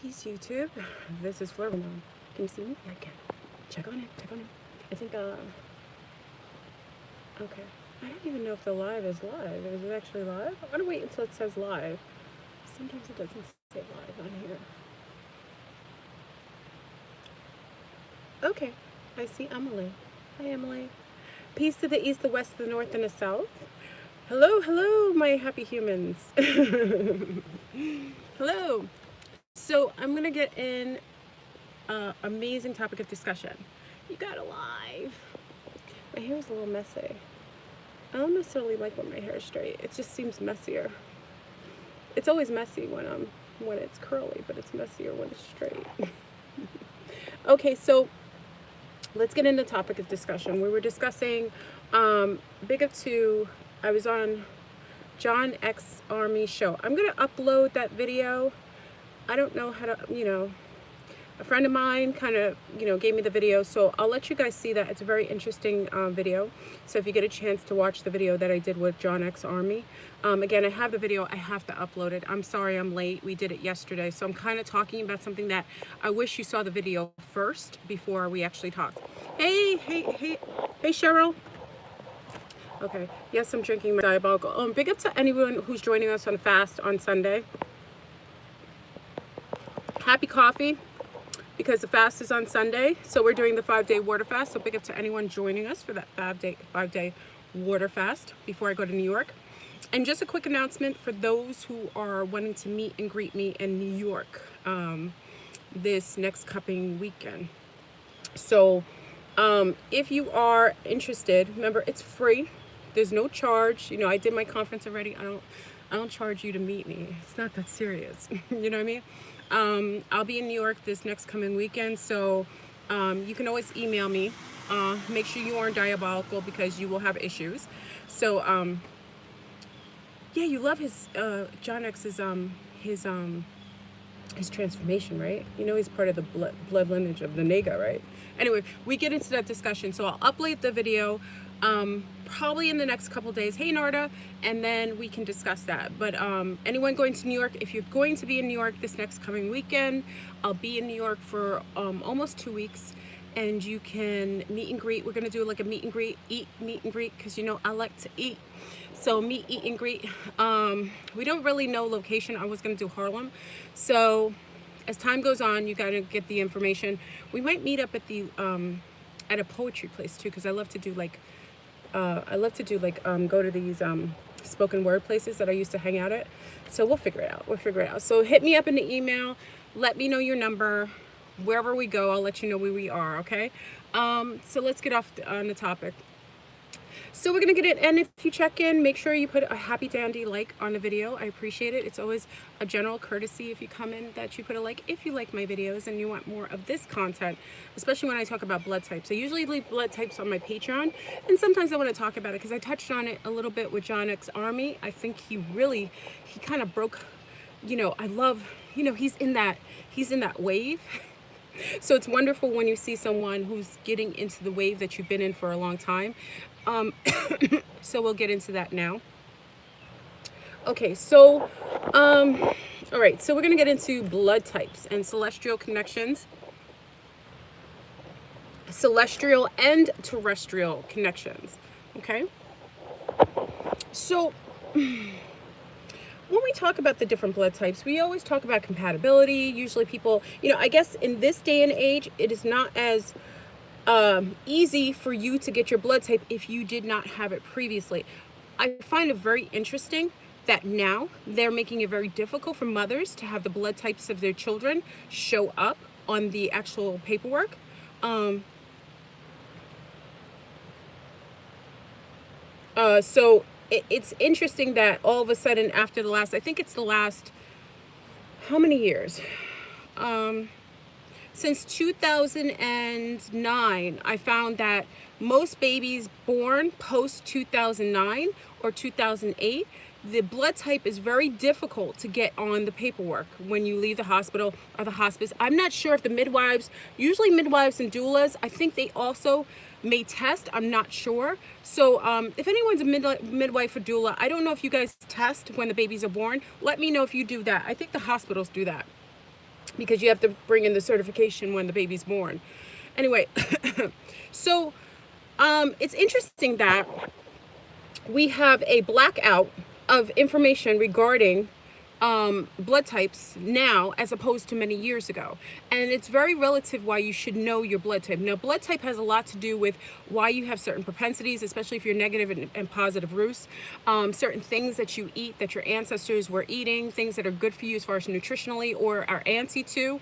Peace, YouTube. This is Fleur. Can you see me? Yeah, I can. Check on him. Check on him. I think, okay. I don't even know if the live is live. Is it actually live? I'm gonna wait until it says live. Sometimes it doesn't say live on here. Okay. I see Emily. Hi, Emily. Peace to the east, the west, the north, and the south. Hello, hello, my happy humans. Hello. So I'm gonna get in amazing topic of discussion. You got alive. My hair is a little messy. I don't necessarily like when my hair is straight. It just seems messier. It's always messy when it's curly, but it's messier when it's straight. Okay, so let's get into topic of discussion. We were discussing big up to, I was on John X Army show. I'm gonna upload that video. I don't know how to, a friend of mine kind of, gave me the video, so I'll let you guys see that. It's a very interesting video. So if you get a chance to watch the video that I did with John X Army, again, I have the video. I have to upload it. I'm sorry I'm late. We did it yesterday, so I'm kind of talking about something that I wish you saw the video first before we actually talked. Hey, Cheryl. Okay, yes, I'm drinking my diabolical. Big up to anyone who's joining us on fast on Sunday. Happy coffee, because the fast is on Sunday. So we're doing the 5-day water fast. So big up to anyone joining us for that 5-day water fast before I go to New York. And just a quick announcement for those who are wanting to meet and greet me in New York this next coming weekend. So if you are interested, remember it's free. There's no charge. I did my conference already. I don't charge you to meet me. It's not that serious. You know what I mean? I'll be in New York this next coming weekend, so you can always email me. Make sure you aren't diabolical, because you will have issues. So yeah, you love his John X's his transformation, right? He's part of the blood lineage of the Nega, right? Anyway, we get into that discussion, so I'll upload the video probably in the next couple days. Hey, Narda, and then we can discuss that. But anyone going to New York, if you're going to be in New York this next coming weekend, I'll be in New York for almost 2 weeks, and you can meet and greet. We're gonna do like a meet and greet, meet and greet, because I like to eat. So eat and greet. We don't really know location. I was gonna do Harlem, so as time goes on, you gotta get the information. We might meet up at the at a poetry place too, because I love to do like go to these spoken word places that I used to hang out at. So we'll figure it out. So hit me up in the email. Let me know your number. Wherever we go, I'll let you know where we are. Okay. So let's get off on the topic. So we're gonna get it, and if you check in, make sure you put a happy dandy like on the video. I appreciate it. It's always a general courtesy if you come in that you put a like if you like my videos and you want more of this content, especially when I talk about blood types. I usually leave blood types on my Patreon, and sometimes I want to talk about it because I touched on it a little bit with John X Army. I think he kind of broke, I love, he's in that wave. So it's wonderful when you see someone who's getting into the wave that you've been in for a long time. So we'll get into that now. Okay, so all right, so we're gonna get into blood types and celestial connections, celestial and terrestrial connections. Okay, so when we talk about the different blood types, we always talk about compatibility. Usually people, I guess in this day and age, it is not as easy for you to get your blood type if you did not have it previously. I find it very interesting that now they're making it very difficult for mothers to have the blood types of their children show up on the actual paperwork. So it's interesting that all of a sudden after the last, I think it's the last, how many years? Since 2009, I found that most babies born post 2009 or 2008, the blood type is very difficult to get on the paperwork when you leave the hospital or the hospice. I'm not sure if the midwives, usually midwives and doulas, I think they also may test. I'm not sure. So if anyone's a midwife or doula, I don't know if you guys test when the babies are born. Let me know if you do that. I think the hospitals do that. because you have to bring in the certification when the baby's born. Anyway, so it's interesting that we have a blackout of information regarding blood types now as opposed to many years ago. And it's very relative why you should know your blood type. Now, blood type has a lot to do with why you have certain propensities, especially if you're negative and positive Rus, certain things that you eat that your ancestors were eating, things that are good for you as far as nutritionally or are anti to.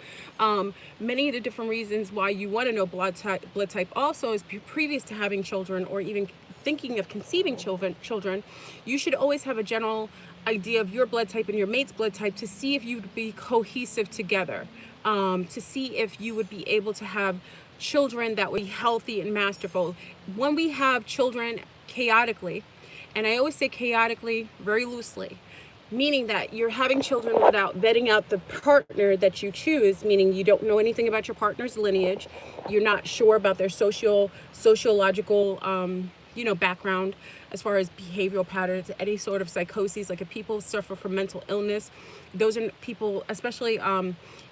Many of the different reasons why you want to know blood type also is previous to having children or even thinking of conceiving children, you should always have a general idea of your blood type and your mate's blood type to see if you would be cohesive together, to see if you would be able to have children that would be healthy and masterful. When we have children chaotically, and I always say chaotically very loosely, meaning that you're having children without vetting out the partner that you choose, meaning you don't know anything about your partner's lineage, you're not sure about their sociological background as far as behavioral patterns, any sort of psychoses. Like if people suffer from mental illness, those are people, especially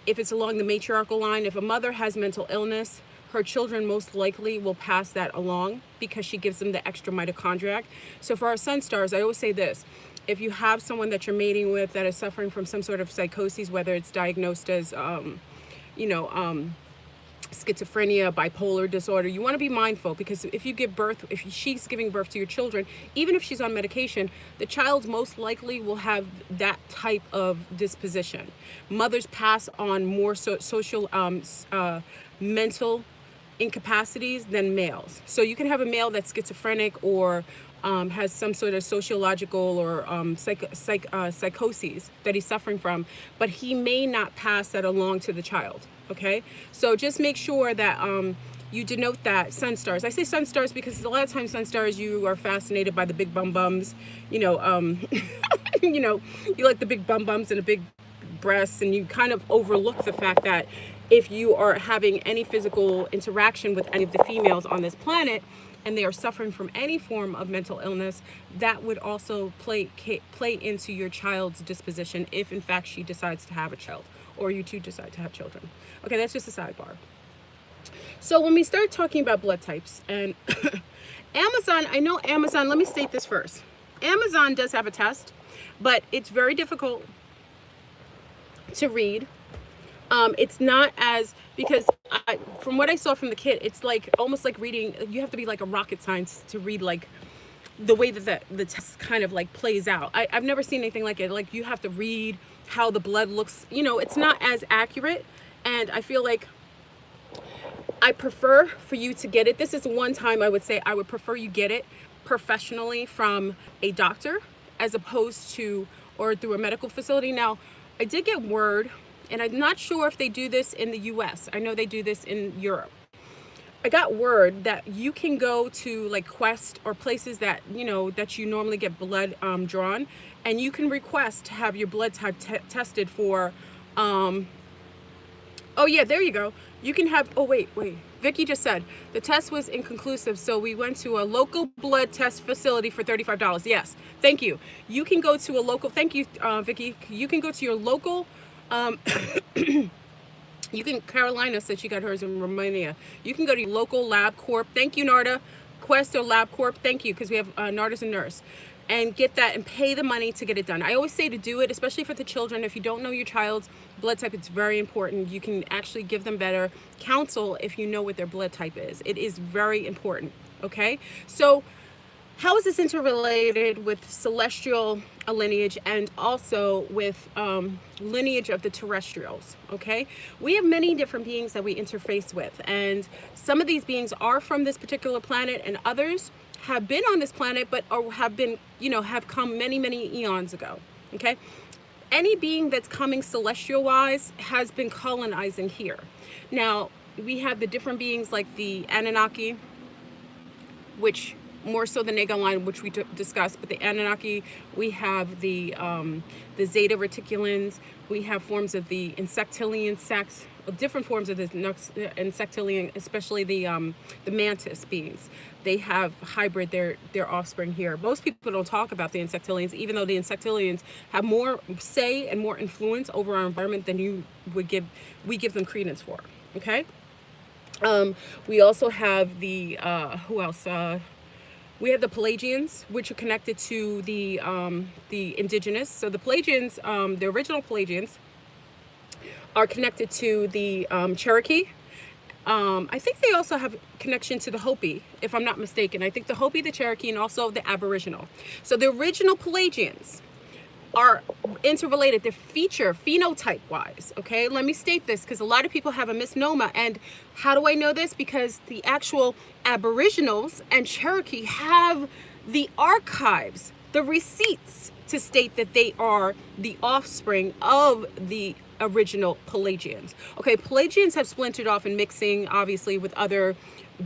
if it's along the matriarchal line. If a mother has mental illness, her children most likely will pass that along because she gives them the extra mitochondria. So for our sun stars, I always say this: if you have someone that you're mating with that is suffering from some sort of psychoses, whether it's diagnosed as schizophrenia, bipolar disorder, you want to be mindful, because if you give birth, if she's giving birth to your children, even if she's on medication, the child most likely will have that type of disposition. Mothers pass on more social mental incapacities than males. So you can have a male that's schizophrenic or has some sort of sociological or psychoses that he's suffering from, but he may not pass that along to the child. Okay, so just make sure that you denote that sun stars. I say sun stars because a lot of times sun stars, you are fascinated by the big bums, you like the big bums and the big breasts, and you kind of overlook the fact that if you are having any physical interaction with any of the females on this planet and they are suffering from any form of mental illness, that would also play into your child's disposition if in fact she decides to have a child, or you two decide to have children. Okay, that's just a sidebar. So when we start talking about blood types and Amazon, I know Amazon, let me state this first. Amazon does have a test, but it's very difficult to read. It's not as, because from what I saw from the kit, it's like almost like reading, you have to be like a rocket scientist to read like the way that the test kind of like plays out. I've never seen anything like it. Like you have to read how the blood looks, it's not as accurate. And I feel like I prefer for you to get it. This is one time I would say I would prefer you get it professionally from a doctor as opposed to, or through a medical facility. Now, I did get word, and I'm not sure if they do this in the US. I know they do this in Europe. I got word that you can go to like Quest or places that, that you normally get blood drawn, and you can request to have your blood type tested for, oh yeah, there you go. You can have, oh wait. Vicky just said the test was inconclusive, so we went to a local blood test facility for $35. Yes, thank you. You can go to a local, thank you, Vicky. You can go to your local, Carolina said she got hers in Romania. You can go to your local lab corp. Thank you, Narda. Quest or lab corp, thank you, because we have Narda's a nurse. And get that and pay the money to get it done. I always say to do it, especially for the children. If you don't know your child's blood type, it's very important. You can actually give them better counsel if you know what their blood type is. It is very important, okay? So how is this interrelated with celestial lineage and also with lineage of the terrestrials, okay? We have many different beings that we interface with, and some of these beings are from this particular planet, and others have been on this planet, but or have been, have come many, many eons ago, okay? Any being that's coming celestial-wise has been colonizing here. Now, we have the different beings like the Anunnaki, which more so the Naga line, which we discussed, but the Anunnaki, we have the Zeta Reticulans, we have forms of the Insectilian sects, different forms of the insectilian, especially the mantis beings. They have hybrid their offspring here. Most people don't talk about the insectilians, even though the insectilians have more say and more influence over our environment than we give them credence for. Okay. We also have the who else? We have the Pelagians, which are connected to the indigenous. So the Pelagians, the original Pelagians, are connected to the Cherokee. I think they also have connection to the Hopi, if I'm not mistaken. I think the Hopi, the Cherokee, and also the Aboriginal. So the original Pelagians are interrelated. They're phenotype-wise, okay? Let me state this, because a lot of people have a misnomer. And how do I know this? Because the actual Aboriginals and Cherokee have the archives, the receipts to state that they are the offspring of the original Pelagians. Okay, Pelagians have splintered off and mixing, obviously, with other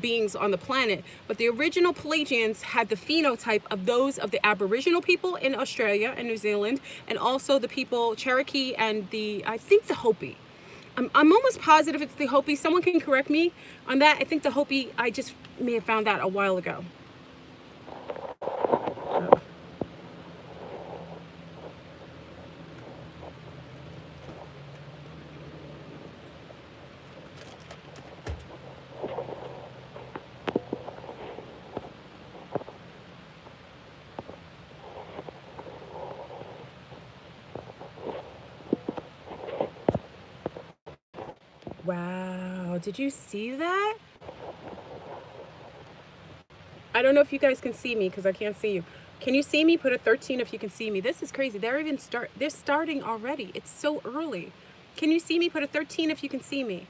beings on the planet, but the original Pelagians had the phenotype of those of the Aboriginal people in Australia and New Zealand, and also the people Cherokee and I think the Hopi. I'm almost positive it's the Hopi. Someone can correct me on that. I think the Hopi, I just may have found that a while ago. Wow, did you see that? I don't know if you guys can see me because I can't see you. Can you see me? Put a 13 if you can see me. This is crazy. They're starting already. It's so early. Can you see me? Put a 13 if you can see me.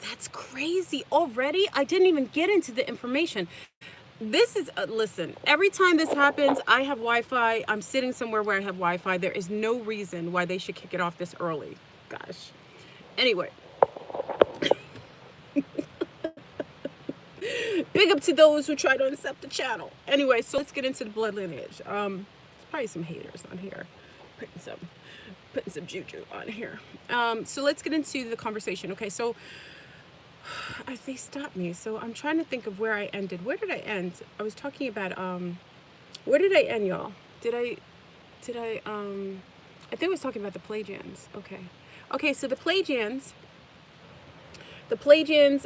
That's crazy already. I didn't even get into the information. This is, listen, every time this happens, I have Wi-Fi. I'm sitting somewhere where I have Wi-Fi. There is no reason why they should kick it off this early. Gosh. Anyway. Big up to those who try to intercept the channel. Anyway, so let's get into the blood lineage. There's probably some haters on here. Putting some juju on here. So let's get into the conversation. Okay, so they stopped me. So I'm trying to think of where I ended. Where did I end? I was talking about where did I end, y'all? I think I was talking about the Pelagians. Okay, so the Pelagians,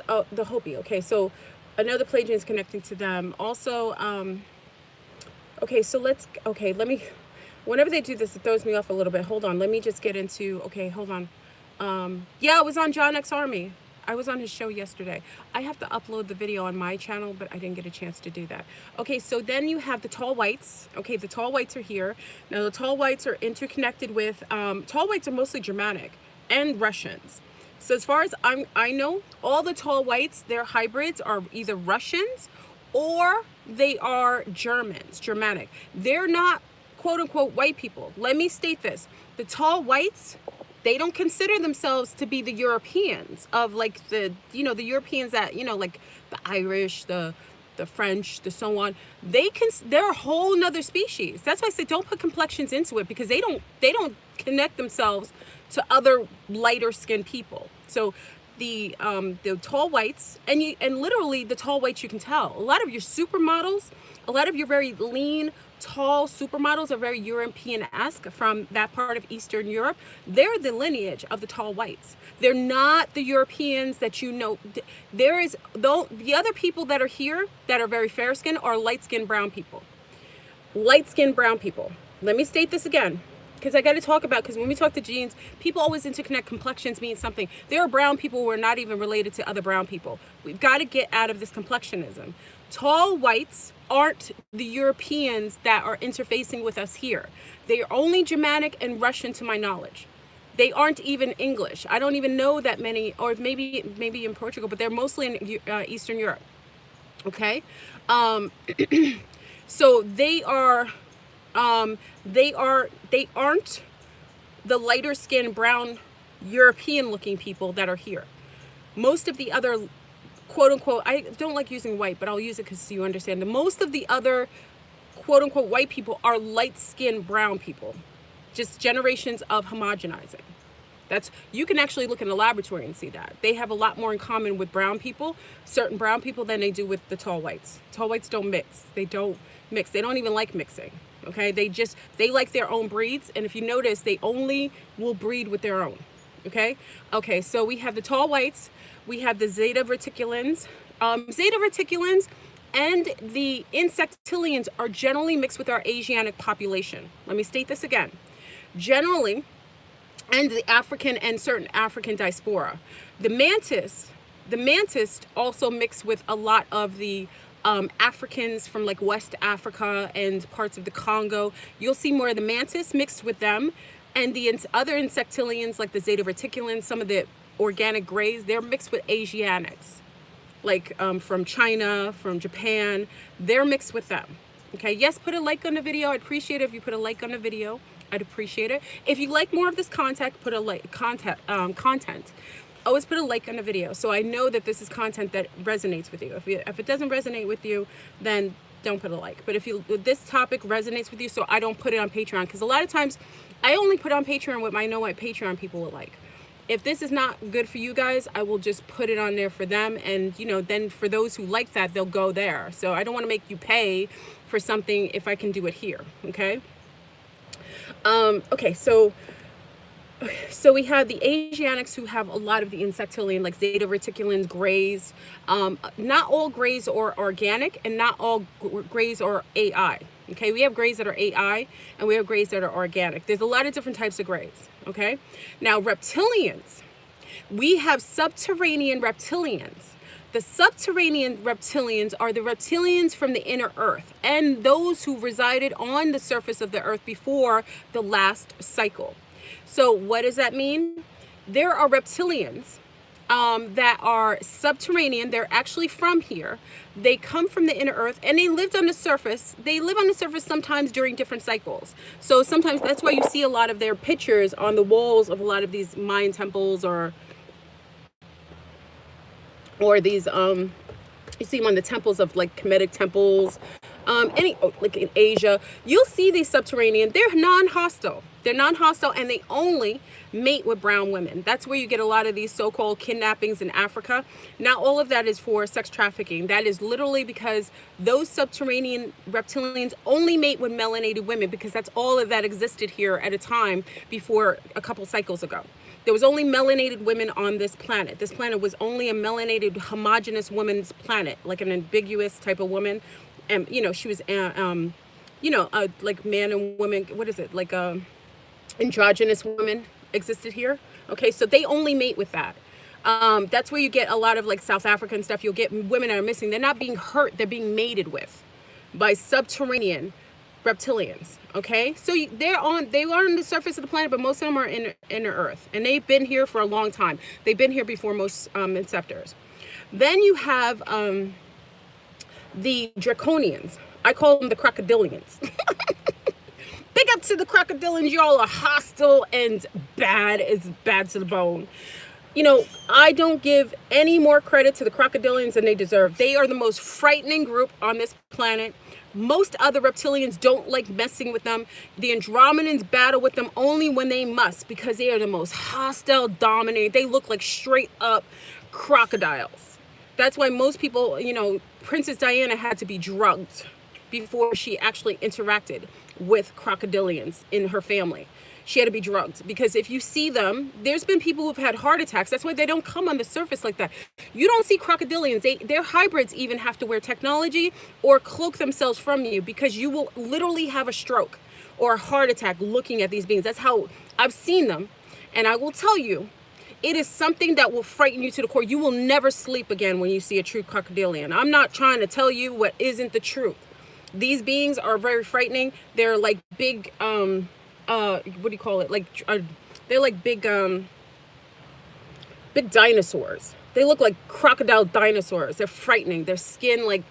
oh, the Hopi. Okay, so another Pelagians connecting to them. Also, okay, so let me, whenever they do this, it throws me off a little bit. Hold on, let me just get into, okay, hold on. Yeah, I was on John X Army. I was on his show yesterday. I have to upload the video on my channel, but I didn't get a chance to do that. Okay, so then you have the tall whites. Okay, the tall whites are here. Now, the tall whites are interconnected with, tall whites are mostly Germanic and Russians. So as far as I know, all the tall whites, their hybrids are either Russians or they are Germans, Germanic. They're not quote unquote white people. Let me state this. The tall whites, they don't consider themselves to be the Europeans of like the Europeans that, like the Irish, the French, the so on. They're a whole nother species. That's why I say don't put complexions into it, because they don't connect themselves to other lighter skinned people. So the tall whites, and literally the tall whites, you can tell a lot of your supermodels, a lot of your very lean, tall supermodels are very European-esque from that part of Eastern Europe. They're the lineage of the tall whites. They're not the Europeans that you know. There is the other people that are here that are very fair-skinned are light-skinned brown people. Light-skinned brown people. Let me state this again, because I got to talk about, because when we talk to genes, people always interconnect complexions mean something. There are brown people who are not even related to other brown people. We've got to get out of this complexionism. Tall whites aren't the Europeans that are interfacing with us here. They are only Germanic and Russian to my knowledge. They aren't even English. I don't even know that many, or maybe in Portugal, but they're mostly in Eastern Europe. Okay? So they aren't the lighter skinned brown European looking people that are here. Most of the other quote unquote, I don't like using white, but I'll use it because you understand. Most of the other quote unquote white people are light skinned brown people. Just generations of homogenizing. You can actually look in the laboratory and see that. They have a lot more in common with brown people, certain brown people, than they do with the tall whites. Tall whites don't mix. They don't mix. They don't even like mixing. Okay, they like their own breeds, and if you notice, they only will breed with their own. Okay, so we have the tall whites, we have the Zeta verticulans. Zeta verticulans and the insectilians are generally mixed with our Asiatic population. Let me state this again. Generally, and the African and certain African diaspora. The mantis also mix with a lot of the Africans from like West Africa and parts of the Congo. You'll see more of the mantis mixed with them, and the other insectilians like the Zeta verticulans, some of the organic grays, they're mixed with Asiatics, like from China, from Japan. They're mixed with them. Okay, yes, put a like on the video. I'd appreciate it if you put a like on the video. I'd appreciate it. If you like more of this content, put a like content. Always put a like on the video so I know that this is content that resonates with you. If it doesn't resonate with you, then don't put a like. But if this topic resonates with you, so I don't put it on Patreon, because a lot of times I only put on Patreon what I know what Patreon people will like. If this is not good for you guys, I will just put it on there for them, and then for those who like that, they'll go there. So I don't want to make you pay for something if I can do it here. Okay. Okay, so we have the Asiatics who have a lot of the insectilian, like Zeta verticulans, grays. Not all grays are organic, and not all grays are AI. Okay, we have grays that are AI, and we have grays that are organic. There's a lot of different types of grays. Okay, now reptilians, we have subterranean reptilians. The subterranean reptilians are the reptilians from the inner earth and those who resided on the surface of the earth before the last cycle. So what does that mean? There are reptilians that are subterranean. They're actually from here. They come from the inner earth and they lived on the surface. They live on the surface sometimes during different cycles. So sometimes that's why you see a lot of their pictures on the walls of a lot of these Mayan temples or these you see them on the temples of like Kemetic temples, like in Asia. You'll see these subterranean. They're non-hostile. They're non-hostile, and they only mate with brown women. That's where you get a lot of these so-called kidnappings in Africa. Not all of that is for sex trafficking. That is literally because those subterranean reptilians only mate with melanated women, because that's all of that existed here at a time before a couple cycles ago. There was only melanated women on this planet. This planet was only a melanated, homogenous woman's planet, like an ambiguous type of woman. And, she was, like man and woman, what is it? Like androgynous women existed here. Okay, so they only mate with that. That's where you get a lot of like South African stuff. You'll get women that are missing. They're not being hurt. They're being mated with by subterranean reptilians. Okay, so they are on the surface of the planet, but most of them are in the earth, and they've been here for a long time. They've been here before most inceptors. Then you have the draconians. I call them the crocodilians. Big up to the crocodilians. Y'all are hostile and bad to the bone. I don't give any more credit to the crocodilians than they deserve. They are the most frightening group on this planet. Most other reptilians don't like messing with them. The Andromedans battle with them only when they must, because they are the most hostile, dominating. They look like straight up crocodiles. That's why most people, Princess Diana had to be drugged before she actually interacted with crocodilians in her family. She had to be drugged, because if you see them, there's been people who've had heart attacks. That's why they don't come on the surface like that. You don't see crocodilians. Their hybrids even have to wear technology or cloak themselves from you, because you will literally have a stroke or a heart attack looking at these beings. That's how I've seen them. And I will tell you, it is something that will frighten you to the core. You will never sleep again when you see a true crocodilian. I'm not trying to tell you what isn't the truth. These beings are very frightening. They're like big, what do you call it? They're like big dinosaurs. They look like crocodile dinosaurs. They're frightening. Their skin like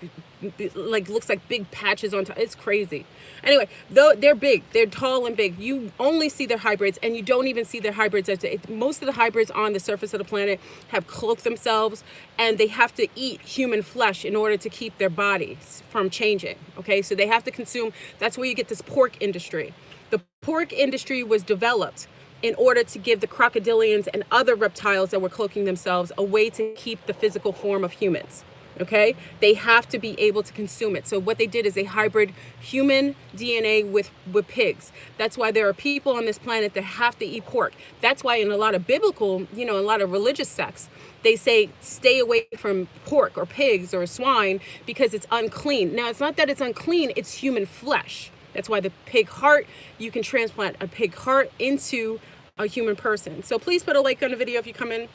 looks like big patches on top. It's crazy. Anyway, though they're big, they're tall and big. You only see their hybrids, and you don't even see their hybrids. Most of the hybrids on the surface of the planet have cloaked themselves, and they have to eat human flesh in order to keep their bodies from changing. Okay, so they have to consume. That's where you get this pork industry. The pork industry was developed in order to give the crocodilians and other reptiles that were cloaking themselves a way to keep the physical form of humans. Okay, they have to be able to consume it. So what they did is they hybrid human DNA with pigs. That's why there are people on this planet that have to eat pork. That's why in a lot of biblical, a lot of religious sects, they say stay away from pork or pigs or swine because it's unclean. Now, it's not that it's unclean, it's human flesh. That's why the pig heart, you can transplant a pig heart into a human person. So please put a like on the video if you come in.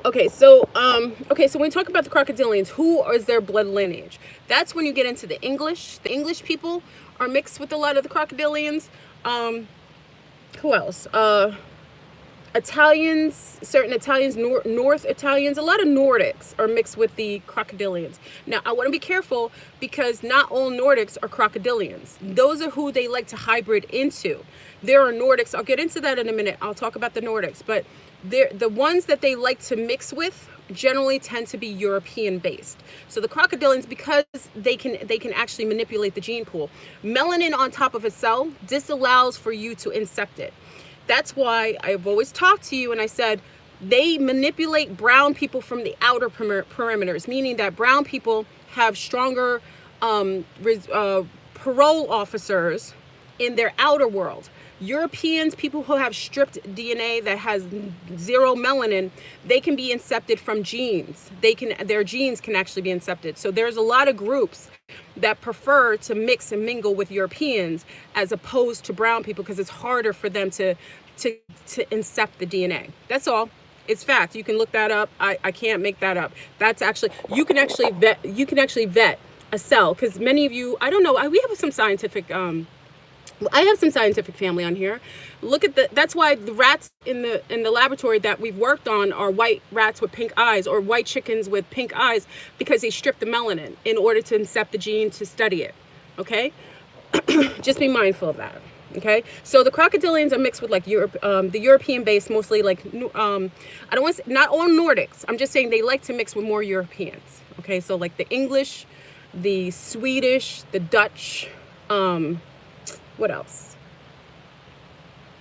Okay, so when we talk about the crocodilians, who is their blood lineage? That's when you get into the English. The English people are mixed with a lot of the crocodilians. Who else? Italians, certain Italians, North Italians, a lot of Nordics are mixed with the crocodilians. Now, I want to be careful because not all Nordics are crocodilians. Those are who they like to hybrid into. There are Nordics. I'll get into that in a minute. I'll talk about the Nordics, but the ones that they like to mix with generally tend to be European based. So the crocodilians, because they can actually manipulate the gene pool, melanin on top of a cell disallows for you to insect it. That's why I've always talked to you and I said they manipulate brown people from the outer perimeters, meaning that brown people have stronger parole officers in their outer world. Europeans, people who have stripped DNA that has zero melanin, they can be incepted from genes. Their genes can actually be incepted. So there's a lot of groups that prefer to mix and mingle with Europeans as opposed to brown people because it's harder for them to incept the DNA. That's all. It's fact. You can look that up. I can't make that up. That's actually, you can actually vet a cell, because many of you, I don't know, we have some scientific I have some scientific family on here. Look at that's why the rats in the laboratory that we've worked on are white rats with pink eyes or white chickens with pink eyes, because they strip the melanin in order to incept the gene to study it. Okay? Just be mindful of that. Okay? So the crocodilians are mixed with like Europe, the European base, mostly like, I don't want to say, not all Nordics. I'm just saying they like to mix with more Europeans. Okay? So like the English, the Swedish, the Dutch, what else?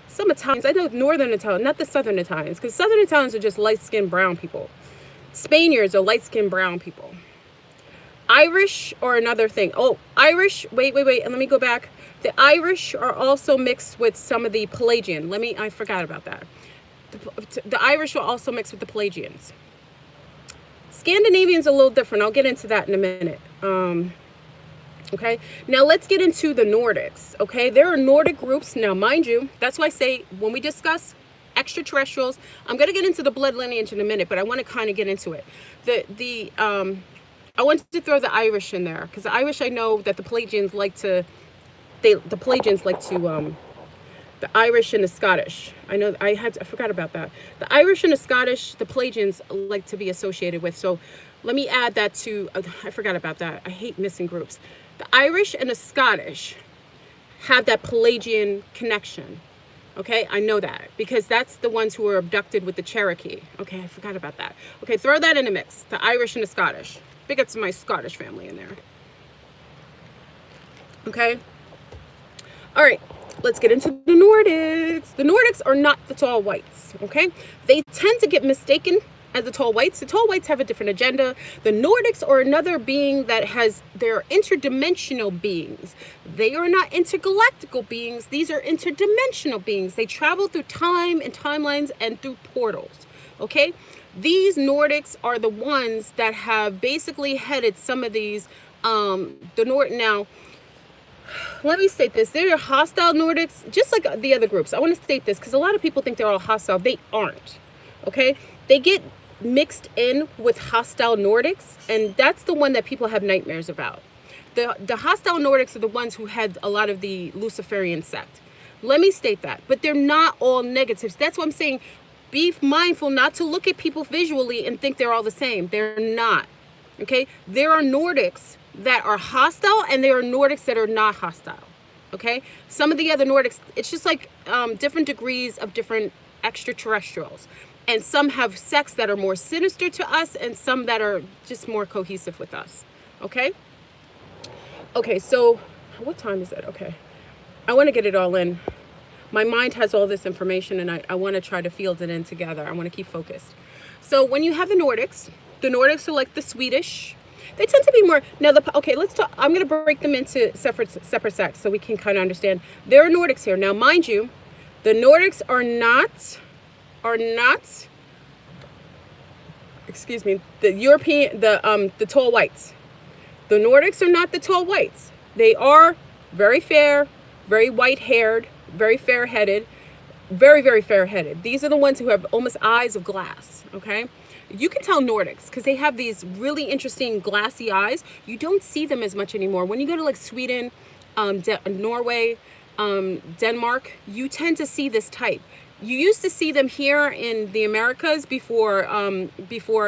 Some Italians. I know Northern Italian, not the Southern Italians, because Southern Italians are just light-skinned brown people. Spaniards are light-skinned brown people. Irish are another thing. Oh, Irish, wait, and let me go back. The Irish are also mixed with some of the Pelagian. I forgot about that. The Irish are also mixed with the Pelagians. Scandinavians are a little different. I'll get into that in a minute. Okay, now let's get into the Nordics. Okay, there are Nordic groups. Now, mind you, that's why I say when we discuss extraterrestrials, I'm going to get into the blood lineage in a minute, but I want to kind of get into it. I wanted to throw the Irish in there because the Irish, I know that the Pelagians like to, the Irish and the Scottish. I know I forgot about that. The Irish and the Scottish, the Pelagians like to be associated with. So let me add that to, I forgot about that. I hate missing groups. The Irish and the Scottish have that Pelagian connection. Okay, I know that because that's the ones who were abducted with the Cherokee. Okay, I forgot about that. Okay, throw that in the mix. The Irish and the Scottish. Big up to my Scottish family in there. Okay. All right, let's get into the Nordics. The Nordics are not the tall whites. Okay, they tend to get mistaken as the tall whites. The tall whites have a different agenda. The Nordics are another being that they're interdimensional beings. They are not intergalactical beings. These are interdimensional beings. They travel through time and timelines and through portals. Okay? These Nordics are the ones that have basically headed some of these, now, let me state this. They're hostile Nordics, just like the other groups. I want to state this because a lot of people think they're all hostile. They aren't. Okay? They get mixed in with hostile Nordics, and that's the one that people have nightmares about. The hostile Nordics are the ones who had a lot of the Luciferian sect. Let me state that. But they're not all negatives. That's what I'm saying. Be mindful not to look at people visually and think they're all the same. They're not. Okay? There are Nordics that are hostile, and there are Nordics that are not hostile. Okay? Some of the other Nordics, it's just like different degrees of different extraterrestrials. And some have sects that are more sinister to us, and some that are just more cohesive with us. Okay? Okay, so what time is it? Okay. I want to get it all in. my mind has all this information, and I want to try to field it in together. I want to keep focused. So when you have the Nordics are like the Swedish. They tend to be more, now okay, let's talk, I'm going to break them into separate sects so we can kind of understand. There are Nordics here. Now, mind you, the Nordics are not, excuse me, the European, the tall whites. The Nordics are not the tall whites. They are very fair, very white-haired, very fair-headed, very, very fair-headed. These are the ones who have almost eyes of glass, okay? You can tell Nordics because they have these really interesting glassy eyes. You don't see them as much anymore. When you go to like Sweden, Norway, Denmark, you tend to see this type. You used to see them here in the Americas before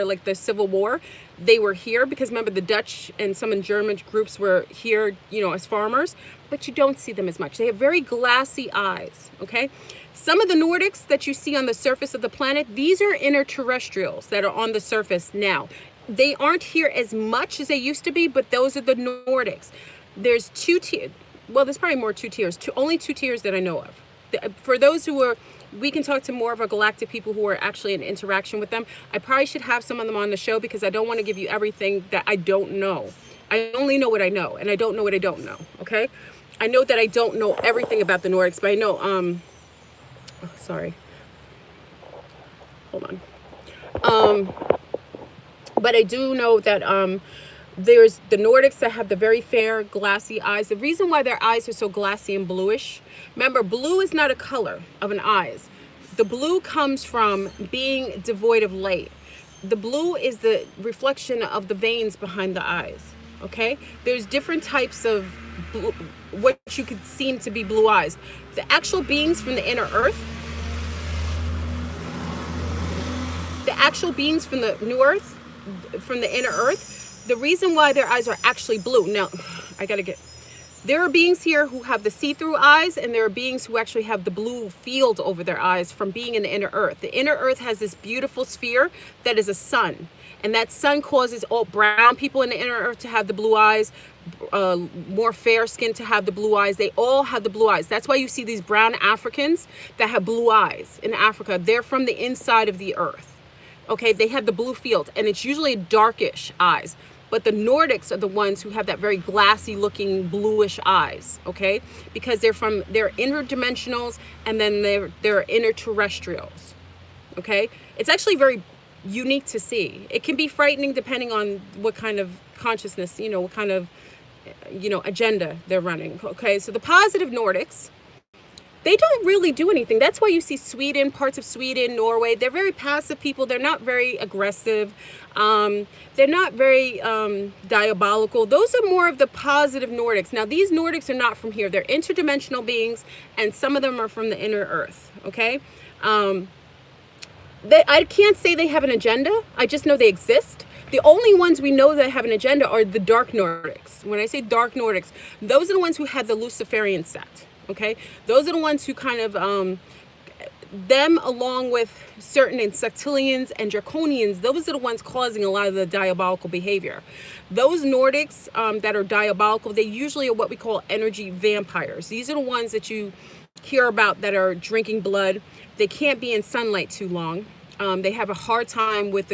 like the Civil War. They were here because remember the Dutch and some German groups were here, you know, as farmers, but you don't see them as much. They have very glassy eyes, okay? Some of the Nordics that you see on the surface of the planet, these are interterrestrials that are on the surface now. They aren't here as much as they used to be, but those are the Nordics. There's two tiers. Well, there's probably more two tiers. Only two tiers that I know of. For those who are, we can talk to more of our galactic people who are actually in interaction with them. I probably should have some of them on the show because I don't want to give you everything that I don't know. I only know what I know, and I don't know what I don't know, okay? I know that I don't know everything about the Nordics, but I know, oh, sorry. Hold on. But I do know that there's the Nordics that have the very fair, glassy eyes. The reason why their eyes are so glassy and bluish, remember, blue is not a color of an eyes. The blue comes from being devoid of light. The blue is the reflection of the veins behind the eyes, okay? There's different types of blue, what you could seem to be blue eyes. The actual beings from the inner earth, the actual beings from the new earth, from the inner earth, the reason why their eyes are actually blue. Now, there are beings here who have the see-through eyes, and there are beings who actually have the blue field over their eyes from being in the inner earth. The inner earth has this beautiful sphere that is a sun, and that sun causes all brown people in the inner earth to have the blue eyes, more fair skin to have the blue eyes. They all have the blue eyes. That's why you see these brown Africans that have blue eyes in Africa. They're from the inside of the earth. Okay, they have the blue field, and it's usually darkish eyes. But the Nordics are the ones who have that very glassy looking bluish eyes, okay? Because they're interdimensionals, and then they're interterrestrials, okay? It's actually very unique to see. It can be frightening depending on what kind of consciousness, you know, what kind of, you know, agenda they're running, okay? So the positive Nordics, they don't really do anything. That's why you see Sweden, parts of Sweden, Norway. They're very passive people. They're not very aggressive. They're not very diabolical. Those are more of the positive Nordics. Now, these Nordics are not from here. They're interdimensional beings, and some of them are from the inner earth, okay? I can't say they have an agenda. I just know they exist. The only ones we know that have an agenda are the dark Nordics. When I say dark Nordics, those are the ones who had the Luciferian sect. Okay, those are the ones who kind of, them along with certain insectilians and draconians, those are the ones causing a lot of the diabolical behavior. Those Nordics that are diabolical, they usually are what we call energy vampires. These are the ones that you hear about that are drinking blood. They can't be in sunlight too long. They have a hard time with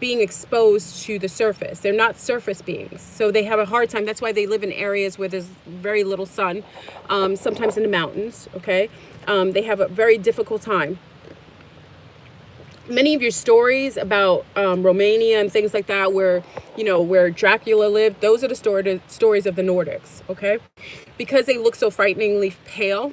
being exposed to the surface. They're not surface beings, so they have a hard time. That's why they live in areas where there's very little sun, sometimes in the mountains, okay? They have a very difficult time. Many of your stories about Romania and things like that, where, you know, where Dracula lived, those are the stories of the Nordics, okay? Because they look so frighteningly pale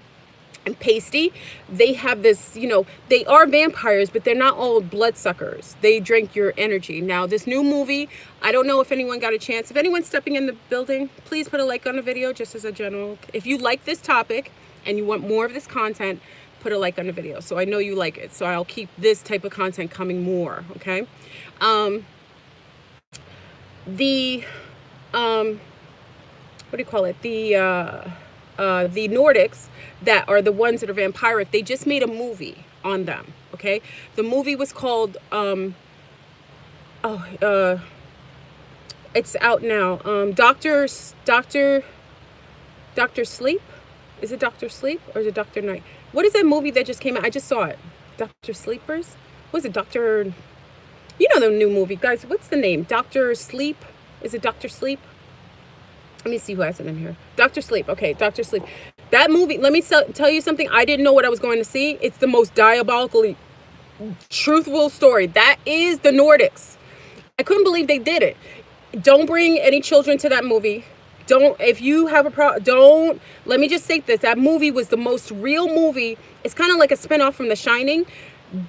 and pasty, they have this, you know, they are vampires, but they're not all bloodsuckers. They drink your energy. Now, this new movie, I don't know if anyone got a chance. If anyone's stepping in the building, please put a like on the video, just as a general. If you like this topic and you want more of this content, put a like on the video, so I know you like it. So I'll keep this type of content coming more, okay? What do you call it? The Nordics that are the ones that are vampiric, they just made a movie on them, okay? The movie was called, it's out now. Dr. Sleep? Is it Dr. Sleep or is it Dr. Night? What is that movie that just came out? I just saw it. Dr. Sleepers? Was it Dr. You know the new movie, guys. What's the name? Dr. Sleep? Is it Dr. Sleep? Let me see who has it in here. Dr. Sleep. Okay, Dr. Sleep. That movie, let me tell you something. I didn't know what I was going to see. It's the most diabolically truthful story. That is the Nordics. I couldn't believe they did it. Don't bring any children to that movie. Don't, if you have a problem, don't, let me just say this. That movie was the most real movie. It's kind of like a spinoff from The Shining.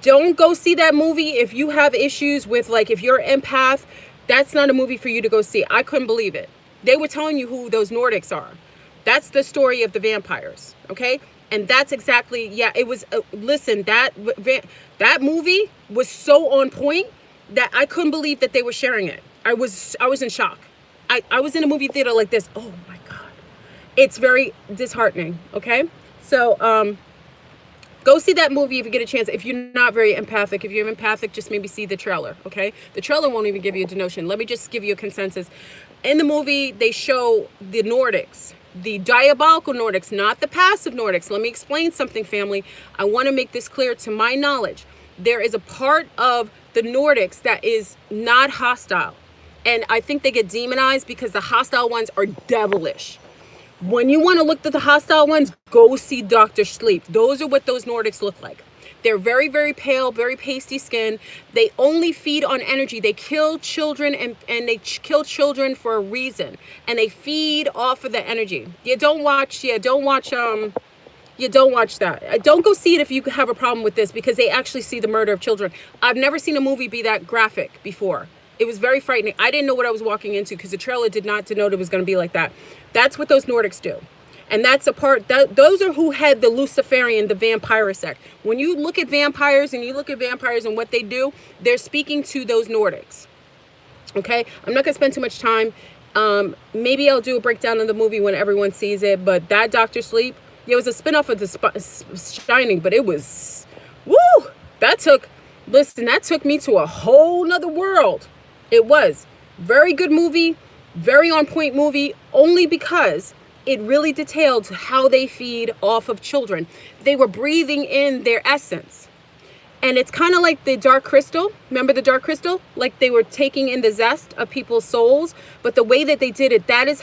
Don't go see that movie if you have issues with, like, if you're an empath. That's not a movie for you to go see. I couldn't believe it. They were telling you who those Nordics are. That's the story of the vampires, okay? And that's exactly, yeah, it was, listen, that movie was so on point that I couldn't believe that they were sharing it. I was in shock. I was in a movie theater like this. Oh my God. It's very disheartening, okay? So, go see that movie if you get a chance. If you're not very empathic, if you're empathic, just maybe see the trailer, okay? The trailer won't even give you a denotion. Let me just give you a consensus. In the movie, they show the Nordics, the diabolical Nordics, not the passive Nordics. Let me explain something, family. I want to make this clear to my knowledge. There is a part of the Nordics that is not hostile. And I think they get demonized because the hostile ones are devilish. When you want to look at the hostile ones, go see Dr. Sleep. Those are what those Nordics look like. They're very, very pale, very pasty skin. They only feed on energy. They kill children and they kill children for a reason. And they feed off of the energy. Don't watch that. Don't go see it if you have a problem with this, because they actually see the murder of children. I've never seen a movie be that graphic before. It was very frightening. I didn't know what I was walking into because the trailer did not denote it was going to be like that. That's what those Nordics do. And that's a part, those are who had the Luciferian, the vampire sect. When you look at vampires and you look at vampires and what they do, they're speaking to those Nordics. Okay? I'm not going to spend too much time. Maybe I'll do a breakdown of the movie when everyone sees it. But that Dr. Sleep, it was a spinoff of The Shining, but it was, woo! That took me to a whole nother world. It was. Very good movie, very on point movie, only because it really detailed how they feed off of children. They were breathing in their essence. And it's kind of like the Dark Crystal. Remember the Dark Crystal? Like they were taking in the zest of people's souls. But the way that they did it, that is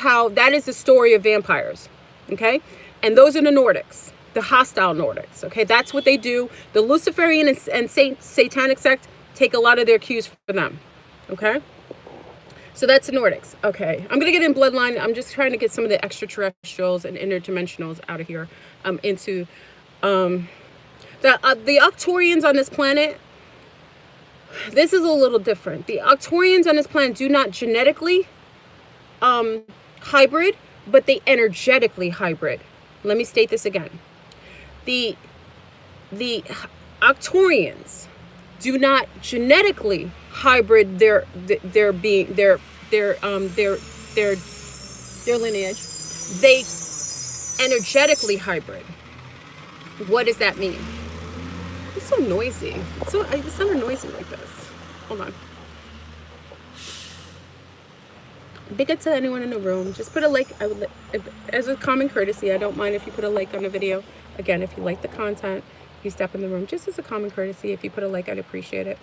the story of vampires. Okay? And those are the Nordics, the hostile Nordics. Okay? That's what they do. The Luciferian and Satanic sect take a lot of their cues from them. Okay? So that's the Nordics. Okay, I'm going to get in Bloodline. I'm just trying to get some of the extraterrestrials and interdimensionals out of here into the Arcturians on this planet. This is a little different. The Arcturians on this planet do not genetically hybrid, but they energetically hybrid. Let me state this again. The Arcturians do not genetically hybrid their lineage. They energetically hybrid. What does that mean? It's so noisy. It's never noisy like this. Hold on. Big up to anyone in the room. Just put a like. As a common courtesy, I don't mind if you put a like on the video. Again, if you like the content, you step in the room. Just as a common courtesy, if you put a like, I'd appreciate it.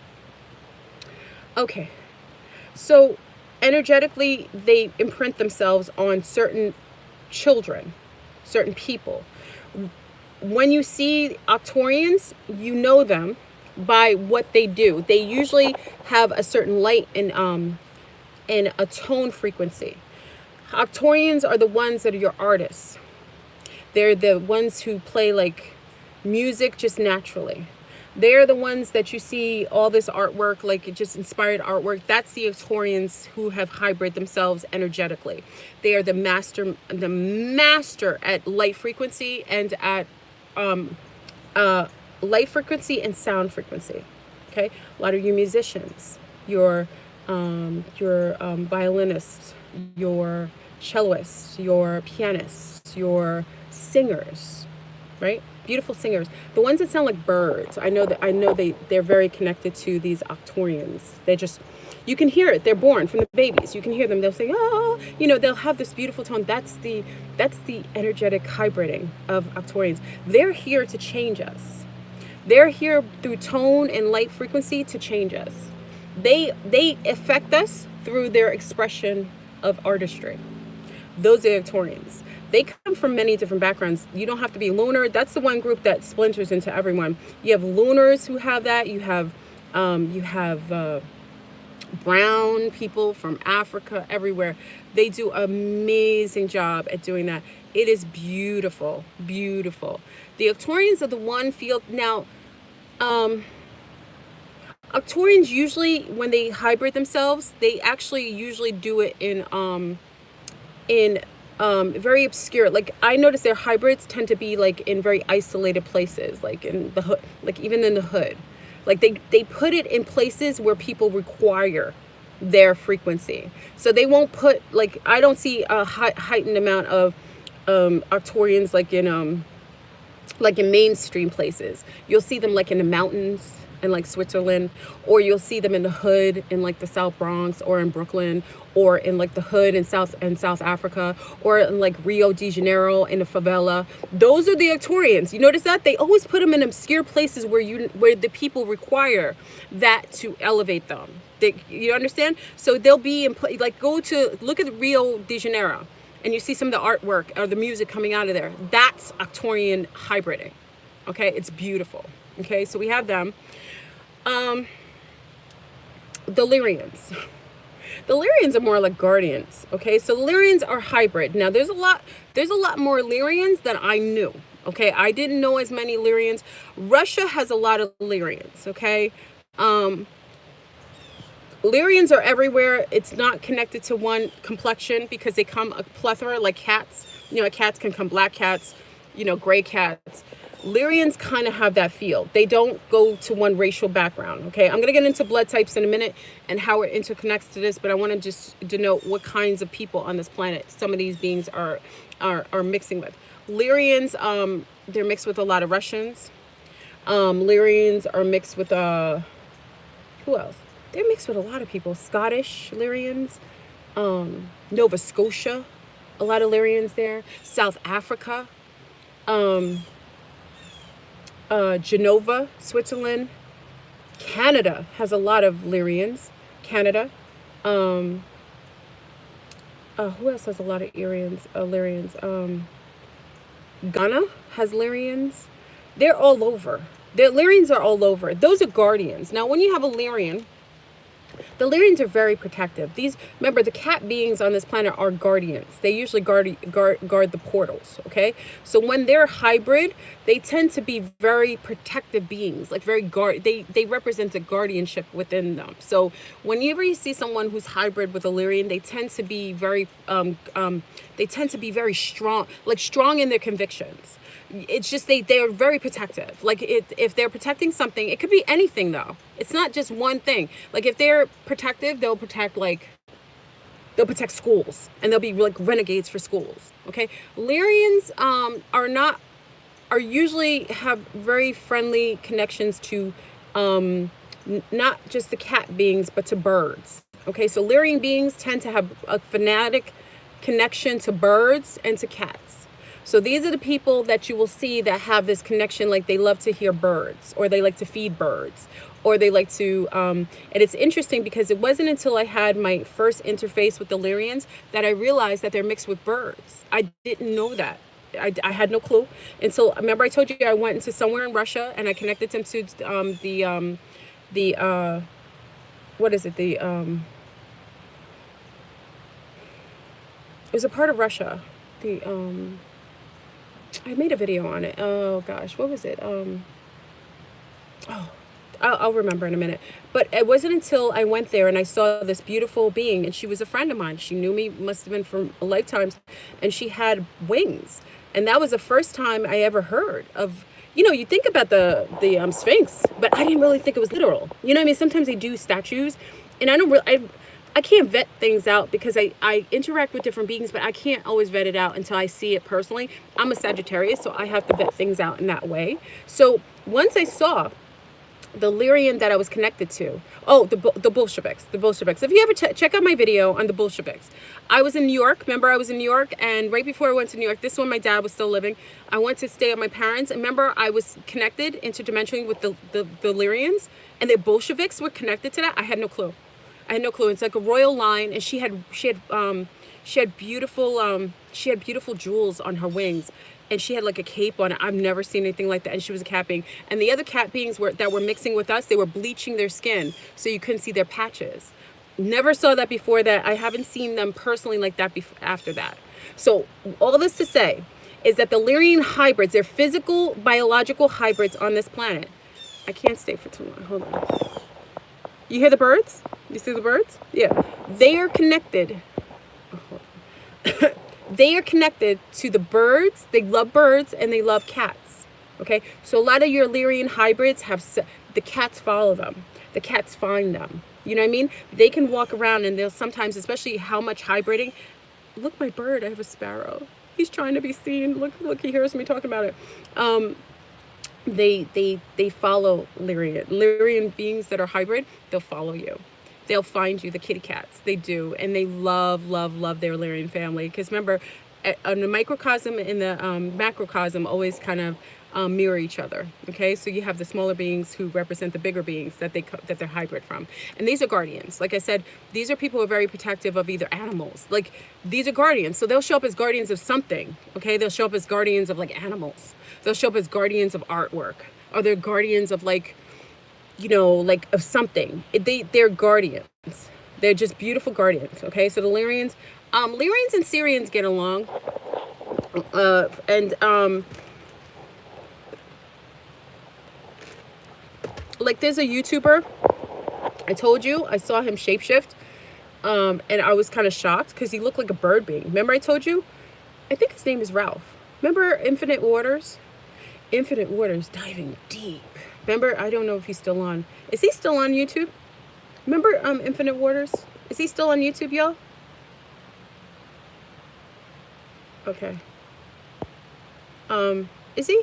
Okay. So energetically, they imprint themselves on certain children, certain people. When you see Arcturians, you know them by what they do. They usually have a certain light and a tone frequency. Arcturians are the ones that are your artists. They're the ones who play like music just naturally. They're the ones that you see all this artwork, like just inspired artwork. That's the Arcturians who have hybrid themselves energetically. They are the master at light frequency and at light frequency and sound frequency. Okay, a lot of you musicians, your violinists, your cellists, your pianists, your singers, right? beautiful singers. The ones that sound like birds. I know they're very connected to these Arcturians. They just, you can hear it. They're born from the babies. You can hear them. They'll say, oh, you know, they'll have this beautiful tone. That's the energetic hybriding of Arcturians. They're here to change us. They're here through tone and light frequency to change us. They affect us through their expression of artistry. Those are Arcturians. They come from many different backgrounds. You don't have to be lunar. That's the one group that splinters into everyone. You have lunars who have that. You have brown people from Africa, everywhere. They do an amazing job at doing that. It is beautiful, beautiful. The Arcturians are the one field. Now, Arcturians usually, when they hybrid themselves, they actually usually do it in very obscure, like I notice their hybrids tend to be like in very isolated places, like in the hood, like even in the hood. Like they put it in places where people require their frequency. So they won't put, like, I don't see a heightened amount of Arcturians like in mainstream places. You'll see them like in the mountains in like Switzerland, or you'll see them in the hood in like the South Bronx, or in Brooklyn, or in like the hood in South Africa, or in like Rio de Janeiro in a favela. Those are the Arcturians. You notice that? They always put them in obscure places where the people require that to elevate them. You understand? So they'll be in, like, look at Rio de Janeiro, and you see some of the artwork or the music coming out of there. That's Arcturian hybriding. Okay, it's beautiful. Okay, so we have them. The Lyrians. The Lyrians are more like guardians. Okay, so Lyrians are hybrid. Now there's a lot more Lyrians than I knew. Okay, I didn't know as many Lyrians. Russia has a lot of Lyrians. Okay, Lyrians are everywhere. It's not connected to one complexion because they come a plethora, like cats. You know, cats can come black cats, you know, gray cats. Lyrians kind of have that feel. They don't go to one racial background. Okay, I'm going to get into blood types in a minute and how it interconnects to this, but I want to just denote what kinds of people on this planet some of these beings are mixing with. Lyrians, they're mixed with a lot of Russians. Lyrians are mixed with who else? They're mixed with a lot of people. Scottish Lyrians, Nova Scotia, a lot of Lyrians there. South Africa, Genova, Switzerland. Canada has a lot of Lyrians. Canada. Who else has a lot of Lyrians? Ghana has Lyrians. They're all over. The Lyrians are all over. Those are guardians. Now, when you have a Lyrian, the Lyrians are very protective. Remember, the cat beings on this planet are guardians. They usually guard the portals, okay? So when they're hybrid, they tend to be very protective beings, like they represent a guardianship within them. So whenever you see someone who's hybrid with a Lyrian, they tend to be very strong, like strong in their convictions. It's just they're very protective. Like if they're protecting something, it could be anything though. It's not just one thing. Like if they're protective, they'll protect schools, and they'll be like renegades for schools. Okay, Lyrians are usually have very friendly connections to not just the cat beings, but to birds. Okay, so Lyrian beings tend to have a fanatic connection to birds and to cats. So these are the people that you will see that have this connection, like they love to hear birds, or they like to feed birds, or they like to, and it's interesting because it wasn't until I had my first interface with the Lyrians that I realized that they're mixed with birds. I didn't know that. I had no clue until, remember I told you I went into somewhere in Russia and I connected them to what is it? It was a part of Russia. I made a video on it. Oh gosh, what was it? I'll remember in a minute. But it wasn't until I went there and I saw this beautiful being, and she was a friend of mine. She knew me, must have been from lifetimes, and she had wings. And that was the first time I ever heard of, you know, you think about the Sphinx, but I didn't really think it was literal. You know what I mean? Sometimes they do statues, and I I can't vet things out because I interact with different beings, but I can't always vet it out until I see it personally. I'm a Sagittarius, so I have to vet things out in that way. So once I saw the Lyrian that I was connected to. Oh, the Bolsheviks. The Bolsheviks. If you ever check out my video on the Bolsheviks. I was in New York. Remember, I was in New York, and right before I went to New York, this is when my dad was still living. I went to stay at my parents. And remember, I was connected interdimensionally with the Lyrians, and the Bolsheviks were connected to that. I had no clue. I had no clue. It's like a royal line, and she had beautiful jewels on her wings. And she had like a cape on it. I've never seen anything like that. And she was a cat being. And the other cat beings that were mixing with us, they were bleaching their skin so you couldn't see their patches. Never saw that before that. I haven't seen them personally like that after that. So all this to say is that the Lyrian hybrids, they're physical, biological hybrids on this planet. I can't stay for too long. Hold on. You hear the birds? You see the birds? Yeah. They are connected. Oh, hold on. They are connected to the birds. They love birds and they love cats. Okay, so a lot of your Lyrian hybrids the cats follow them. The cats find them. You know what I mean? They can walk around and they'll sometimes, especially how much hybriding. Look, my bird. I have a sparrow. He's trying to be seen. Look! He hears me talking about it. They follow Lyrian beings that are hybrid. They'll follow you. They'll find you, the kitty cats. They do. And they love their Lyrian family. Because remember, the microcosm and the macrocosm always kind of mirror each other. Okay, so you have the smaller beings who represent the bigger beings that they're hybrid from. And these are guardians. Like I said, these are people who are very protective of either animals. Like, these are guardians. So they'll show up as guardians of something. Okay, they'll show up as guardians of like animals. They'll show up as guardians of artwork. Or they're guardians of like, you know, like of something. They're guardians. They're just beautiful guardians. Okay, so the Lyrians and Syrians get along. Like there's a YouTuber, I told you, I saw him shapeshift. And I was kind of shocked because he looked like a bird being. Remember I told you? I think his name is Ralph. Remember Infinite Waters? Infinite Waters, diving deep. Remember, I don't know if he's still on. Is he still on YouTube? Remember Infinite Waters? Is he still on YouTube, y'all? Okay. Is he?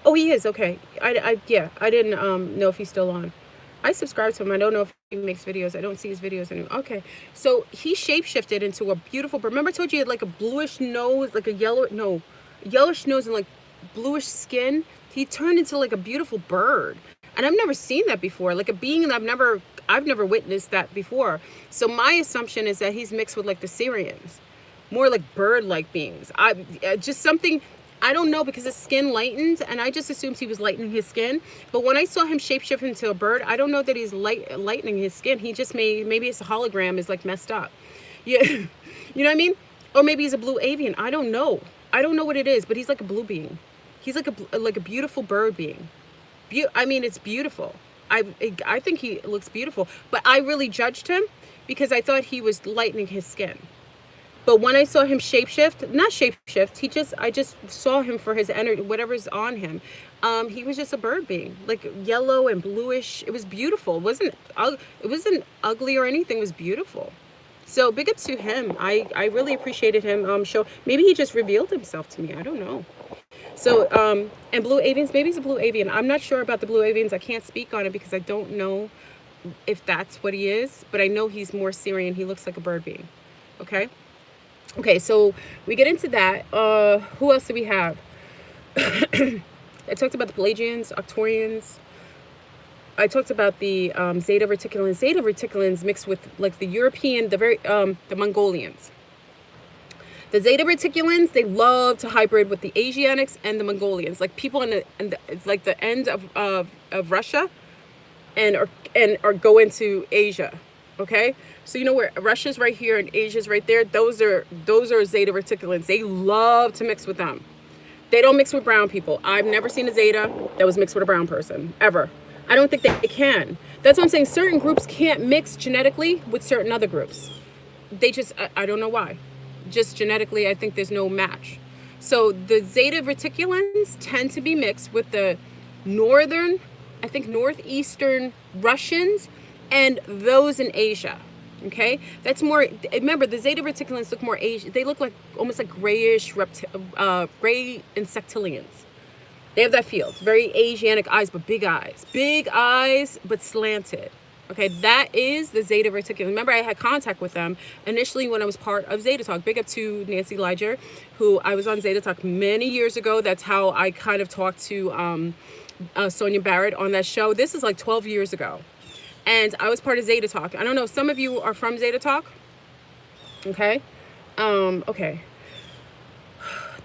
Oh, he is. Okay. I didn't know if he's still on. I subscribe to him. I don't know if he makes videos. I don't see his videos anymore. Okay. So he shapeshifted into a beautiful bird. Remember I told you he had like a bluish nose, like a yellowish nose and like bluish skin. He turned into like a beautiful bird. And I've never seen that before. Like a being that I've never witnessed that before. So my assumption is that he's mixed with like the Syrians. More like bird-like beings. Just something, I don't know, because his skin lightened, and I just assumed he was lightening his skin. But when I saw him shapeshift into a bird, I don't know that he's lightening his skin. He just maybe his hologram is like messed up. Yeah, you know what I mean? Or maybe he's a blue avian. I don't know. I don't know what it is, but he's like a blue being. He's like a beautiful bird being. I mean, it's beautiful. I think he looks beautiful, but I really judged him because I thought he was lightening his skin. But when I saw him not shapeshift, I just saw him for his energy, whatever's on him. He was just a bird being, like yellow and bluish. It was beautiful. It wasn't ugly or anything. It was beautiful. So big up to him. I really appreciated him. Maybe he just revealed himself to me. I don't know. So, and blue avians, maybe he's a blue avian. I'm not sure about the blue avians. I can't speak on it because I don't know if that's what he is, but I know he's more Syrian. He looks like a bird being. Okay. Okay. So we get into that. Who else do we have? I talked about the Pelagians, Arcturians. I talked about the Zeta Reticulans. Zeta Reticulans mixed with like the European, the Mongolians. The Zeta Reticulans, they love to hybrid with the Asiatics and the Mongolians, like people in like the end of Russia, and go into Asia. Okay, so you know where Russia's right here and Asia's right there. Those are Zeta Reticulans. They love to mix with them. They don't mix with brown people. I've never seen a Zeta that was mixed with a brown person ever. I don't think they can. That's what I'm saying. Certain groups can't mix genetically with certain other groups. They just, I don't know why. Just genetically, I think there's no match. So the Zeta Reticulans tend to be mixed with the northeastern Russians and those in Asia. Okay, that's more. Remember, the Zeta Reticulans look more Asian. They look like almost like grayish, gray insectilians. They have that feel. It's very Asiatic eyes, but big eyes, but slanted. Okay, that is the Zeta Reticulans. Remember, I had contact with them initially when I was part of Zeta Talk. Big up to Nancy Liger, who I was on Zeta Talk many years ago. That's how I kind of talked to Sonia Barrett on that show. This is like 12 years ago. And I was part of Zeta Talk. I don't know, some of you are from Zeta Talk. Okay. Okay.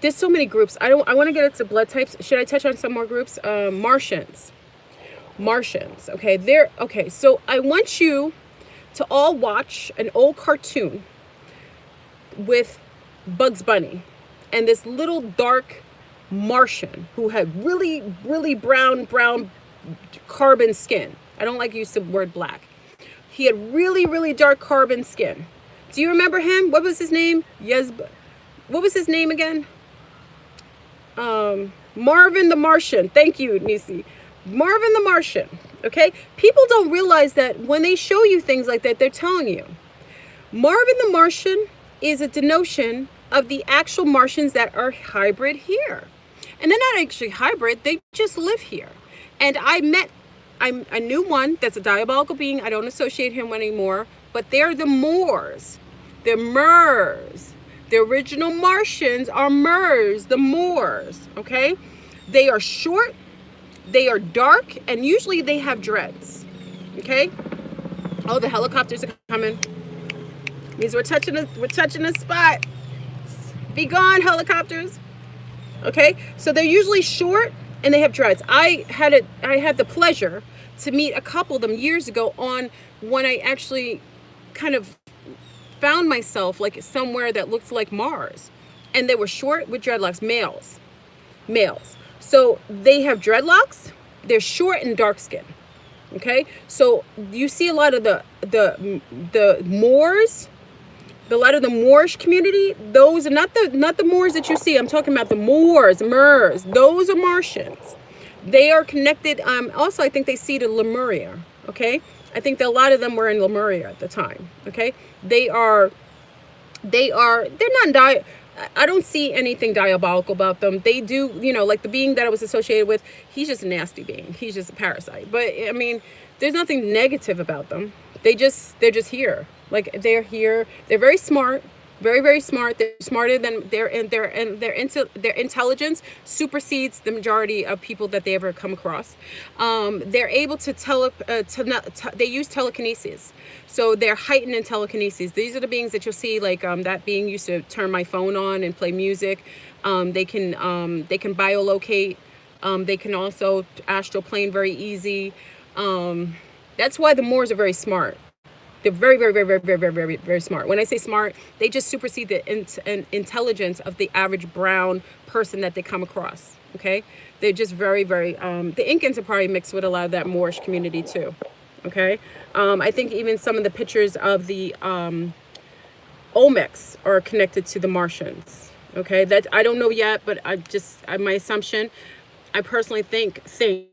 There's so many groups. I want to get into blood types. Should I touch on some more groups? Martians. Okay. Okay. So I want you to all watch an old cartoon with Bugs Bunny and this little dark Martian who had really, really brown carbon skin. I don't like use the word black. He had really, really dark carbon skin. Do you remember him? What was his name? What was his name again? Marvin the Martian. Thank you, Nisi. Marvin the Martian. Okay? People don't realize that when they show you things like that, they're telling you. Marvin the Martian is a denotion of the actual Martians that are hybrid here. And they're not actually hybrid, they just live here. And I knew one that's a diabolical being. I don't associate him anymore, but they're the Moors. They're Murs. The original Martians are Murs, the Moors, okay? They are short, they are dark, and usually they have dreads, okay? Oh, the helicopters are coming. Means we're touching a spot. Be gone, helicopters. Okay, so they're usually short and they have dreads. I had the pleasure to meet a couple of them years ago on when I actually kind of found myself like somewhere that looked like Mars, and they were short with dreadlocks, males. So they have dreadlocks. They're short and dark skin. Okay, so you see a lot of the Moors. A lot of the Moorish community, those are not the Moors that you see. I'm talking about the Moors, Murs. Those are Martians. They are connected. Also, I think they see to Lemuria. Okay, I think that a lot of them were in Lemuria at the time. Okay, they're not I don't see anything diabolical about them. They do, like the being that I was associated with, he's just a nasty being. He's just a parasite. But I mean, there's nothing negative about them. They're just here. Like they're here. They're very smart, very, very smart. They're smarter than their intelligence supersedes the majority of people that they ever come across. They're able to they use telekinesis. So they're heightened in telekinesis. These are the beings that you'll see, like that being used to turn my phone on and play music. They can biolocate. They can also astral plane very easy. That's why the Moors are very smart. They're very, very, very, very, very, very, very, very smart. When I say smart, they just supersede the intelligence of the average brown person that they come across. Okay, they're just very, very. The Incans are probably mixed with a lot of that Moorish community too. Okay, I think even some of the pictures of the Olmecs are connected to the Martians. Okay, that I don't know yet, but my assumption. I personally think, so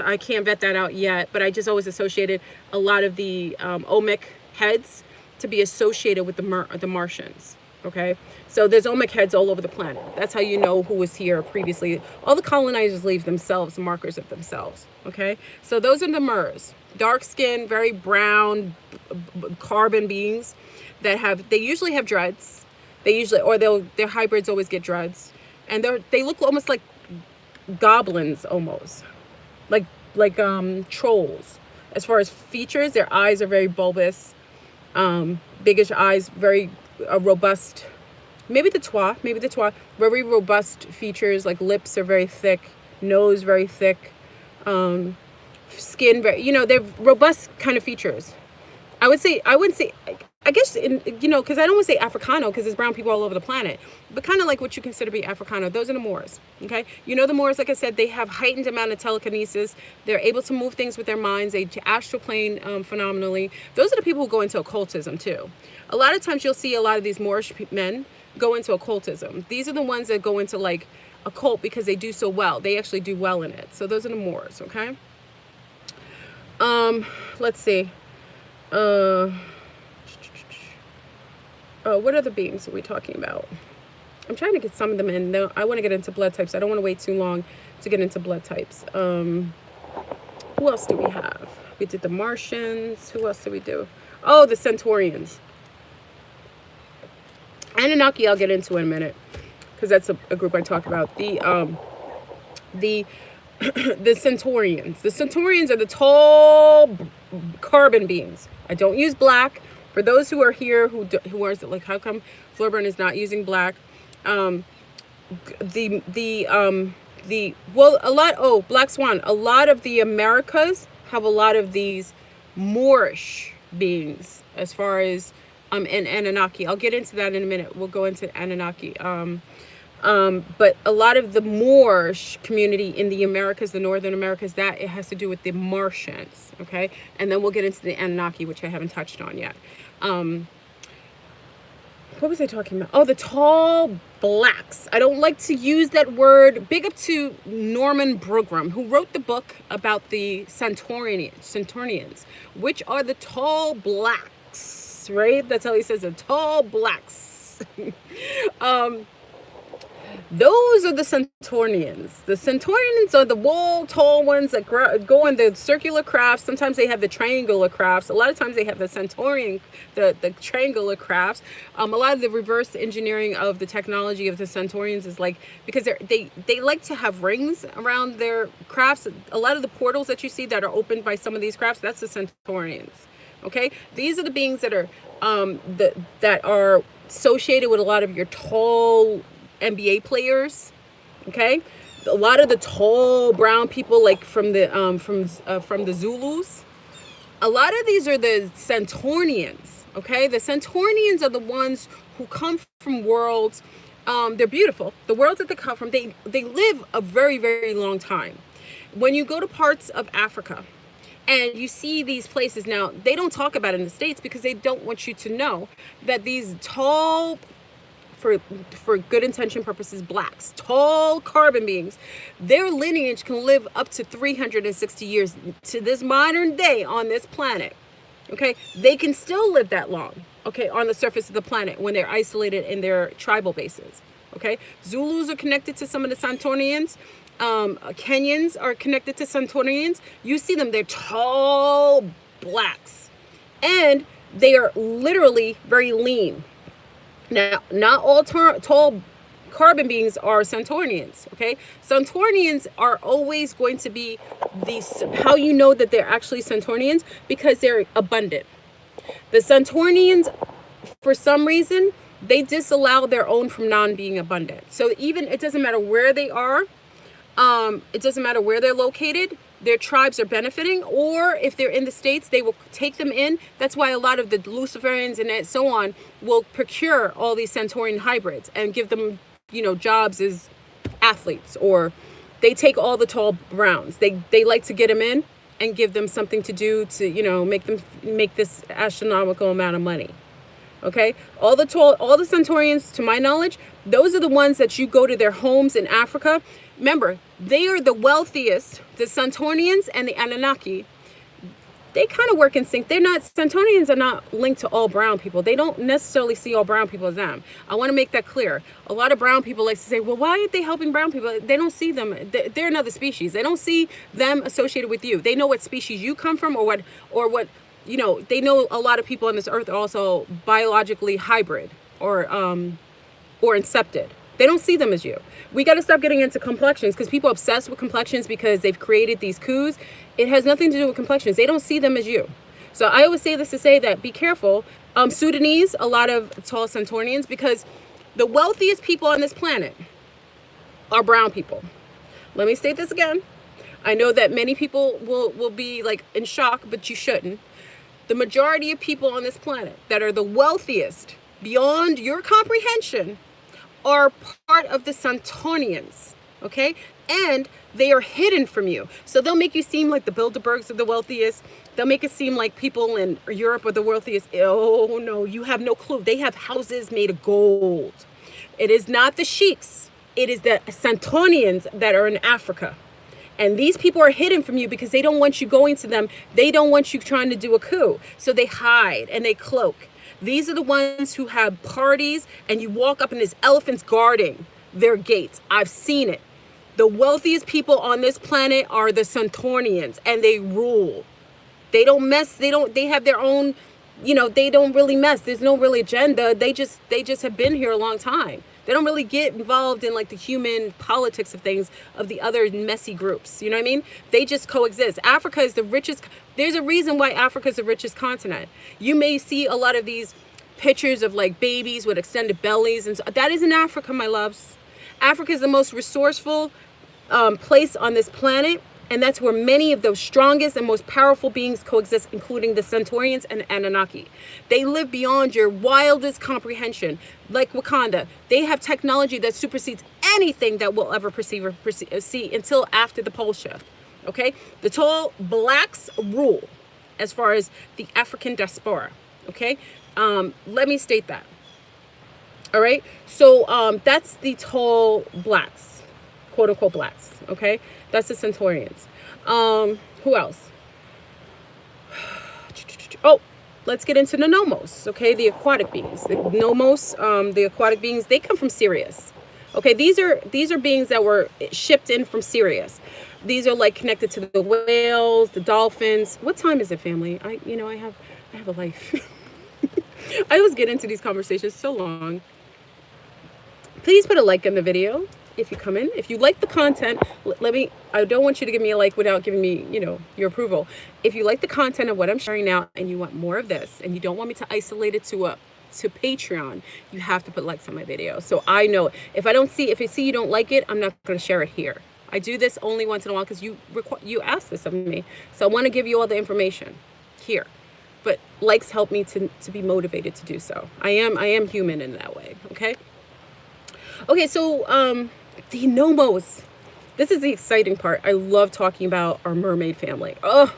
I can't vet that out yet, but I just always associated a lot of the Olmec heads to be associated with the Martians, okay? So there's Olmec heads all over the planet. That's how you know who was here previously. All the colonizers leave themselves markers of themselves, okay? So those are the Murs. Dark skin, very brown, carbon beings that they usually have dreads. Their hybrids always get dreads. And they look almost like goblins, almost like trolls. As far as features, their eyes are very bulbous, biggish eyes, very robust. Maybe the toit, very robust features. Like lips are very thick, nose very thick, skin very. They're robust kind of features. I wouldn't say. I guess, because I don't want to say Africano because there's brown people all over the planet, but kind of like what you consider to be Africano. Those are the Moors, okay? The Moors, like I said, they have heightened amount of telekinesis. They're able to move things with their minds. They astral plane phenomenally. Those are the people who go into occultism too. A lot of times you'll see a lot of these Moorish men go into occultism. These are the ones that go into like occult because they do so well. They actually do well in it. So those are the Moors, okay? Let's see. What other beings are we talking about? I'm trying to get some of them in. No, I want to get into blood types. I don't want to wait too long to get into blood types. Who else do we have? We did the Martians. Who else did we do? Oh, the Centaurians. Anunnaki I'll get into in a minute, because that's a group I talk about. The Centaurians. The Centaurians are the tall carbon beings. I don't use black. For those who are here who are like, how come Flurburn is not using black? Black Swan. A lot of the Americas have a lot of these Moorish beings as far as and Anunnaki. I'll get into that in a minute. We'll go into Anunnaki. But a lot of the Moorish community in the Americas, the Northern Americas, that it has to do with the Martians, okay? And then we'll get into the Anunnaki, which I haven't touched on yet. What was I talking about? Oh, the tall blacks. I don't like to use that word. Big up to Norman Brogram, who wrote the book about the Centaurians, which are the tall blacks, right? That's how he says it, tall blacks. Those are the Centaurians. The Centaurians are the tall ones that go in the circular crafts. Sometimes they have the triangular crafts. A lot of times they have the Centaurian, the triangular crafts. A lot of the reverse engineering of the technology of the Centaurians is like, because they like to have rings around their crafts. A lot of the portals that you see that are opened by some of these crafts, that's the Centaurians. Okay, these are the beings that are that are associated with a lot of your tall NBA players, okay? A lot of the tall brown people, like from the Zulus. A lot of these are the Centaurians, okay? The Centaurians are the ones who come from worlds. They're beautiful. The worlds that they come from, they live a very, very long time. When you go to parts of Africa and you see these places now, they don't talk about it in the States because they don't want you to know that these tall, for good intention purposes, blacks, tall carbon beings, their lineage can live up to 360 years to this modern day on this planet. Okay, they can still live that long, okay, on the surface of the planet when they're isolated in their tribal bases. Okay, Zulus are connected to some of the Centaurians. Kenyans are connected to Centaurians. You see them, they're tall blacks, and they are literally very lean. Now, not all tall carbon beings are Centaurians, okay? Centaurians are always going to be these, how you know that they're actually Centaurians? Because they're abundant. The Centaurians, for some reason, they disallow their own from non-being abundant. So even, it doesn't matter where they are, it doesn't matter where they're located, their tribes are benefiting, or if they're in the States, they will take them in. That's why a lot of the Luciferians and so on will procure all these Centaurian hybrids and give them, you know, jobs as athletes, or they take all the tall browns. They like to get them in and give them something to do to, you know, make this astronomical amount of money. Okay, all the Centaurians, to my knowledge, those are the ones that you go to their homes in Africa. Remember, they are the wealthiest. The Centaurians and the Anunnaki, they kind of work in sync. Centaurians are not linked to all brown people. They don't necessarily see all brown people as them. I want to make that clear. A lot of brown people like to say, well, why aren't they helping brown people? They don't see them. They're another species. They don't see them associated with you. They know what species you come from, or what, you know, they know a lot of people on this earth are also biologically hybrid or incepted. They don't see them as you. We got to stop getting into complexions, because people are obsessed with complexions because they've created these coups. It has nothing to do with complexions. They don't see them as you. So I always say this to say that be careful. Sudanese, a lot of tall Centaurians, because the wealthiest people on this planet are brown people. Let me state this again. I know that many people will be like in shock, but you shouldn't. The majority of people on this planet that are the wealthiest beyond your comprehension are part of the Centaurians, okay? And they are hidden from you. So they'll make you seem like the Bilderbergs are the wealthiest. They'll make it seem like people in Europe are the wealthiest. Oh no, you have no clue. They have houses made of gold. It is not the sheiks. It is the Centaurians that are in Africa. And these people are hidden from you because they don't want you going to them. They don't want you trying to do a coup. So they hide and they cloak. These are the ones who have parties and you walk up and there's elephants guarding their gates. I've seen it. The wealthiest people on this planet are the Centaurians, and they rule. They don't mess. They have their own, they don't really mess. There's no really agenda. They just have been here a long time. They don't really get involved in like the human politics of things of the other messy groups. You know what I mean? They just coexist. Africa is the richest. There's a reason why Africa is the richest continent. You may see a lot of these pictures of like babies with extended bellies, and so, that is in Africa, my loves. Africa is the most resourceful place on this planet. And that's where many of those strongest and most powerful beings coexist, including the Centaurians and Anunnaki. They live beyond your wildest comprehension. Like Wakanda, they have technology that supersedes anything that we'll ever perceive or see until after the pole shift. Okay? The tall blacks rule as far as the African diaspora. Okay? Let me state that. All right? So that's the tall blacks, quote unquote blacks. Okay? That's the Centaurians. Who else? Oh, let's get into the Nomos, okay? The aquatic beings. The Nomos, the aquatic beings, they come from Sirius. Okay, these are beings that were shipped in from Sirius. These are like connected to the whales, the dolphins. What time is it, family? I have a life. I always get into these conversations so long. Please put a like in the video. If you come in, if you like the content, I don't want you to give me a like without giving me, your approval. If you like the content of what I'm sharing now and you want more of this and you don't want me to isolate it to Patreon, you have to put likes on my video. So I know if I see you don't like it, I'm not going to share it here. I do this only once in a while because you asked this of me. So I want to give you all the information here. But likes help me to be motivated to do so. I am human in that way. Okay, so the Nomos. This is the exciting part. I love talking about our mermaid family. Oh,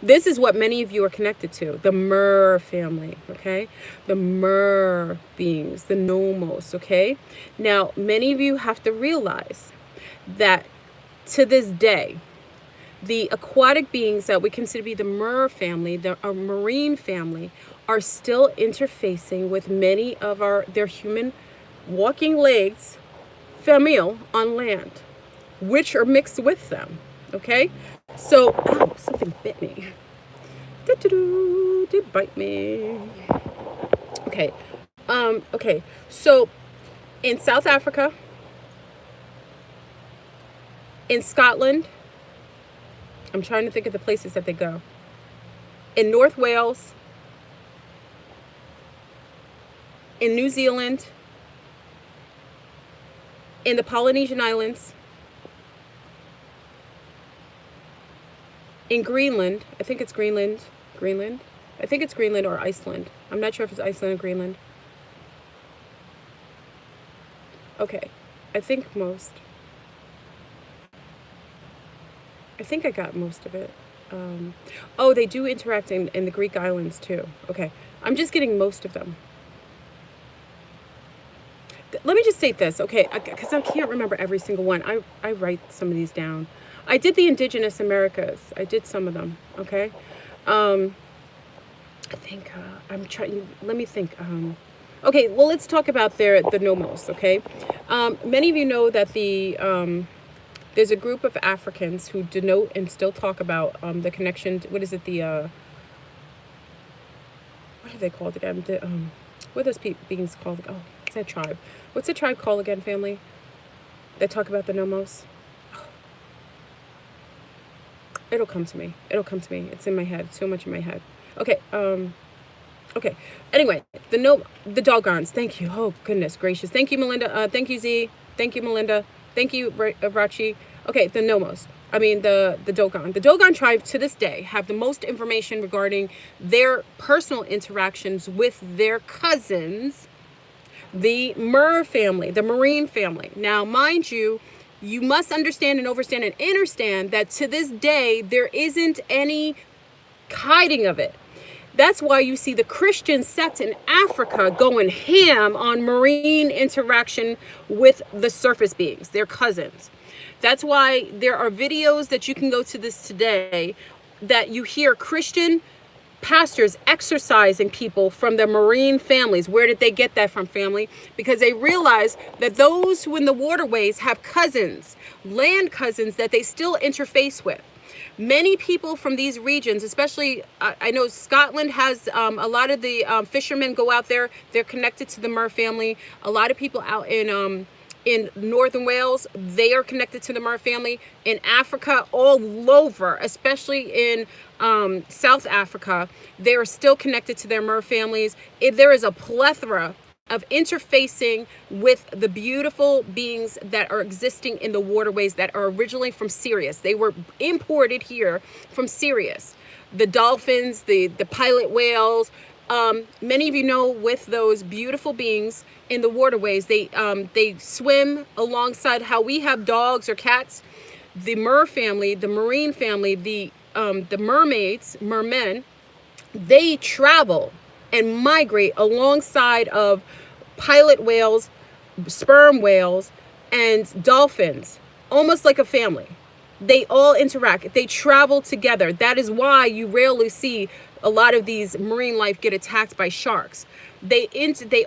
this is what many of you are connected to. The mer family, okay? The mer beings, the Nomos, okay? Now, many of you have to realize that to this day, the aquatic beings that we consider to be the mer family, our marine family, are still interfacing with many of their human walking legs, famille, on land, which are mixed with them. Okay, so something bit me. Did bite me. Okay, okay. So in South Africa, in Scotland, I'm trying to think of the places that they go. In North Wales, in New Zealand, in the Polynesian Islands, in Greenland, I think it's Greenland, I think it's Greenland or Iceland. I'm not sure if it's Iceland or Greenland. Okay, I think I got most of it. Oh, they do interact in the Greek islands too. Okay, I'm just getting most of them. Let me just state this, okay, because I can't remember every single one. I write some of these down. I did the Indigenous Americas. I did some of them, okay? I think, I'm trying, let me think. Okay, well, let's talk about the Nomos, okay? Many of you know that there's a group of Africans who denote and still talk about the connection, what is it, what are they called again? What are those beings called? Oh, what's that tribe? What's the tribe called again, family? That talk about the Nomos? Oh. It'll come to me. It's in my head. It's so much in my head. Okay, okay. Anyway, the Dogons. Thank you. Oh, goodness gracious. Thank you, Melinda. Thank you, Z. Thank you, Melinda. Thank you, Rachi. Okay, the Nomos. I mean, the Dogon. The Dogon tribe to this day have the most information regarding their personal interactions with their cousins, the Mer family, the marine family. Now, mind you, you must understand and understand that to this day, there isn't any hiding of it. That's why you see the Christian sect in Africa going ham on marine interaction with the surface beings, their cousins. That's why there are videos that you can go to this today that you hear Christian pastors exorcising people from their marine families. Where did they get that from, family? Because they realized that those who in the waterways have cousins, land cousins, that they still interface with. Many people from these regions, especially I know Scotland has a lot of the fishermen go out there. They're connected to the Mer family. A lot of people out in northern Wales, they are connected to the Mer family. In Africa, all over, especially in South Africa, they are still connected to their Mer families. There is a plethora of interfacing with the beautiful beings that are existing in the waterways that are originally from Sirius. They were imported here from Sirius. The dolphins, the pilot whales, many of you know with those beautiful beings in the waterways, they swim alongside how we have dogs or cats. The Mer family, the marine family, the mermaids, mermen, they travel and migrate alongside of pilot whales, sperm whales, and dolphins, almost like a family. They all interact. They travel together. That is why you rarely see a lot of these marine life get attacked by sharks. They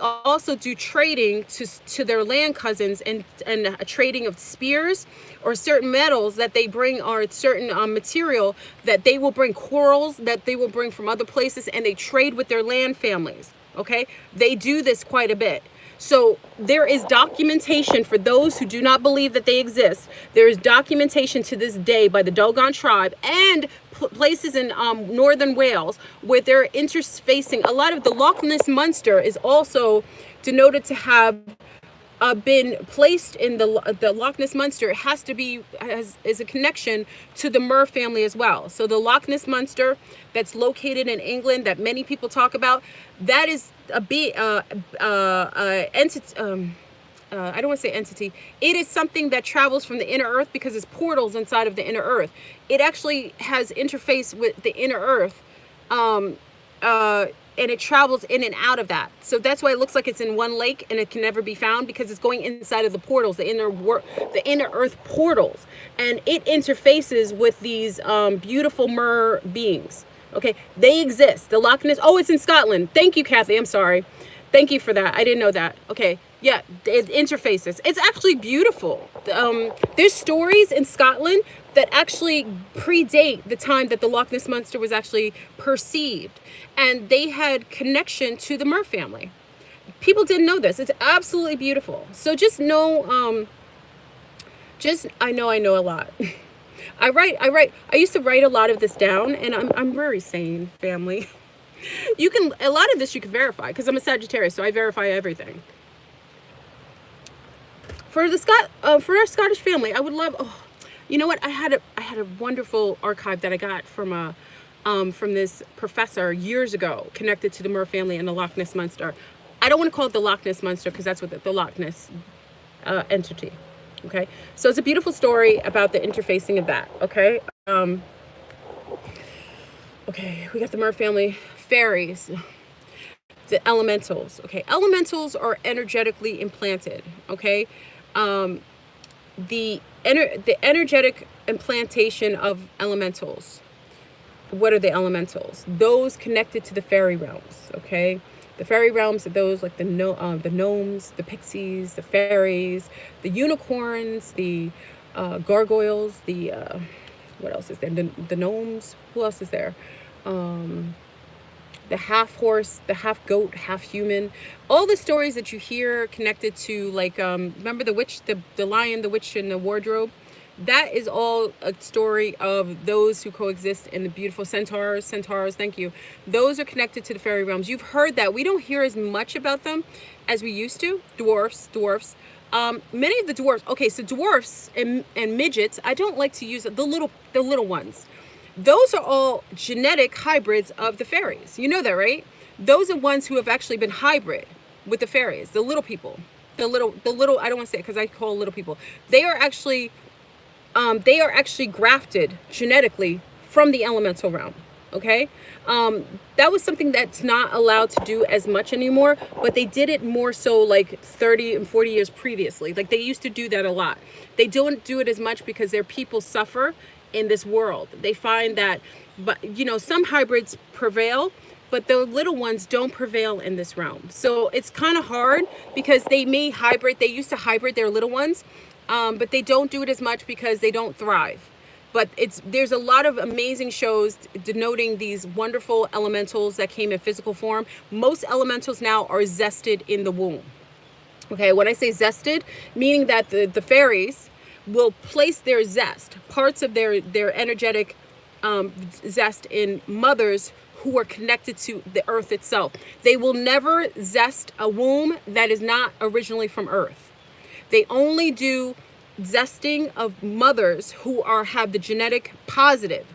also do trading to their land cousins, and a trading of spears or certain metals that they bring, or certain material that they will bring, corals that they will bring from other places, and they trade with their land families. Okay, they do this quite a bit. So there is documentation for those who do not believe that they exist. There is documentation to this day by the Dogon tribe and places in northern Wales where they're interfacing. A lot of the Loch Ness Monster is also denoted to have been placed in the Loch Ness Monster. It has to be is a connection to the Mer family as well. So the Loch Ness Monster that's located in England that many people talk about, that is a entity. I don't want to say entity. It is something that travels from the inner earth because it's portals inside of the inner earth. It actually has interface with the inner earth. And it travels in and out of that. So that's why it looks like it's in one lake and it can never be found, because it's going inside of the portals, the inner earth portals. And it interfaces with these beautiful Mer beings. Okay, they exist. The Loch Ness, oh, it's in Scotland. Thank you, Kathy, I'm sorry. Thank you for that, I didn't know that. Okay, yeah, it interfaces. It's actually beautiful. There's stories in Scotland that actually predate the time that the Loch Ness Monster was actually perceived. And they had connection to the Mer family. People didn't know this. It's absolutely beautiful. So just know, I know a lot. I used to write a lot of this down, and I'm very sane, family. A lot of this you can verify, because I'm a Sagittarius, so I verify everything. For our Scottish family, I would love, you know what? I had a wonderful archive that I got from this professor years ago, connected to the Mer family and the Loch Ness Monster. I don't want to call it the Loch Ness Monster because that's what the Loch Ness entity. Okay, so it's a beautiful story about the interfacing of that. Okay, okay, we got the Mer family, fairies, the elementals. Okay, elementals are energetically implanted. Okay, the energetic implantation of elementals. What are the elementals? Those connected to the fairy realms. Okay, the fairy realms are those like the gnomes, the pixies, the fairies, the unicorns, the gargoyles, the what else is there? The gnomes. Who else is there? The half horse, the half goat, half human. All the stories that you hear connected to, like remember the witch, the lion, the witch, and the wardrobe. That is all a story of those who coexist in the beautiful centaurs, thank you. Those are connected to the fairy realms. You've heard that. We don't hear as much about them as we used to. Dwarfs. Many of the dwarfs, okay, so dwarfs and midgets, I don't like to use the little ones. Those are all genetic hybrids of the fairies. You know that, right? Those are ones who have actually been hybrid with the fairies, the little people. The little, I don't want to say it because I call little people. They are actually grafted genetically from the elemental realm. Okay, that was something that's not allowed to do as much anymore, but they did it more so like 30 and 40 years previously. Like they used to do that a lot. They don't do it as much because their people suffer in this world. They find that, but you know, some hybrids prevail, but the little ones don't prevail in this realm. So it's kind of hard because they may hybrid. They used to hybrid their little ones, but they don't do it as much because they don't thrive. But there's a lot of amazing shows denoting these wonderful elementals that came in physical form. Most elementals now are zested in the womb. Okay, when I say zested, meaning that the fairies will place their zest, parts of their energetic zest in mothers who are connected to the earth itself. They will never zest a womb that is not originally from earth. They only do zesting of mothers who have the genetic positive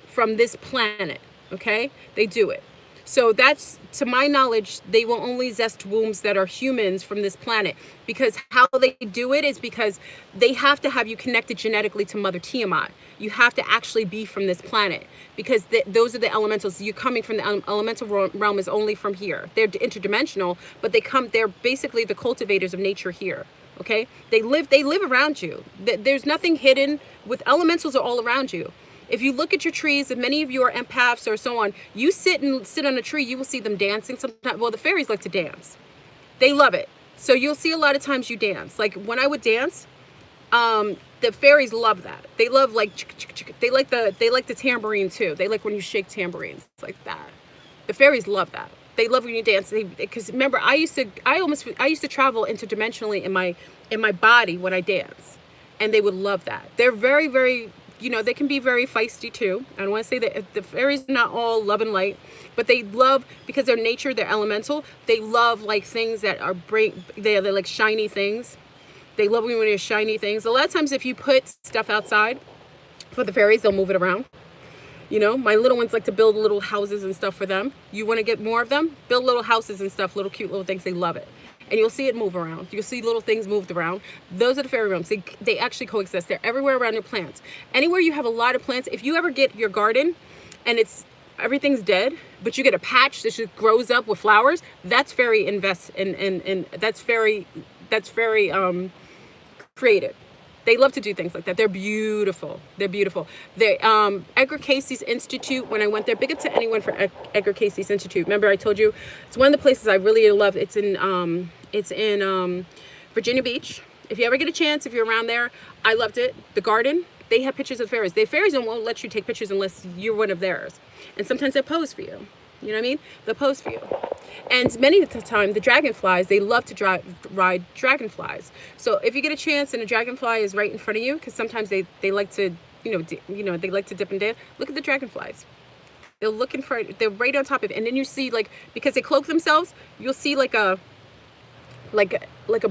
from this planet. Okay, they do it. So that's, to my knowledge, they will only zest wombs that are humans from this planet, because how they do it is because they have to have you connected genetically to Mother Tiamat. You have to actually be from this planet, because those are the elementals. You're coming from the elemental realm is only from here. They're interdimensional, but they're basically the cultivators of nature here. Okay, they live around you. There's nothing hidden. With elementals are all around you. If you look at your trees, if many of you are empaths or so on, you sit on a tree, you will see them dancing sometimes. Well, the fairies like to dance. They love it. So you'll see a lot of times you dance. Like when I would dance, the fairies love that. They love they like the tambourine too. They like when you shake tambourines like that. The fairies love that. They love when you dance, because remember, I used to travel interdimensionally in my body when I dance, and they would love that. They're very, very, you know, they can be very feisty too. I don't want to say that the fairies are not all love and light, but they love, because their nature, they're elemental. They love like things that are they're like shiny things. They love when there's shiny things. A lot of times, if you put stuff outside for the fairies, they'll move it around. You know, my little ones like to build little houses and stuff for them. You want to get more of them? Build little houses and stuff, little cute little things. They love it. And you'll see it move around. You'll see little things moved around. Those are the fairy realms. They actually coexist. They're everywhere around your plants. Anywhere you have a lot of plants, if you ever get your garden and everything's dead, but you get a patch that just grows up with flowers, that's very that's very creative. They love to do things like that. They're beautiful. They're beautiful. Edgar Cayce's Institute, when I went there, big up to anyone for Edgar Cayce's Institute. Remember I told you, it's one of the places I really love. It's in Virginia Beach. If you ever get a chance, if you're around there, I loved it. The garden, they have pictures of fairies. The fairies won't let you take pictures unless you're one of theirs. And sometimes they pose for you. You know what I mean? They'll pose for you. And many of the time, the dragonflies, they love to ride dragonflies. So if you get a chance and a dragonfly is right in front of you, because sometimes they like to, they like to dip and dance, look at the dragonflies. They're looking for it. They're right on top of it. And then you see, like, because they cloak themselves, you'll see like a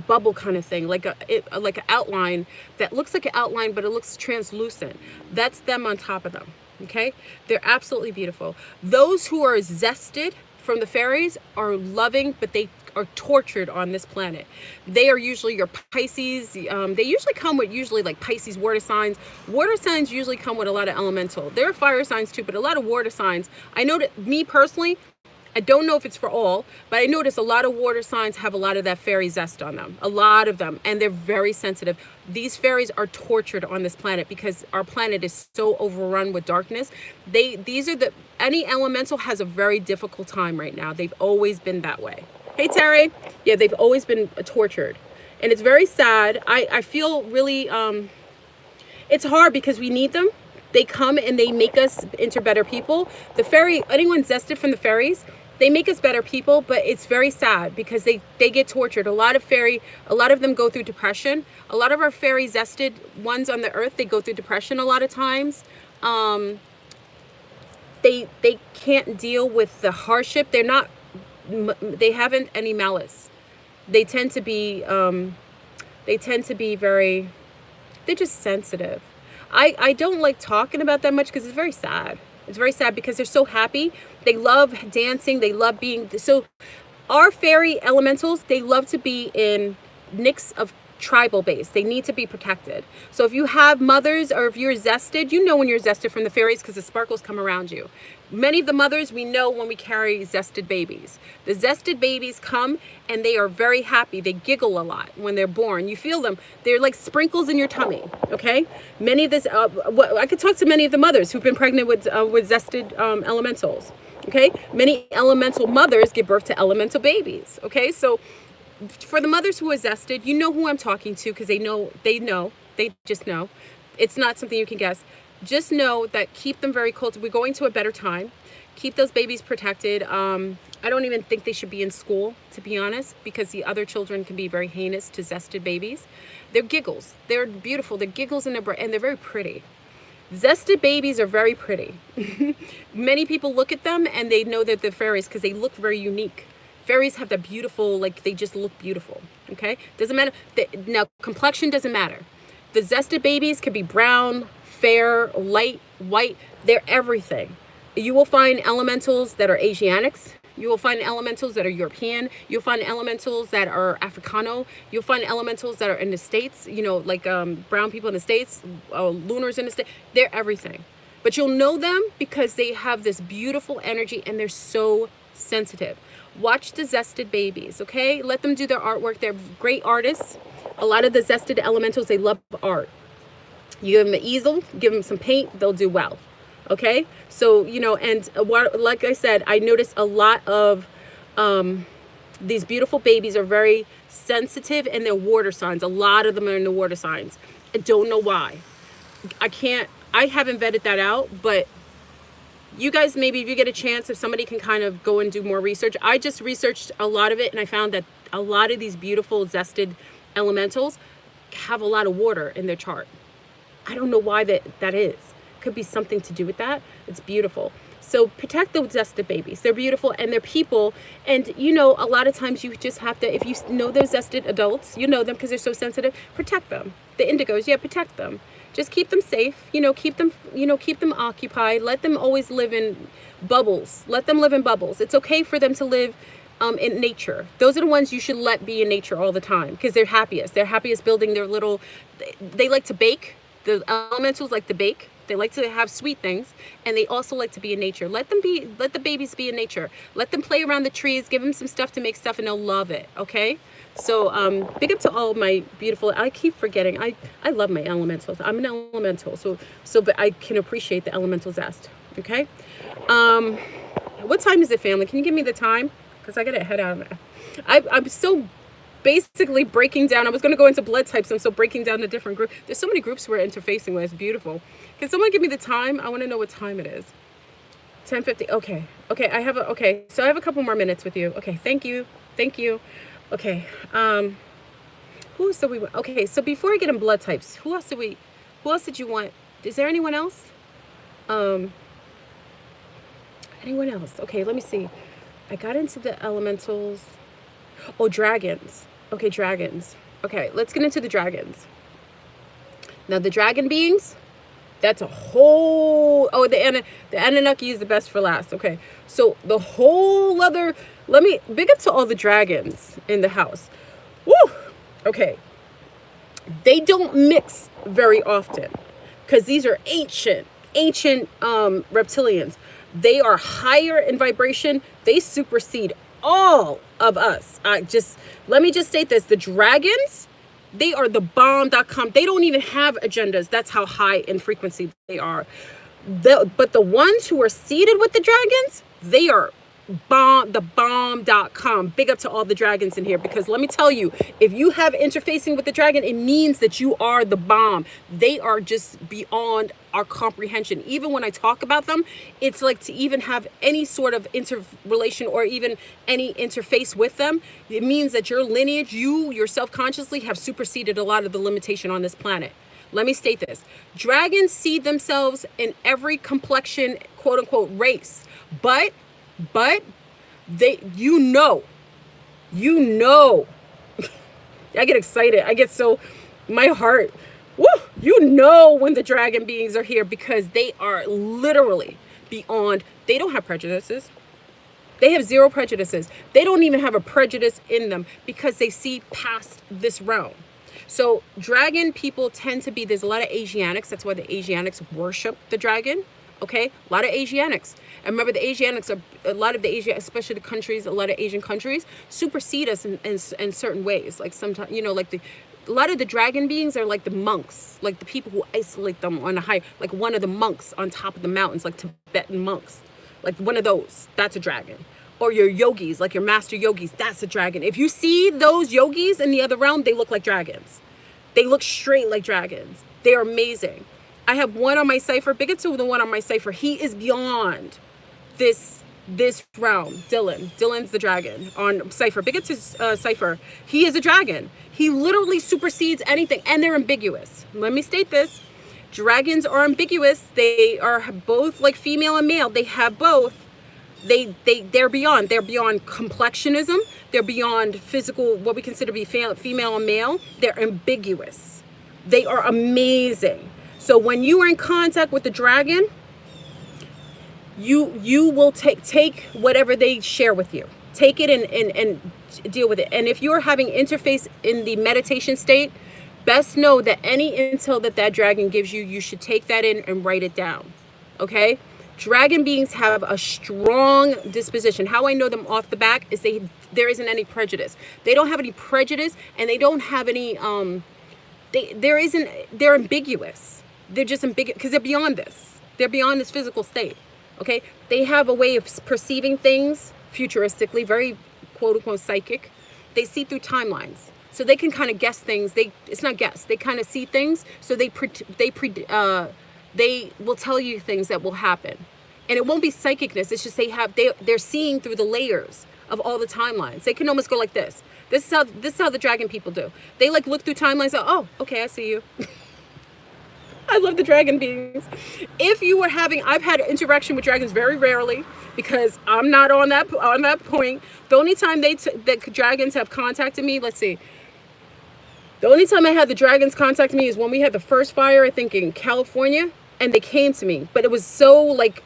bubble kind of thing, like an outline that looks like an outline, but it looks translucent. That's them on top of them. Okay, they're absolutely beautiful. Those who are zested from the fairies are loving, but they are tortured on this planet. They are usually your Pisces. They usually come with like Pisces water signs. Water signs usually come with a lot of elemental. There are fire signs too, but a lot of water signs. I know that me personally, I don't know if it's for all, but I notice a lot of water signs have a lot of that fairy zest on them. A lot of them. And they're very sensitive. These fairies are tortured on this planet because our planet is so overrun with darkness. Any elemental has a very difficult time right now. They've always been that way. Hey, Terry. Yeah, they've always been tortured. And it's very sad. I feel really, it's hard because we need them. They come and they make us into better people. Anyone zested from the fairies, they make us better people, but it's very sad because they get tortured. A lot of them go through depression. A lot of our fairy zested ones on the earth, they go through depression a lot of times. They can't deal with the hardship. They haven't any malice. They tend to be very, they're just sensitive. I don't like talking about that much because it's very sad. It's very sad because they're so happy. They love dancing. They love being, so our fairy elementals, they love to be in nicks of tribal based. They need to be protected. So if you have mothers, or if you're zested, you know when you're zested from the fairies because the sparkles come around you. Many of the mothers, we know when we carry zested babies. The zested babies come and they are very happy. They giggle a lot when they're born. You feel them. They're like sprinkles in your tummy, okay? Many of this, I could talk to many of the mothers who've been pregnant with zested elementals, okay? Many elemental mothers give birth to elemental babies, okay? So for the mothers who are zested, you know who I'm talking to because they just know. It's not something you can guess. Just know that keep them very cold. We're going to a better time. Keep those babies protected. I don't even think they should be in school, to be honest, because the other children can be very heinous to zested babies. They're giggles. They're beautiful. They're giggles and they're very pretty. Zested babies are very pretty. Many people look at them and they know that they're fairies because they look very unique. Fairies have that beautiful, like they just look beautiful, okay? Doesn't matter. Now, complexion doesn't matter. The zested babies can be brown, fair, light, white. They're everything. You will find elementals that are Asiatics. You will find elementals that are European. You'll find elementals that are Africano. You'll find elementals that are in the States, you know, like brown people in the States, lunars in the States. They're everything. But you'll know them because they have this beautiful energy and they're so sensitive. Watch the zested babies, okay? Let them do their artwork. They're great artists. A lot of the zested elementals, they love art. You give them an easel, give them some paint, they'll do well, okay? So, you know, and like I said, I noticed a lot of these beautiful babies are very sensitive and they're water signs. A lot of them are in the water signs. I don't know why. I haven't vetted that out, but you guys, maybe if you get a chance, if somebody can kind of go and do more research. I just researched a lot of it and I found that a lot of these beautiful zested elementals have a lot of water in their chart. I don't know why that is. Could be something to do with that. It's beautiful. So protect those zested babies. They're beautiful and they're people. And you know, a lot of times you just have to, if you know those zested adults, you know them because they're so sensitive, protect them. The indigos, yeah, protect them. Just keep them safe, keep them occupied. Let them always live in bubbles. Let them live in bubbles. It's okay for them to live in nature. Those are the ones you should let be in nature all the time because they're happiest. They're happiest building their little, they like to bake. The elementals like to bake. They like to have sweet things and they also like to be in nature. Let the babies be in nature. Let them play around the trees, give them some stuff to make stuff and they'll love it, okay? So big up to all my beautiful, I keep forgetting, I love my elementals. I'm an elemental, so but I can appreciate the elemental zest, okay? What time is it, family? Can you give me the time? Because I gotta head out. I'm so basically breaking down. I was going to go into blood types. I'm still breaking down the different groups. There's so many groups we're interfacing with. It's beautiful. Can someone give me the time? I want to know what time it is. 10:50. Okay. Okay. So I have a couple more minutes with you. Okay. Thank you. Okay. Who else did we want? Okay. So before I get in blood types, who else did you want? Is there anyone else? Anyone else? Okay. Let me see. I got into the elementals. Oh, dragons. Okay, dragons. Okay, let's get into the dragons. Now, the dragon beings, that's a whole... Oh, the Anunnaki is the best for last. Okay, so the whole other... Big up to all the dragons in the house. Woo! Okay. They don't mix very often because these are ancient reptilians. They are higher in vibration. They supersede all of us. Let me just state this. The dragons, they are the bomb.com. They don't even have agendas. That's how high in frequency they are. But the ones who are seated with the dragons, they are the bomb.com. Big up to all the dragons in here, because let me tell you, if you have interfacing with the dragon, it means that you are the bomb. They are just beyond our comprehension. Even when I talk about them, it's like to even have any sort of interrelation or even any interface with them, it means that your lineage, you yourself consciously have superseded a lot of the limitation on this planet. Let me state this. Dragons see themselves in every complexion, quote unquote, race. But they, I get excited. I get so, my heart, woo, when the dragon beings are here, because they are literally beyond, they don't have prejudices. They have zero prejudices. They don't even have a prejudice in them because they see past this realm. So dragon people tend to be, there's a lot of Asiatics. That's why the Asiatics worship the dragon. Okay, a lot of Asiatics. And remember, the Asiatics are, a lot of the Asia, especially the countries, a lot of Asian countries supersede us in certain ways. Like sometimes, you know, like a lot of the dragon beings are like the monks, like the people who isolate them on a high, like one of the monks on top of the mountains, like Tibetan monks, like one of those, that's a dragon. Or your yogis, like your master yogis, that's a dragon. If you see those yogis in the other realm, they look like dragons. They look straight like dragons. They are amazing. I have one on my cipher, bigger to the one on my cipher. He is beyond this realm. Dylan's the dragon on cipher. Bigger to cipher. He is a dragon. He literally supersedes anything, and they're ambiguous. Let me state this. Dragons are ambiguous. They are both like female and male. They have both. They're beyond complexionism. They're beyond physical, what we consider to be female and male. They're ambiguous. They are amazing. So when you are in contact with the dragon, you will take whatever they share with you. Take it and deal with it. And if you're having interface in the meditation state, best know that any intel that dragon gives you, you should take that in and write it down. Okay? Dragon beings have a strong disposition. How I know them off the back is there isn't any prejudice. They don't have any prejudice, and they don't have any they're ambiguous. They're just ambiguous because they're beyond this. They're beyond this physical state. Okay? They have a way of perceiving things futuristically, very quote unquote psychic. They see through timelines. So they can kind of guess things. It's not guess. They kind of see things. So they will tell you things that will happen. And it won't be psychicness. It's just they're seeing through the layers of all the timelines. They can almost go like this. This is how the dragon people do. They like look through timelines. Oh, okay, I see you. I love the dragon beings. If you were I've had interaction with dragons very rarely because I'm not on that point. The only time that dragons have contacted me, let's see. The only time I had the dragons contact me is when we had the first fire, I think in California, and they came to me. But it was so like,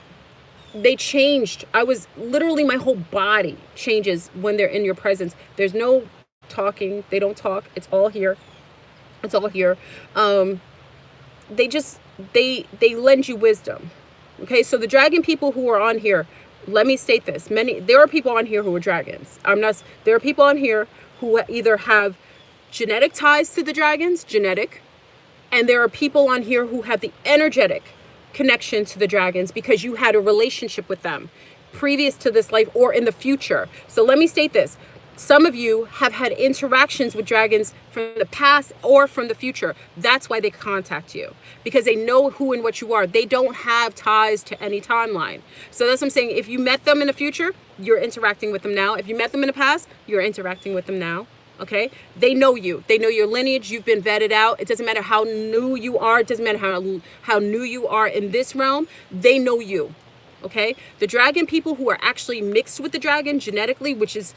they changed. I was literally, my whole body changes when they're in your presence. There's no talking. They don't talk. It's all here. It's all here. They lend you wisdom. Okay, so the dragon people who are on here, let me state this. There are people on here who are dragons. There are people on here who either have genetic ties to the dragons, and there are people on here who have the energetic connection to the dragons because you had a relationship with them previous to this life or in the future. So let me state this. Some of you have had interactions with dragons from the past or from the future. That's why they contact you, because they know who and what you are. They don't have ties to any timeline. So that's what I'm saying. If you met them in the future, you're interacting with them now. If you met them in the past, you're interacting with them now. Okay? They know you. They know your lineage. You've been vetted out. It doesn't matter how new you are. It doesn't matter how new you are in this realm. They know you. Okay, the dragon people who are actually mixed with the dragon genetically, which is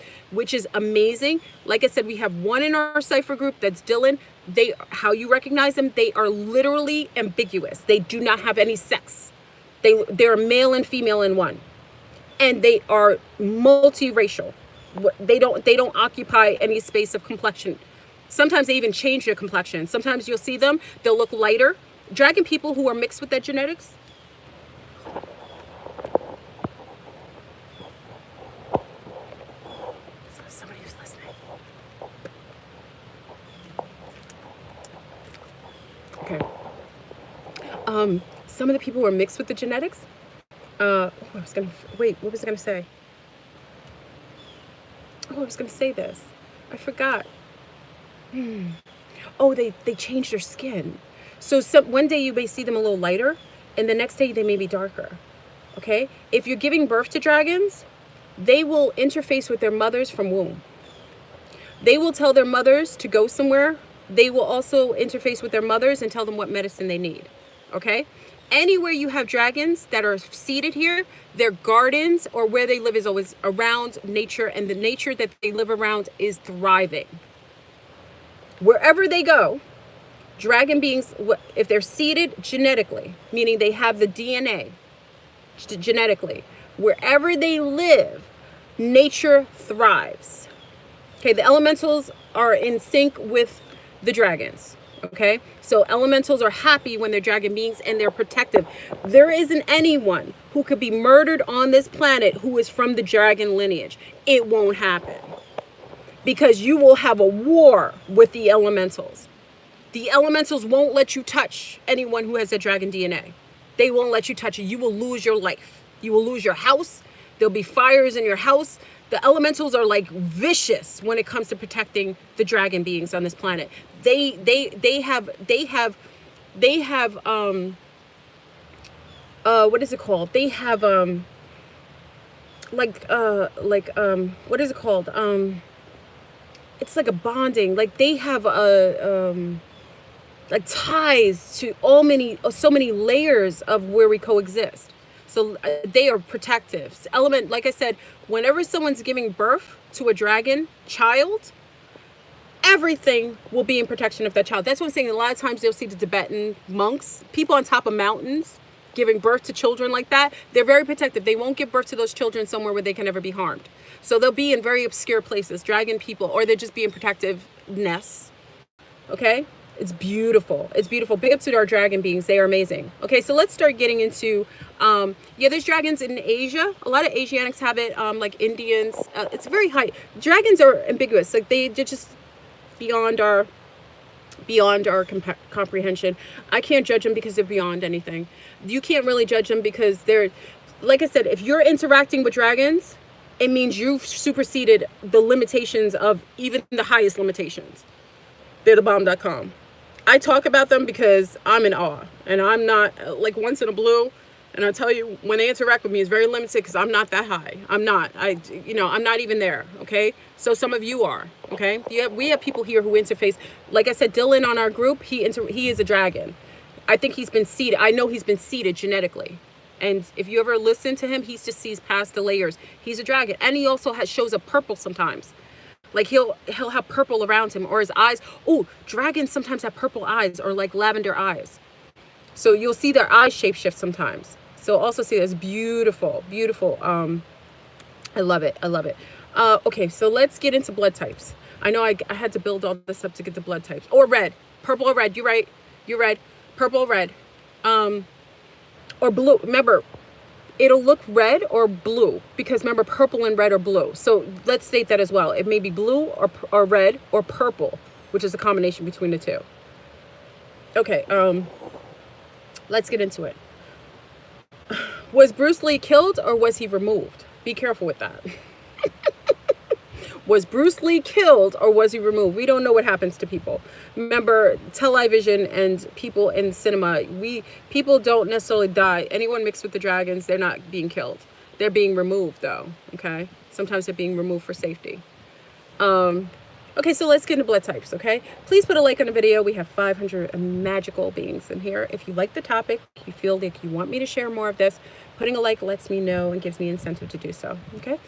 amazing. Like I said, we have one in our cipher group, that's Dylan. How you recognize them, they are literally ambiguous. They do not have any sex. They're male and female in one, and they are multiracial. They don't occupy any space of complexion. Sometimes they even change their complexion. Sometimes you'll see them, they'll look lighter. Dragon people who are mixed with their genetics. Okay. Some of the people who are mixed with the genetics. What was I gonna say? Oh, I was gonna say this. I forgot. Oh, they change their skin. So one day you may see them a little lighter, and the next day they may be darker. Okay? If you're giving birth to dragons, they will interface with their mothers from womb. They will tell their mothers to go somewhere. They will also interface with their mothers and tell them what medicine they need. Okay? Anywhere you have dragons that are seated here, their gardens or where they live is always around nature, and the nature that they live around is thriving. Wherever they go, dragon beings, if they're seated genetically, meaning they have the DNA genetically, wherever they live, nature thrives. Okay, the elementals are in sync with the dragons. Okay, so elementals are happy when they're dragon beings and they're protective. There isn't anyone who could be murdered on this planet who is from the dragon lineage. It won't happen, because you will have a war with the elementals. The elementals won't let you touch anyone who has a dragon DNA. They won't let you touch it. You will lose your life. You will lose your house. There'll be fires in your house. The elementals are like vicious when it comes to protecting the dragon beings on this planet. They have what is it called? They have what is it called? It's like a bonding. Like they have like ties to so many layers of where we coexist. So they are protective. Element, like I said, whenever someone's giving birth to a dragon child, everything will be in protection of that child. That's what I'm saying. A lot of times you'll see the Tibetan monks, people on top of mountains, giving birth to children like that. They're very protective. They won't give birth to those children somewhere where they can never be harmed. So they'll be in very obscure places, dragon people, or they'll just be in protective nests. Okay? It's beautiful. It's beautiful. Big up to our dragon beings. They are amazing. Okay, so let's start getting into, yeah, there's dragons in Asia. A lot of Asiatics have it, like Indians. It's very high. Dragons are ambiguous. Like they're just beyond our comprehension. I can't judge them because they're beyond anything. You can't really judge them because they're, like I said, if you're interacting with dragons, it means you've superseded the limitations of even the highest limitations. They're the bomb.com. I talk about them because I'm in awe, and I'm not like once in a blue. And I'll tell you, when they interact with me, it's very limited because I'm not that high. I'm not. I'm not even there. Okay. So some of you are. Okay. We have people here who interface. Like I said, Dylan on our group, he is a dragon. I think he's been seeded. I know he's been seeded genetically. And if you ever listen to him, he just sees past the layers. He's a dragon, and he also shows up purple sometimes. Like he'll have purple around him, or his eyes. Oh, dragons sometimes have purple eyes or like lavender eyes. So you'll see their eyes shapeshift sometimes. So also see this beautiful, beautiful. I love it. I love it. Okay, so let's get into blood types. I know I had to build all this up to get the blood types. Or red, purple or red. You're right. You're red. Purple or red. Or blue. Remember, it'll look red or blue because remember, purple and red are blue. So let's state that as well. It may be blue or red or purple, which is a combination between the two. Okay, let's get into it. Was Bruce Lee killed or was he removed? Be careful with that. Was Bruce Lee killed or was he removed? We don't know what happens to people. Remember, television and people in cinema, people don't necessarily die. Anyone mixed with the dragons, they're not being killed. They're being removed though, okay? Sometimes they're being removed for safety. Okay, so let's get into blood types, okay? Please put a like on the video. We have 500 magical beings in here. If you like the topic, you feel like you want me to share more of this, putting a like lets me know and gives me incentive to do so, okay?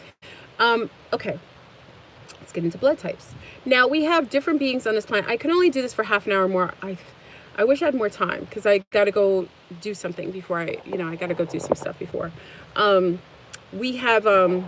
Okay. Let's get into blood types. Now we have different beings on this planet. I can only do this for half an hour more. I wish I had more time because I got to go do something before I got to go do some stuff before. We have, oh,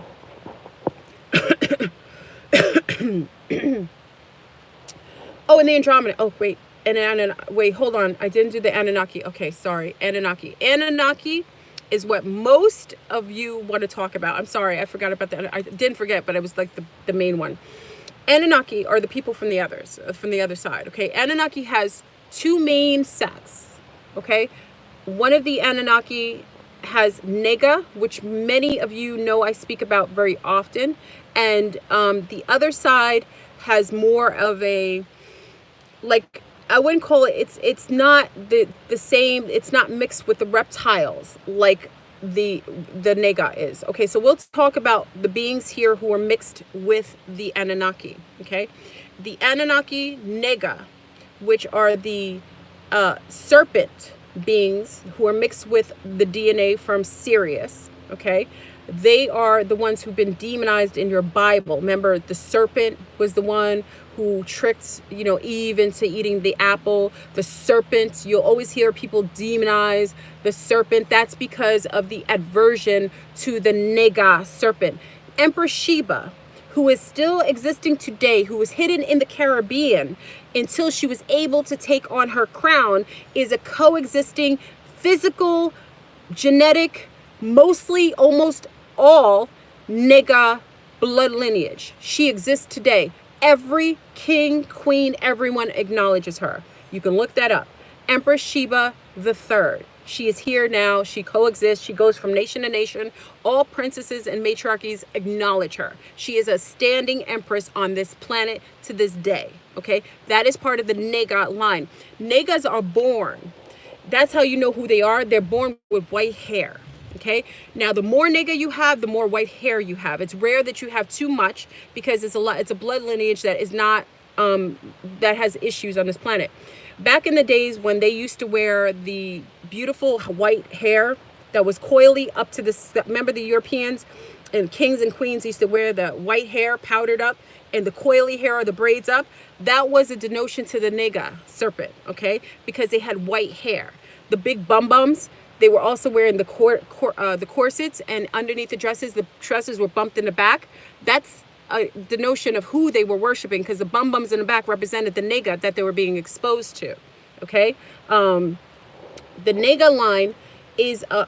and the Andromeda. Oh, wait. Wait, hold on. I didn't do the Anunnaki. Okay, sorry. Anunnaki. Anunnaki is what most of you want to talk about. I'm sorry, I forgot about that. I didn't forget, but it was like the main one. Anunnaki are the people from the other side, okay? Anunnaki has two main sects, okay? One of the Anunnaki has Nega, which many of you know I speak about very often, and the other side has more of a, like, I wouldn't call it, it's not the same, it's not mixed with the reptiles like the Nega is. Okay, so we'll talk about the beings here who are mixed with the Anunnaki, okay? The Anunnaki Nega, which are the serpent beings who are mixed with the DNA from Sirius, okay? They are the ones who've been demonized in your Bible. Remember, the serpent was the one who tricked, Eve into eating the apple. The serpent, you'll always hear people demonize the serpent. That's because of the aversion to the Nega serpent. Empress Sheba, who is still existing today, who was hidden in the Caribbean until she was able to take on her crown, is a coexisting physical, genetic, mostly almost all nigga blood lineage. She exists today. Every king, queen, everyone acknowledges her. You can look that up. Empress Sheba III. She is here now. She coexists. She goes from nation to nation. All princesses and matriarchies acknowledge her. She is a standing empress on this planet to this day. Okay, that is part of the Nega line. Negas are born. That's how you know who they are. They're born with white hair. Okay, now the more nigga you have, the more white hair you have. It's rare that you have too much because it's a blood lineage that is not that has issues on this planet. Back in the days when they used to wear the beautiful white hair that was coily up to the, remember the Europeans and kings and queens used to wear the white hair powdered up and the coily hair or the braids up. That was a denotion to the nigga serpent, okay, because they had white hair. The big bums, they were also wearing the corsets, and underneath the dresses were bumped in the back. That's the notion of who they were worshiping, because the bums in the back represented the nega that they were being exposed to. Okay, the nega line is a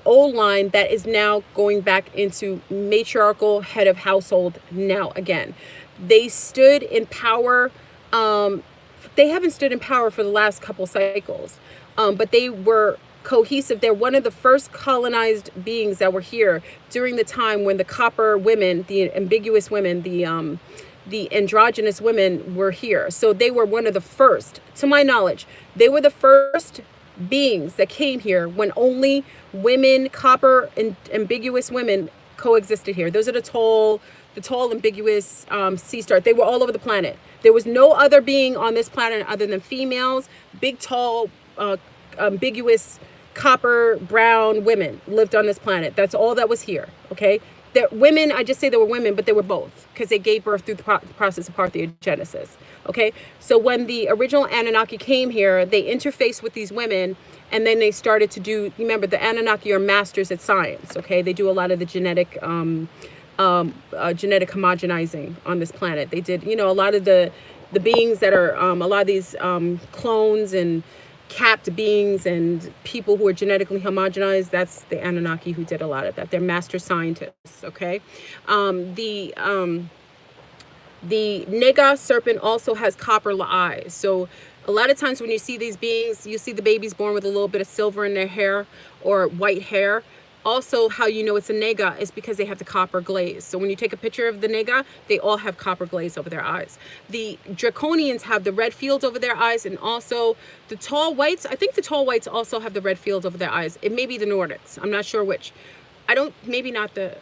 old line that is now going back into matriarchal head of household now again. They stood in power. They haven't stood in power for the last couple cycles, but they were cohesive. They're one of the first colonized beings that were here during the time when the copper women, the ambiguous women, the androgynous women were here. So they were one of the first, to my knowledge, they were the first beings that came here when only women, copper and ambiguous women coexisted here. Those are the tall ambiguous sea stars. They were all over the planet. There was no other being on this planet other than females, big, tall, ambiguous copper brown women lived on this planet. That's all that was here. Okay, they're women. I just say they were women, but they were both because they gave birth through the process of parthenogenesis. Okay, so when the original Anunnaki came here, they interfaced with these women, and then they started to do. Remember, the Anunnaki are masters at science. Okay, they do a lot of the genetic homogenizing on this planet. They did, a lot of the beings that are a lot of these clones and capped beings and people who are genetically homogenized. That's the Anunnaki who did a lot of that. They're master scientists. Okay, the nega serpent also has copper eyes. So a lot of times when you see these beings, you see the babies born with a little bit of silver in their hair or white hair. Also, how you know it's a nega is because they have the copper glaze. So when you take a picture of the nega, they all have copper glaze over their eyes. The draconians have the red fields over their eyes, and also the tall whites. I think the tall whites also have the red fields over their eyes. It may be the Nordics. I'm not sure which. Maybe not the,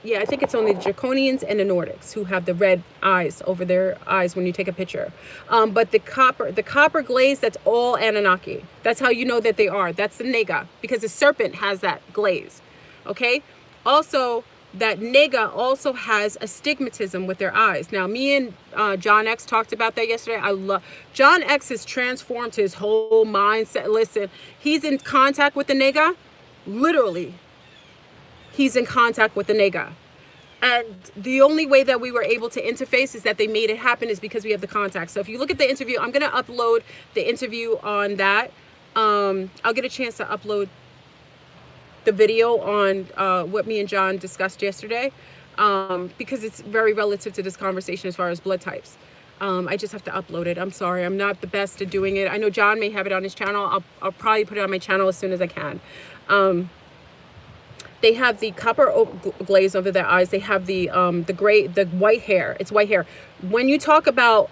yeah, I think it's only the draconians and the Nordics who have the red eyes over their eyes when you take a picture. But the copper glaze, that's all Anunnaki. That's how you know that they are. That's the nega, because the serpent has that glaze. Okay, also that nega also has astigmatism with their eyes. Now me and John X talked about that yesterday. John X has transformed his whole mindset. Listen, he's in contact with the nega. Literally, he's in contact with the nega, and the only way that we were able to interface is that they made it happen is because we have the contact. So if you look at the interview, I'm going to upload the interview on that. I'll get a chance to upload the video on what me and John discussed yesterday, because it's very relative to this conversation as far as blood types. I just have to upload it. I'm sorry, I'm not the best at doing it. I know John may have it on his channel. I'll probably put it on my channel as soon as I can. They have the copper glaze over their eyes. They have the white hair. It's white hair. When you talk about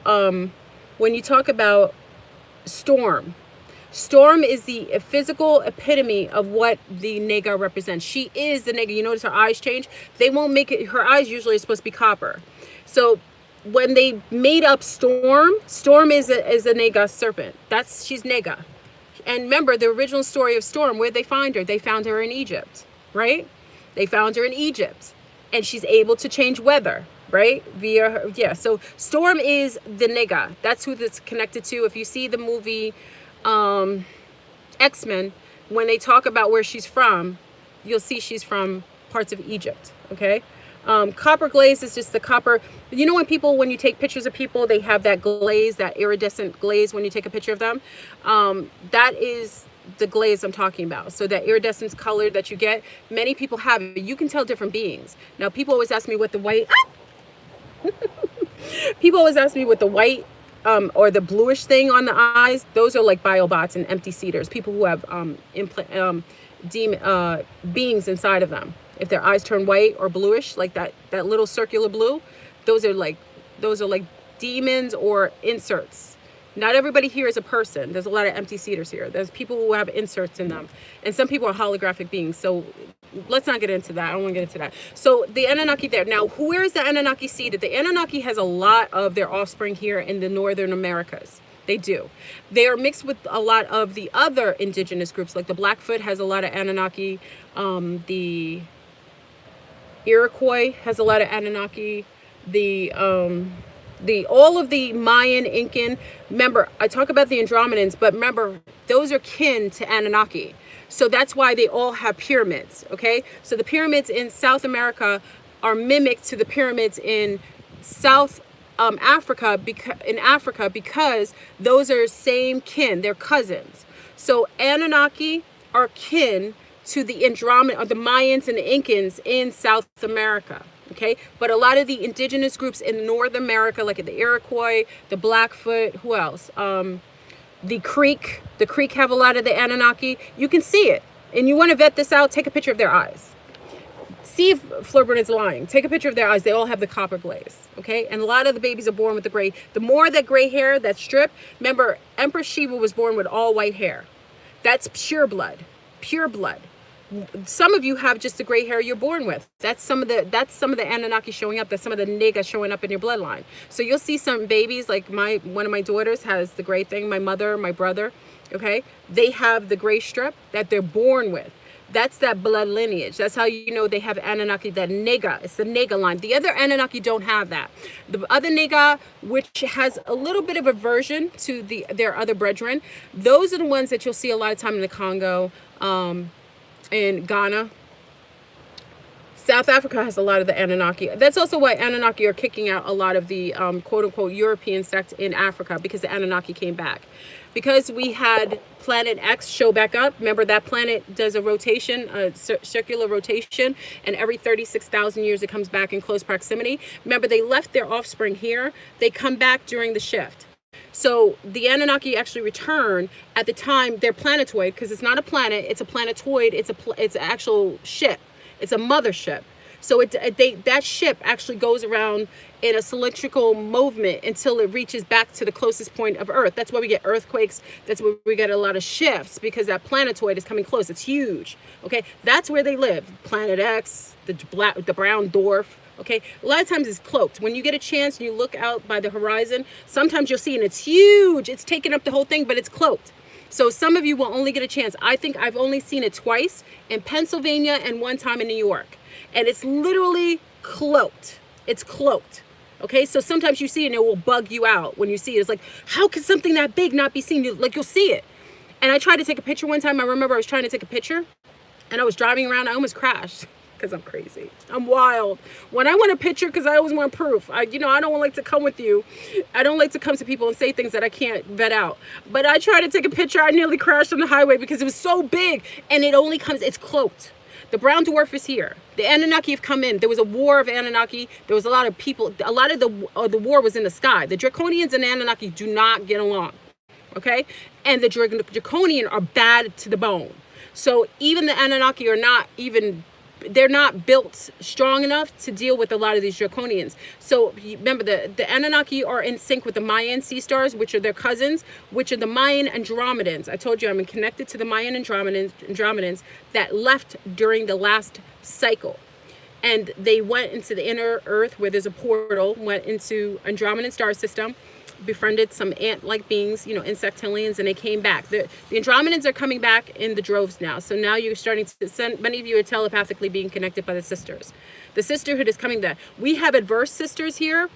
Storm, Storm is the physical epitome of what the nega represents. She is the nega. You notice her eyes change. They won't make it. Her eyes usually are supposed to be copper. So when they made up Storm, Storm is a nega serpent. She's nega. And remember the original story of Storm. Where'd they find her? They found her in Egypt, right? They found her in Egypt, and she's able to change weather, right? Via her. Yeah. So Storm is the nega. That's who that's connected to. If you see the movie X-Men, when they talk about where she's from, you'll see she's from parts of Egypt. Okay, Copper glaze is just the copper. You know when you take pictures of people, they have that glaze, that iridescent glaze when you take a picture of them? That is the glaze I'm talking about. So that iridescent color that you get, many people have it. You can tell different beings. Now, people always ask me what the white... People always ask me what the white or the bluish thing on the eyes, those are like biobots and empty seeders, people who have beings inside of them. If their eyes turn white or bluish, like that little circular blue, those are like demons or inserts. Not everybody here is a person. There's a lot of empty seeders here. There's people who have inserts in them, and some people are holographic beings. So let's not get into that. I don't want to get into that. So the Anunnaki there. Now, where is the Anunnaki seated? The Anunnaki has a lot of their offspring here in the Northern Americas. They do. They are mixed with a lot of the other indigenous groups, like the Blackfoot has a lot of Anunnaki. The Iroquois has a lot of Anunnaki. All of the Mayan, Incan, remember, I talk about the Andromedans, but remember, those are kin to Anunnaki. So that's why they all have pyramids, okay? So the pyramids in South America are mimicked to the pyramids in South Africa, because those are same kin, they're cousins. So Anunnaki are kin to the Andromeda, or the Mayans and the Incans in South America. Okay, but a lot of the indigenous groups in North America, like the Iroquois, the Blackfoot, who else? The Creek have a lot of the Anunnaki. You can see it, and you want to vet this out. Take a picture of their eyes. See if Flurburn is lying. Take a picture of their eyes. They all have the copper glaze. Okay, and a lot of the babies are born with the gray. The more that gray hair, that strip. Remember, Empress Shiva was born with all white hair. That's pure blood. Pure blood. Some of you have just the gray hair you're born with. That's some of the Anunnaki showing up. That's some of the nigga showing up in your bloodline. So you'll see some babies, like one of my daughters has the gray thing. My mother, my brother, okay, they have the gray strip that they're born with. That's that blood lineage. That's how you know they have Anunnaki, that nigga. It's the nigga line. The other Anunnaki don't have that. The other nigga, which has a little bit of aversion to their other brethren, those are the ones that you'll see a lot of time in the Congo, in Ghana. South Africa has a lot of the Anunnaki. That's also why Anunnaki are kicking out a lot of the quote-unquote European sect in Africa, because the Anunnaki came back. Because we had Planet X show back up. Remember, that planet does a rotation, a circular rotation, and every 36,000 years it comes back in close proximity. Remember, they left their offspring here. They come back during the shift. So the Anunnaki actually return at the time they're planetoid, because it's not a planet, it's a planetoid, it's an actual ship, it's a mothership. So that ship actually goes around in a cylindrical movement until it reaches back to the closest point of Earth. That's why we get earthquakes. That's where we get a lot of shifts, because that planetoid is coming close. It's huge. Okay, that's where they live. Planet X, the brown dwarf. Okay, a lot of times it's cloaked. When you get a chance and you look out by the horizon, sometimes you'll see, and it's huge. It's taking up the whole thing, but it's cloaked. So some of you will only get a chance. I think I've only seen it twice, in Pennsylvania and one time in New York. And it's literally cloaked. It's cloaked. Okay, so sometimes you see it and it will bug you out when you see it. It's like, how can something that big not be seen? You'll see it. And I tried to take a picture one time. I remember I was trying to take a picture and I was driving around. I almost crashed. Because I'm crazy. I'm wild. When I want a picture, because I always want proof. I don't like to come with you. I don't like to come to people and say things that I can't vet out. But I tried to take a picture. I nearly crashed on the highway because it was so big. And it's cloaked. The brown dwarf is here. The Anunnaki have come in. There was a war of Anunnaki. There was a lot of people. A lot of the war was in the sky. The Draconians and Anunnaki do not get along. Okay? And the Draconian are bad to the bone. So even the Anunnaki are not even... They're not built strong enough to deal with a lot of these Draconians. So remember, the Anunnaki are in sync with the Mayan sea stars, which are their cousins, which are the Mayan Andromedans. I told you I'm connected to the Mayan Andromedans that left during the last cycle. And they went into the inner earth where there's a portal, went into Andromedan star system. befriended some ant-like beings, you know, insectilians, and they came back. The Andromedans are coming back in the droves now. So now you're starting to send, many of you are telepathically being connected by the sisters. The sisterhood is coming back. We have adverse sisters here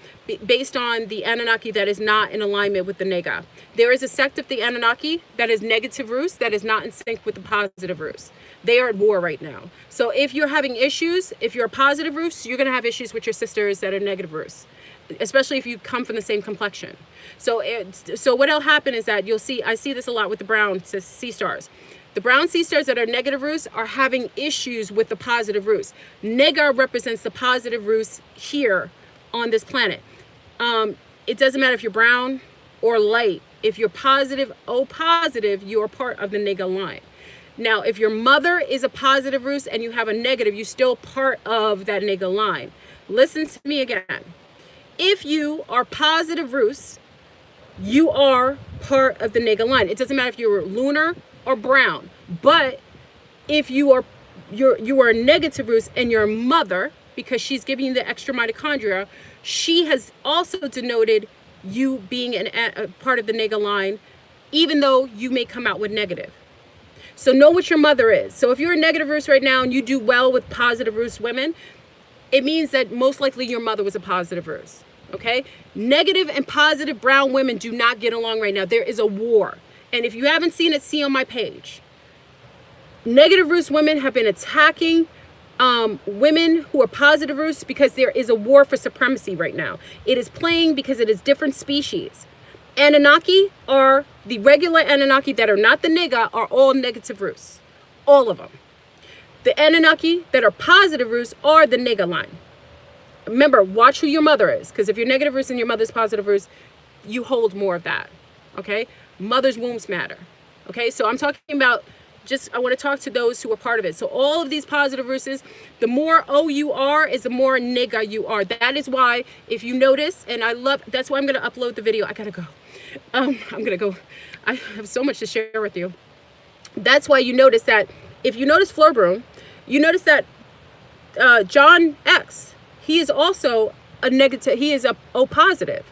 based on the Anunnaki that is not in alignment with the Nega. There is a sect of the Anunnaki that is negative Rus that is not in sync with the positive Rus. They are at war right now. So if you're having issues, if you're a positive Rus, you're going to have issues with your sisters that are negative Rus, especially if you come from the same complexion. So what'll happen is that you'll see, I see this a lot with the brown sea stars. The brown sea stars that are negative Rus are having issues with the positive Rus. Nega represents the positive Rus here on this planet. It doesn't matter if you're brown or light. If you're positive, O positive, you are part of the Nega line. Now, if your mother is a positive Rus and you have a negative, you're still part of that Nega line. Listen to me again. If you are positive Rus, you are part of the Nega line. It doesn't matter if you're lunar or brown. But if you are a negative Rus and your mother, because she's giving you the extra mitochondria, she has also denoted you being a part of the Nega line, even though you may come out with negative. So know what your mother is. So if you're a negative Rus right now and you do well with positive Rus women, it means that most likely your mother was a positive Rus. Okay? Negative and positive brown women do not get along right now. There is a war. And if you haven't seen it, see on my page. Negative Rus women have been attacking women who are positive Rus because there is a war for supremacy right now. It is playing because it is different species. Anunnaki are the regular Anunnaki that are not the Nega are all negative Rus. All of them. The Anunnaki that are positive Rus are the Nega line. Remember, watch who your mother is, because if you're negative Rus and your mother's positive Rus, you hold more of that. Okay? Mother's wombs matter. Okay? So I'm talking about I want to talk to those who are part of it. So all of these positive Ruses, the more O you are is the more Nega you are. That is why, if you notice, and that's why I'm going to upload the video. I gotta go. I'm going to go. I have so much to share with you. That's why you notice that, if you notice Fleur Brune, you notice that John X, he is also a negative, he is a O positive.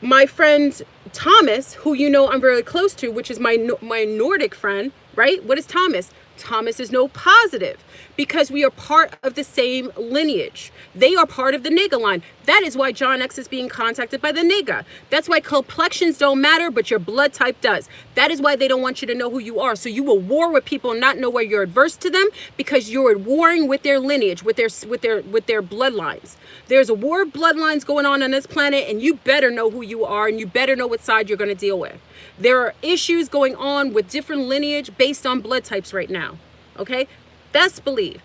My friend Thomas, who you know I'm very close to, which is my Nordic friend, right? What is Thomas? Thomas is no positive because we are part of the same lineage. They are part of the Nega line. That is why John X is being contacted by the Nega. That's why complexions don't matter, but your blood type does. That is why they don't want you to know who you are. So you will war with people and not know where you're adverse to them because you're warring with their lineage, with their bloodlines. There's a war of bloodlines going on this planet, and you better know who you are and you better know what side you're going to deal with. There are issues going on with different lineage based on blood types right now. Okay? Best believe.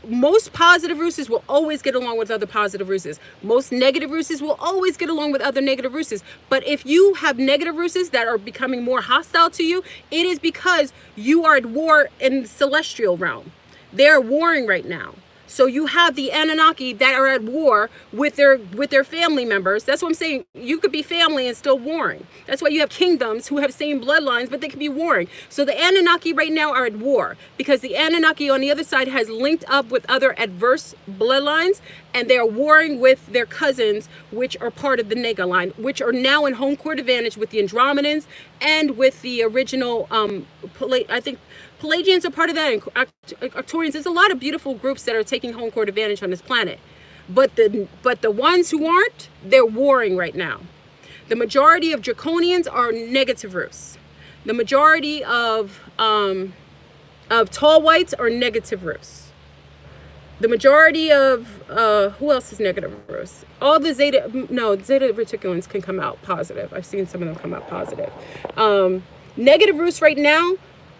Most positive Ruses will always get along with other positive Ruses. Most negative Ruses will always get along with other negative Ruses. But if you have negative Ruses that are becoming more hostile to you, it is because you are at war in the celestial realm. They're warring right now. So you have the Anunnaki that are at war with their family members. That's what I'm saying. You could be family and still warring. That's why you have kingdoms who have same bloodlines, but they could be warring. So the Anunnaki right now are at war because the Anunnaki on the other side has linked up with other adverse bloodlines, and they are warring with their cousins, which are part of the Nega line, which are now in home court advantage with the Andromedans and with the original, I think, Pelagians are part of that, and Aquarians. There's a lot of beautiful groups that are taking home court advantage on this planet. But the ones who aren't, they're warring right now. The majority of Draconians are negative Rus. The majority of tall whites are negative Rus. The majority of, who else is negative Rus? All the Zeta Reticulans can come out positive. I've seen some of them come out positive. Negative Rus right now,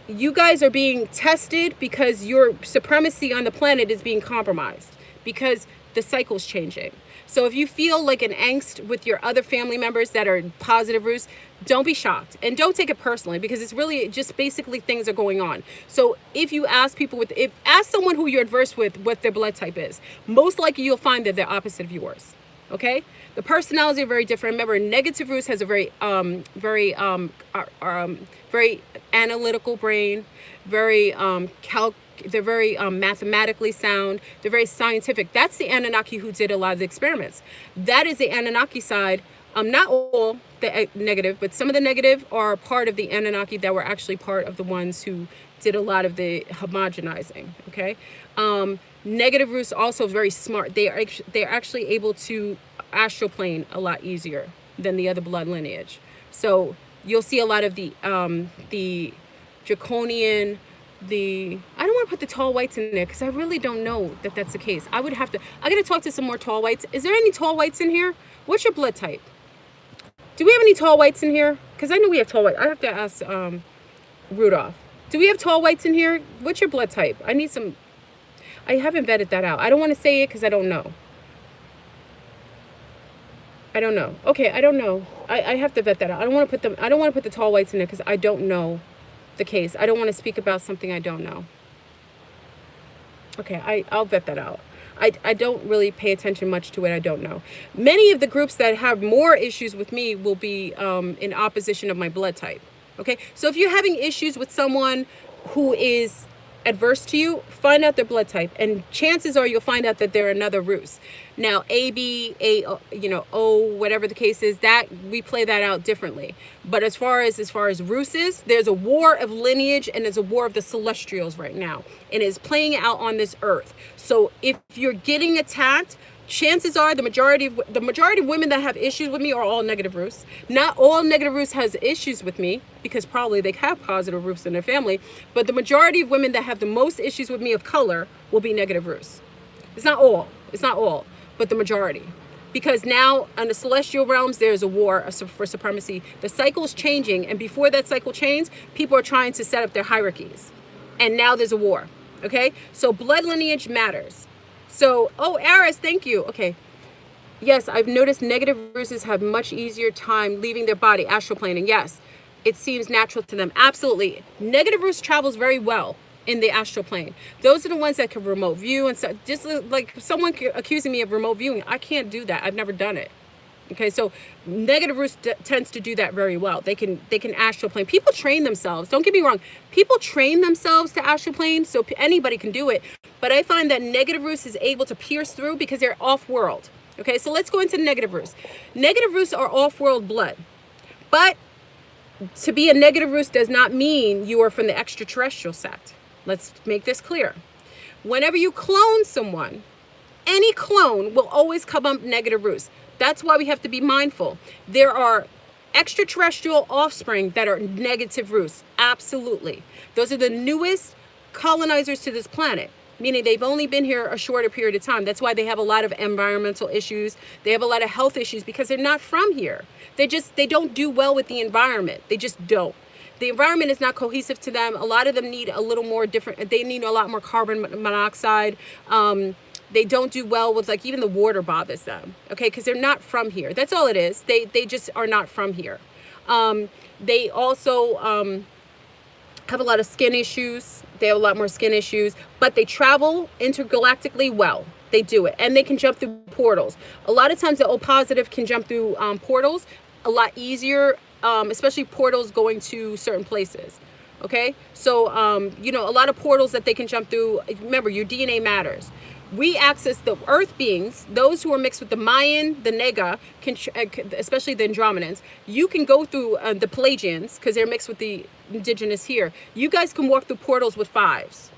you guys are being tested because your supremacy on the planet is being compromised because the cycle's changing. So if you feel like an angst with your other family members that are positive Rus, don't be shocked and don't take it personally because it's really just basically things are going on. So if you ask people ask someone who you're adverse with what their blood type is, most likely you'll find that they're opposite of yours. Okay? The personalities are very different. Remember, negative Rus has a very analytical brain, they're very mathematically sound. They're very scientific. That's the Anunnaki who did a lot of the experiments. That is the Anunnaki side Not all the negative, but some of the negative are part of the Anunnaki that were actually part of the ones who did a lot of the homogenizing. Okay, negative roots also very smart. They're actually able to astral plane a lot easier than the other blood lineage. So you'll see a lot of the draconian. I don't want to put the tall whites in there because I really don't know that that's the case. I gotta talk to some more tall whites. Is there any tall whites in here? What's your blood type? Do we have any tall whites in here? Because I know we have tall whites. I have to ask Rudolph. Do we have tall whites in here? What's your blood type? I need some. I haven't vetted that out. I don't want to say it because I don't know. I don't know. Okay, I don't know. I have to vet that out. I don't want to put them. I don't want to put the tall whites in there because I don't know the case. I don't want to speak about something I don't know. Okay, I'll vet that out. I don't really pay attention much to it. I don't know. Many of the groups that have more issues with me will be in opposition of my blood type. Okay, so if you're having issues with someone who is adverse to you, find out their blood type, and chances are you'll find out that they're another Rus. Now, O, whatever the case is, that we play that out differently. But as far as Ruses, there's a war of lineage and there's a war of the Celestials right now, and it's playing out on this earth. So if you're getting attacked, chances are the majority of women that have issues with me are all negative Rus. Not all negative Rus has issues with me because probably they have positive Rus in their family, but the majority of women that have the most issues with me of color will be negative Rus. It's not all, but the majority. Because now in the celestial realms, there's a war for supremacy. The cycle's changing, and before that cycle changes, people are trying to set up their hierarchies. And now there's a war, okay? So blood lineage matters. So, Aris, thank you. Okay. Yes, I've noticed negative Ruses have much easier time leaving their body, astral planing. Yes, it seems natural to them. Absolutely. Negative Rus travels very well in the astral plane. Those are the ones that can remote view and stuff. Just like someone accusing me of remote viewing, I can't do that. I've never done it. Okay, so negative Rus tends to do that very well. They can astral plane. People train themselves. Don't get me wrong. People train themselves to astral plane, so anybody can do it. But I find that negative Rus is able to pierce through because they're off-world. Okay, so let's go into negative Rus. Negative Rus are off-world blood. But to be a negative Rus does not mean you are from the extraterrestrial sect. Let's make this clear. Whenever you clone someone, any clone will always come up negative Rus. That's why we have to be mindful. There are extraterrestrial offspring that are negative Rus. Absolutely. Those are the newest colonizers to this planet, meaning they've only been here a shorter period of time. That's why they have a lot of environmental issues. They have a lot of health issues because they're not from here. They don't do well with the environment. They just don't. The environment is not cohesive to them. A lot of them need a little more different. They need a lot more carbon monoxide. They don't do well with, like, even the water bothers them, okay, because they're not from here. That's all it is. They just are not from here. They also have a lot of skin issues. They have a lot more skin issues, but they travel intergalactically well. They do it, and they can jump through portals. A lot of times the O positive can jump through portals a lot easier, especially portals going to certain places. Okay, so a lot of portals that they can jump through. Remember, your DNA matters. We access the earth beings, those who are mixed with the Mayan, the Nega, especially the Andromedans. You can go through the Pelagians because they're mixed with the indigenous here. You guys can walk through portals with 5s.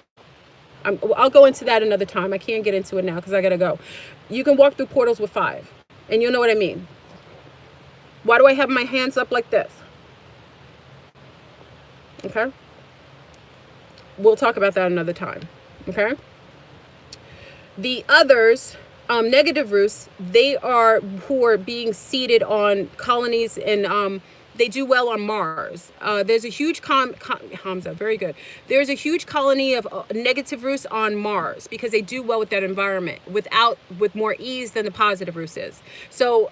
I'll go into that another time. I can't get into it now because I gotta go. You can walk through portals with 5, and you'll know what I mean. Why do I have my hands up like this? Okay. We'll talk about that another time. Okay. The others, negative Rus, they are who are being seeded on colonies, and they do well on Mars. There's a huge Hamza, very good. There's a huge colony of negative Rus on Mars because they do well with that environment with more ease than the positive Rus is. So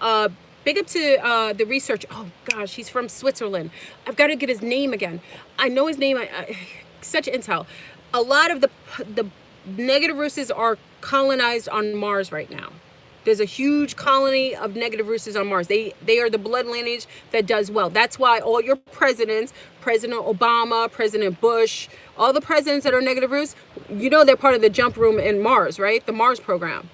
big up to the research. Oh gosh, he's from Switzerland. I've got to get his name again. I know his name. Such intel. A lot of the negative Ruses are colonized on Mars right now. There's a huge colony of negative Ruses on Mars. They are the blood lineage that does well. That's why all your presidents, President Obama, President Bush, all the presidents that are negative Rus, they're part of the jump room in Mars, right? The Mars program.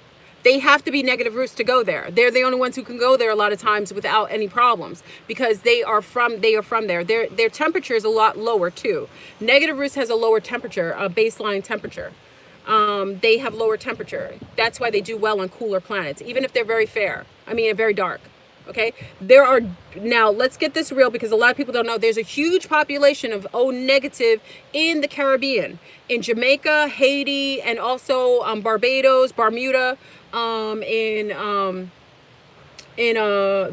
They have to be negative roots to go there. They're the only ones who can go there a lot of times without any problems, because they are from there. Their temperature is a lot lower too. Negative roots has a lower temperature, a baseline temperature. They have lower temperature. That's why they do well on cooler planets, even if they're very fair. I mean, very dark. Okay, now let's get this real, because a lot of people don't know there's a huge population of O negative in the Caribbean, in Jamaica, Haiti, and also Barbados, Bermuda, in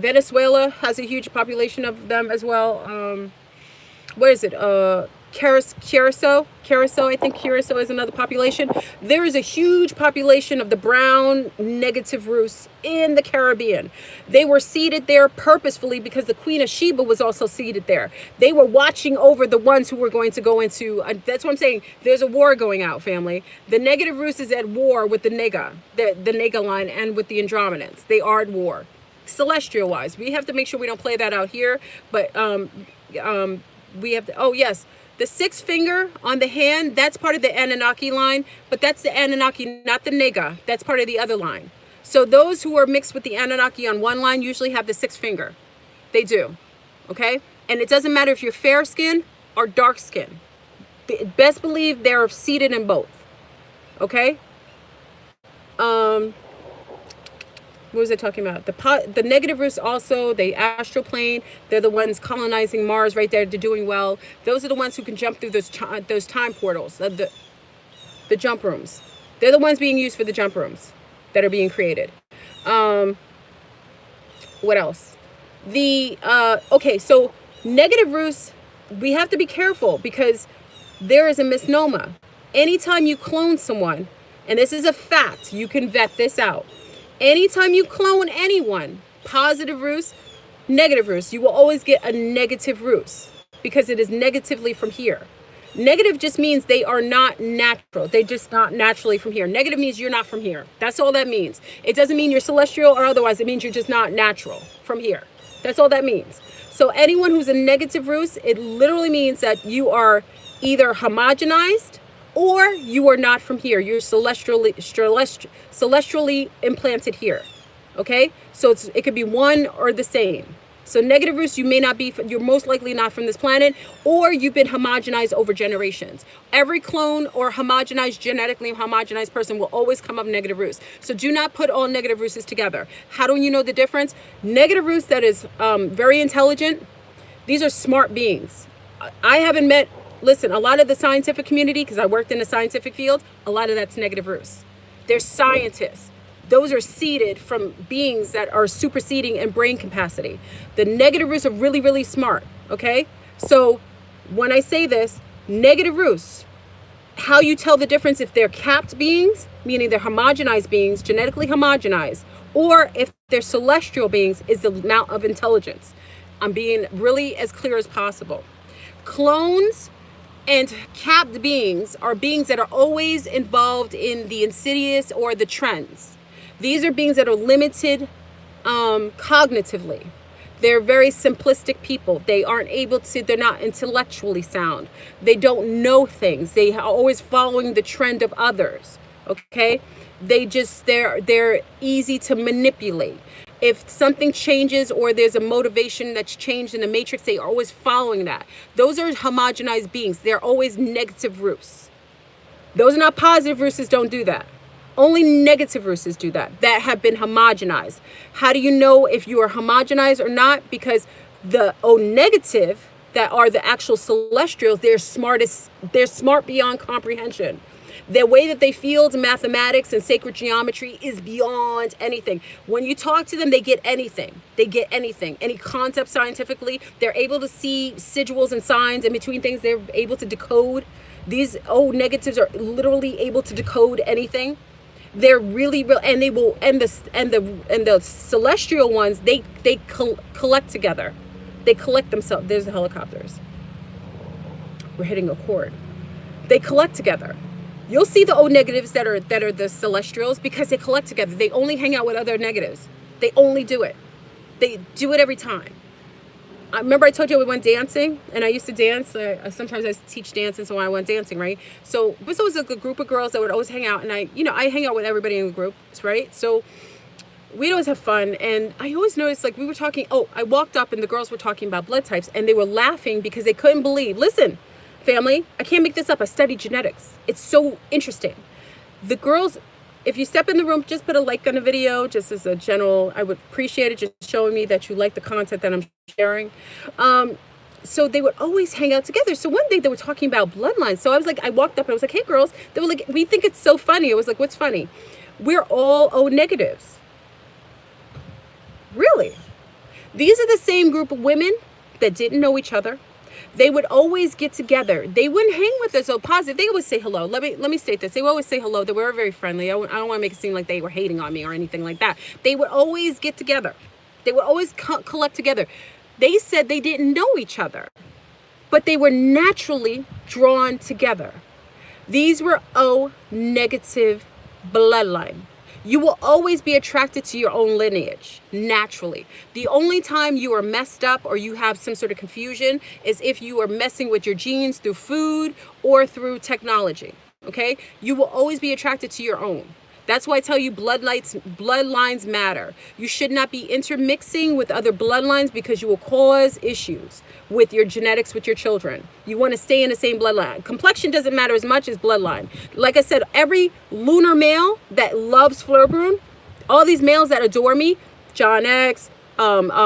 Venezuela has a huge population of them as well. What is it? Curacao, I think Curacao is another population. There is a huge population of the brown negative roosts in the Caribbean. They were seeded there purposefully because the Queen of Sheba was also seeded there. They were watching over the ones who were going to go into, that's what I'm saying, there's a war going out, family. The negative roost is at war with the Nega, the Nega line, and with the Andromedans. They are at war, celestial wise. We have to make sure we don't play that out here, but we have to, oh yes, the 6th finger on the hand, that's part of the Anunnaki line, but that's the Anunnaki, not the Nega. That's part of the other line. So those who are mixed with the Anunnaki on one line usually have the 6th finger. They do, okay? And it doesn't matter if you're fair skin or dark skin. Best believe they're seated in both, okay? What was I talking about? The negative roots also, the astral plane, they're the ones colonizing Mars right there. They're doing well. Those are the ones who can jump through those time portals, the jump rooms. They're the ones being used for the jump rooms that are being created. What else? Okay, so negative roots, we have to be careful because there is a misnomer. Anytime you clone someone, and this is a fact, you can vet this out. Anytime you clone anyone, positive roots, negative roots, you will always get a negative roots because it is negatively from here. Negative just means they are not natural. They're just not naturally from here. Negative means you're not from here. That's all that means. It doesn't mean you're celestial or otherwise. It means you're just not natural from here. That's all that means. So anyone who's a negative roots, it literally means that you are either homogenized or you are not from here. You're celestially implanted here. Okay? So it could be one or the same. So negative roots, you may not be, you're most likely not from this planet, or you've been homogenized over generations. Every clone or genetically homogenized person will always come up negative roots. So do not put all negative roots together. How do you know the difference? Negative roots that is very intelligent, these are smart beings. I haven't met, listen, a lot of the scientific community, because I worked in the scientific field, a lot of that's negative roots. They're scientists. Those are seeded from beings that are superseding in brain capacity. The negative roots are really, really smart, okay? So when I say this, negative roots, how you tell the difference if they're capped beings, meaning they're homogenized beings, genetically homogenized, or if they're celestial beings, is the amount of intelligence. I'm being really as clear as possible. Clones and capped beings are beings that are always involved in the insidious or the trends. These are beings that are limited cognitively. They're very simplistic people. They aren't able to, they're not intellectually sound. They don't know things. They are always following the trend of others, okay? They're easy to manipulate. If something changes or there's a motivation that's changed in the matrix, they are always following that. Those are homogenized beings. They're always negative roots. Those are not positive roots, don't do that. Only negative roots do that have been homogenized. How do you know if you are homogenized or not? Because the O negative that are the actual celestials, they're smart beyond comprehension. The way that they field mathematics and sacred geometry is beyond anything. When you talk to them, they get anything. They get anything. Any concept scientifically, they're able to see sigils and signs in between things. They're able to decode. These O negatives are literally able to decode anything. They're really real, and they will. And the celestial ones, they collect together. They collect themselves. There's the helicopters. We're hitting a chord. They collect together. You'll see the O negatives that are the celestials because they collect together. They only hang out with other negatives. They only do it. They do it every time. I remember I told you we went dancing, and I used to dance. Sometimes I teach dance, and so I went dancing, right? So this was a good group of girls that would always hang out, and I hang out with everybody in the group, right? So we'd always have fun, and I always noticed, like, we were talking, I walked up and the girls were talking about blood types, and they were laughing because they couldn't believe. Listen, family, I can't make this up. I studied genetics. It's so interesting. The girls, if you step in the room, just put a like on the video, just as a general, I would appreciate it, just showing me that you like the content that I'm sharing. So they would always hang out together. So one day they were talking about bloodlines. So I was like, I walked up and I was like, hey girls, they were like, we think it's so funny. I was like, what's funny? We're all O negatives. Really? These are the same group of women that didn't know each other. They would always get together. They wouldn't hang with us so positive. They always say hello. Let me state this. They would always say hello. They were very friendly. I don't want to make it seem like they were hating on me or anything like that. They would always get together. They would always collect together. They said they didn't know each other, but they were naturally drawn together. These were O negative bloodline. You will always be attracted to your own lineage, naturally. The only time you are messed up or you have some sort of confusion is if you are messing with your genes through food or through technology, okay? You will always be attracted to your own. That's why I tell you bloodlines matter. You should not be intermixing with other bloodlines because you will cause issues with your genetics with your children. You want to stay in the same bloodline. Complexion doesn't matter as much as bloodline. Like I said, every lunar male that loves Fleur-Brun, all these males that adore me, John X, my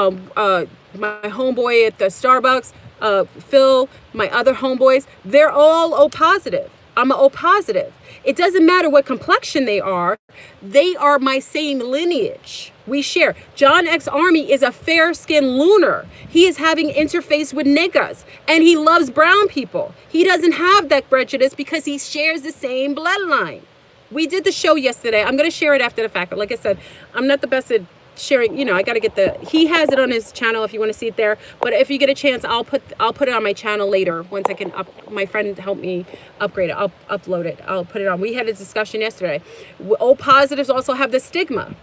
homeboy at the Starbucks, Phil, my other homeboys, they're all O positive. I'm an O positive. It doesn't matter what complexion they are my same lineage. We share. John X Army is a fair-skinned lunar. He is having interface with niggas, and he loves brown people. He doesn't have that prejudice because he shares the same bloodline. We did the show yesterday. I'm going to share it after the fact, but like I said, I'm not the best at sharing. I got to get he has it on his channel if you want to see it there, but if you get a chance, I'll put it on my channel later once I can my friend helped me upgrade it. I'll upload it. I'll put it on. We had a discussion yesterday. O positives also have the stigma.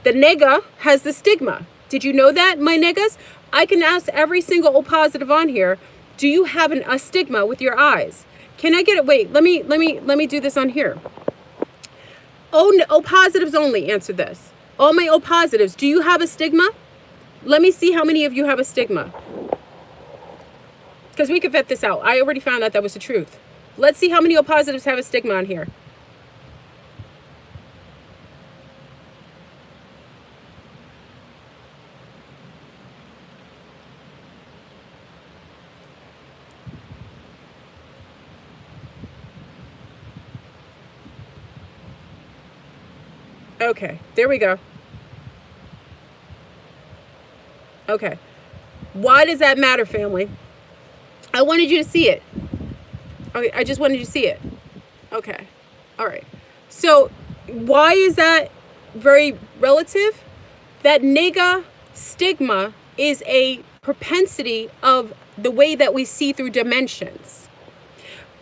The nega has the stigma. Did you know that, my negas? I can ask every single O positive on here, do you have a stigma with your eyes? Can I get it? Wait, let me do this on here. O positives only answer this. All my O positives, do you have a stigma? Let me see how many of you have a stigma. Because we could vet this out. I already found out that was the truth. Let's see how many O positives have a stigma on here. Okay, there we go. Okay. Why does that matter, family? I wanted you to see it. Okay, I just wanted you to see it. Okay. All right. So why is that very relative? That nega stigma is a propensity of the way that we see through dimensions.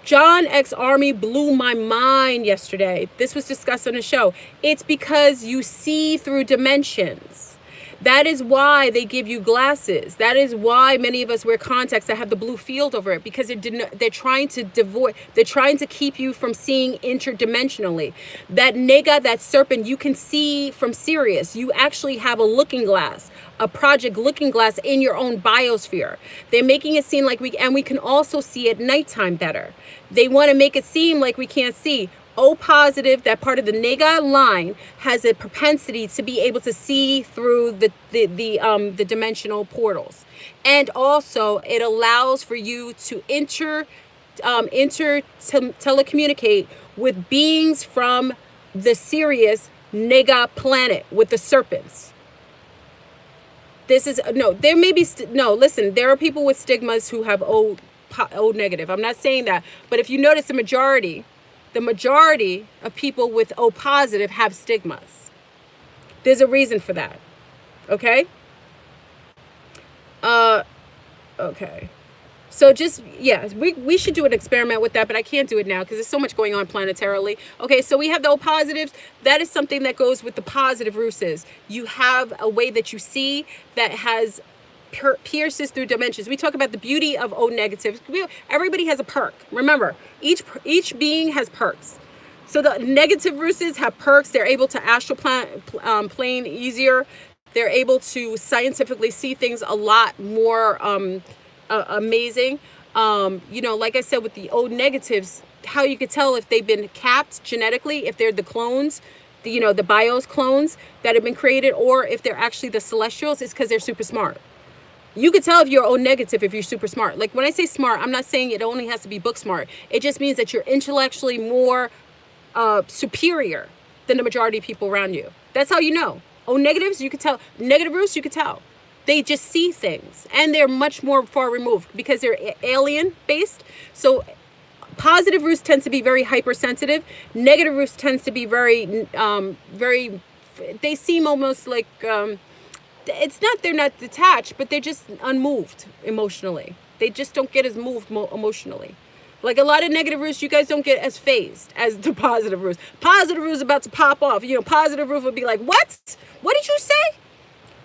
John X Army blew my mind yesterday. This was discussed on the show. It's because you see through dimensions. That is why they give you glasses. That is why many of us wear contacts that have the blue field over it, because they're trying to keep you from seeing interdimensionally. That nega, that serpent, you can see from Sirius. You actually have a looking glass, a project looking glass in your own biosphere. They're making it seem like we can also see at nighttime better. They want to make it seem like we can't see. O positive, that part of the nega line, has a propensity to be able to see through the dimensional portals, and also it allows for you to telecommunicate with beings from the Sirius nega planet with the serpents. This is there may be listen, there are people with stigmas who have O negative. I'm not saying that, but if you notice, the majority of people with O positive have stigmas. There's a reason for that. Okay? Okay. So just, yeah, we should do an experiment with that, but I can't do it now because there's so much going on planetarily. Okay, so we have the O positives. That is something that goes with the positive ruses. You have a way that you see that has pierces through dimensions. We talk about the beauty of O negatives. Everybody has a perk. Remember, each being has perks. So the negative Ruses have perks. They're able to astral plane easier. They're able to scientifically see things a lot more amazing. You know, like I said, with the O negatives, how you could tell if they've been capped genetically, if they're the clones, you know, the BIOS clones that have been created, or if they're actually the Celestials, is because they're super smart. You could tell if you're O negative if you're super smart. Like when I say smart, I'm not saying it only has to be book smart. It just means that you're intellectually more superior than the majority of people around you. That's how you know. O negatives, you could tell. Negative Roots, you could tell. They just see things, and they're much more far removed because they're alien based. So positive Roots tends to be very hypersensitive. Negative Roots tends to be very, they seem almost like, it's not, they're not detached, but they're just unmoved emotionally. They just don't get as moved emotionally. Like a lot of negative Roots, you guys don't get as phased as the positive Roots. Positive Roots about to pop off. You know, positive Roots would be like, what? What did you say?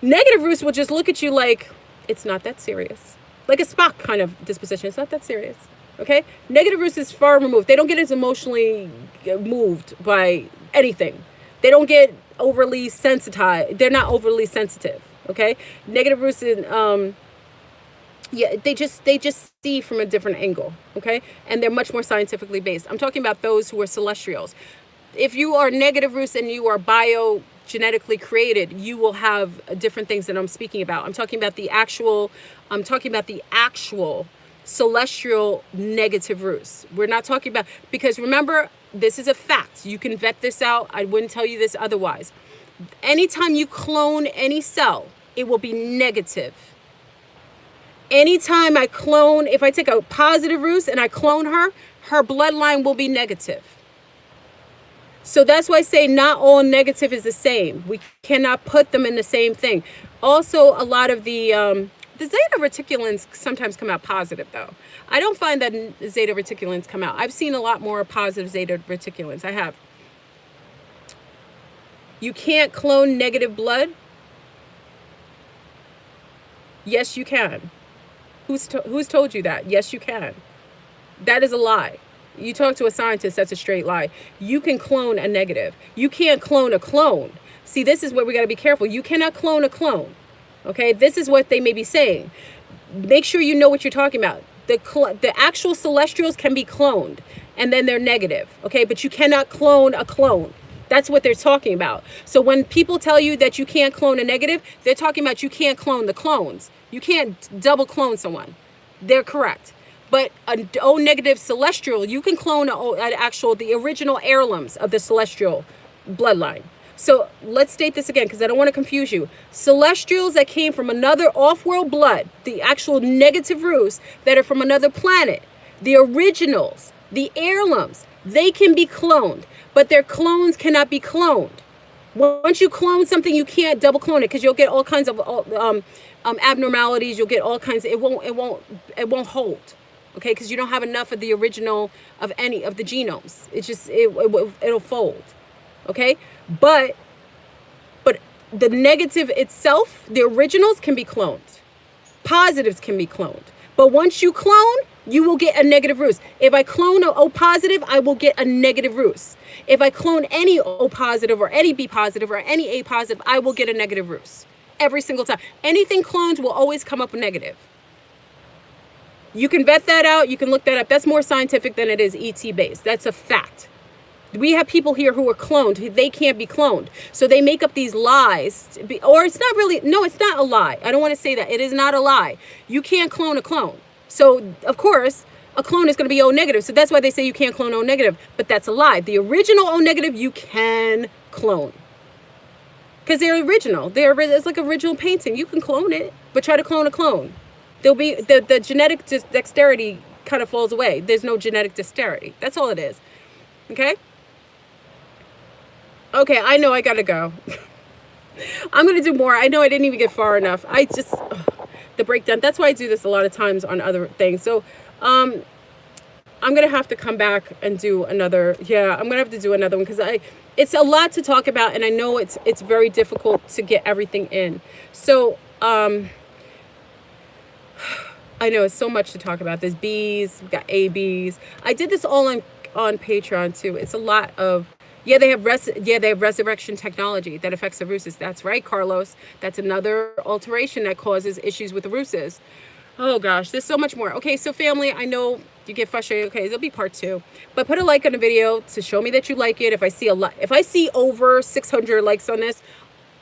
Negative Roots will just look at you like, it's not that serious. Like a Spock kind of disposition. It's not that serious. Okay? Negative Roots is far removed. They don't get as emotionally moved by anything. They don't get overly sensitized. They're not overly sensitive. Okay? Negative Roots is, yeah, they just see from a different angle. Okay? And they're much more scientifically based. I'm talking about those who are Celestials. If you are negative Roots and you are genetically created, you will have different things that I'm speaking about. I'm talking about the actual celestial negative Roots. We're not talking about, because remember, this is a fact. You can vet this out. I wouldn't tell you this otherwise. Anytime you clone any cell, it will be negative. Anytime I clone, if I take a positive Root and I clone her bloodline will be negative. So that's why I say not all negative is the same. We cannot put them in the same thing. Also, a lot of the Zeta Reticulans sometimes come out positive, though. I don't find that Zeta Reticulans come out. I've seen a lot more positive Zeta Reticulans. I have. You can't clone negative blood. Yes, you can. Who's told you that? Yes, you can. That is a lie. You talk to a scientist, that's a straight lie. You can clone a negative. You can't clone a clone. See, this is where we got to be careful. You cannot clone a clone. Okay, this is what they may be saying. Make sure you know what you're talking about. The actual Celestials can be cloned, and then they're negative. Okay, but you cannot clone a clone. That's what they're talking about. So when people tell you that you can't clone a negative, they're talking about you can't clone the clones. You can't double clone someone. They're correct. But an O negative Celestial, you can clone the original heirlooms of the Celestial bloodline. So let's state this again, because I don't want to confuse you. Celestials that came from another off-world blood, the actual negative Roots that are from another planet, the originals, the heirlooms, they can be cloned, but their clones cannot be cloned. Once you clone something, you can't double clone it, because you'll get all kinds of abnormalities. You'll get all kinds of, it won't hold. Okay, because you don't have enough of the original of any of the genomes. It's just it'll fold. Okay, but the negative itself, the originals can be cloned. Positives can be cloned. But once you clone, you will get a negative Root. If I clone an O positive, I will get a negative Root. If I clone any O positive or any B positive or any A positive, I will get a negative Root. Every single time. Anything cloned will always come up negative. You can vet that out. You can look that up. That's more scientific than it is ET based. That's a fact. We have people here who are cloned. They can't be cloned. So they make up these lies. Or it's not really, no, it's not a lie. I don't want to say that. It is not a lie. You can't clone a clone. So, of course, a clone is going to be O negative. So that's why they say you can't clone O negative. But that's a lie. The original O negative, you can clone. Because they're original. It's like original painting. You can clone it, but try to clone a clone. There'll be the genetic dexterity kind of falls away. There's no genetic dexterity. That's all it is. Okay? Okay, I know I gotta go. I'm gonna do more. I know I didn't even get far enough. The breakdown. That's why I do this a lot of times on other things. So, I'm gonna have to come back and do another. Yeah, I'm gonna have to do another one because it's a lot to talk about, and I know it's very difficult to get everything in. So, I know it's so much to talk about. There's Bs, we've got ABs. I did this all on Patreon too. It's a lot of, yeah, they have resurrection technology that affects the Russes. That's right, Carlos. That's another alteration that causes issues with the Russes. Oh gosh, there's so much more. Okay, so family, I know you get frustrated. Okay, there'll be part 2, but put a like on the video to show me that you like it. If I see over 600 likes on this,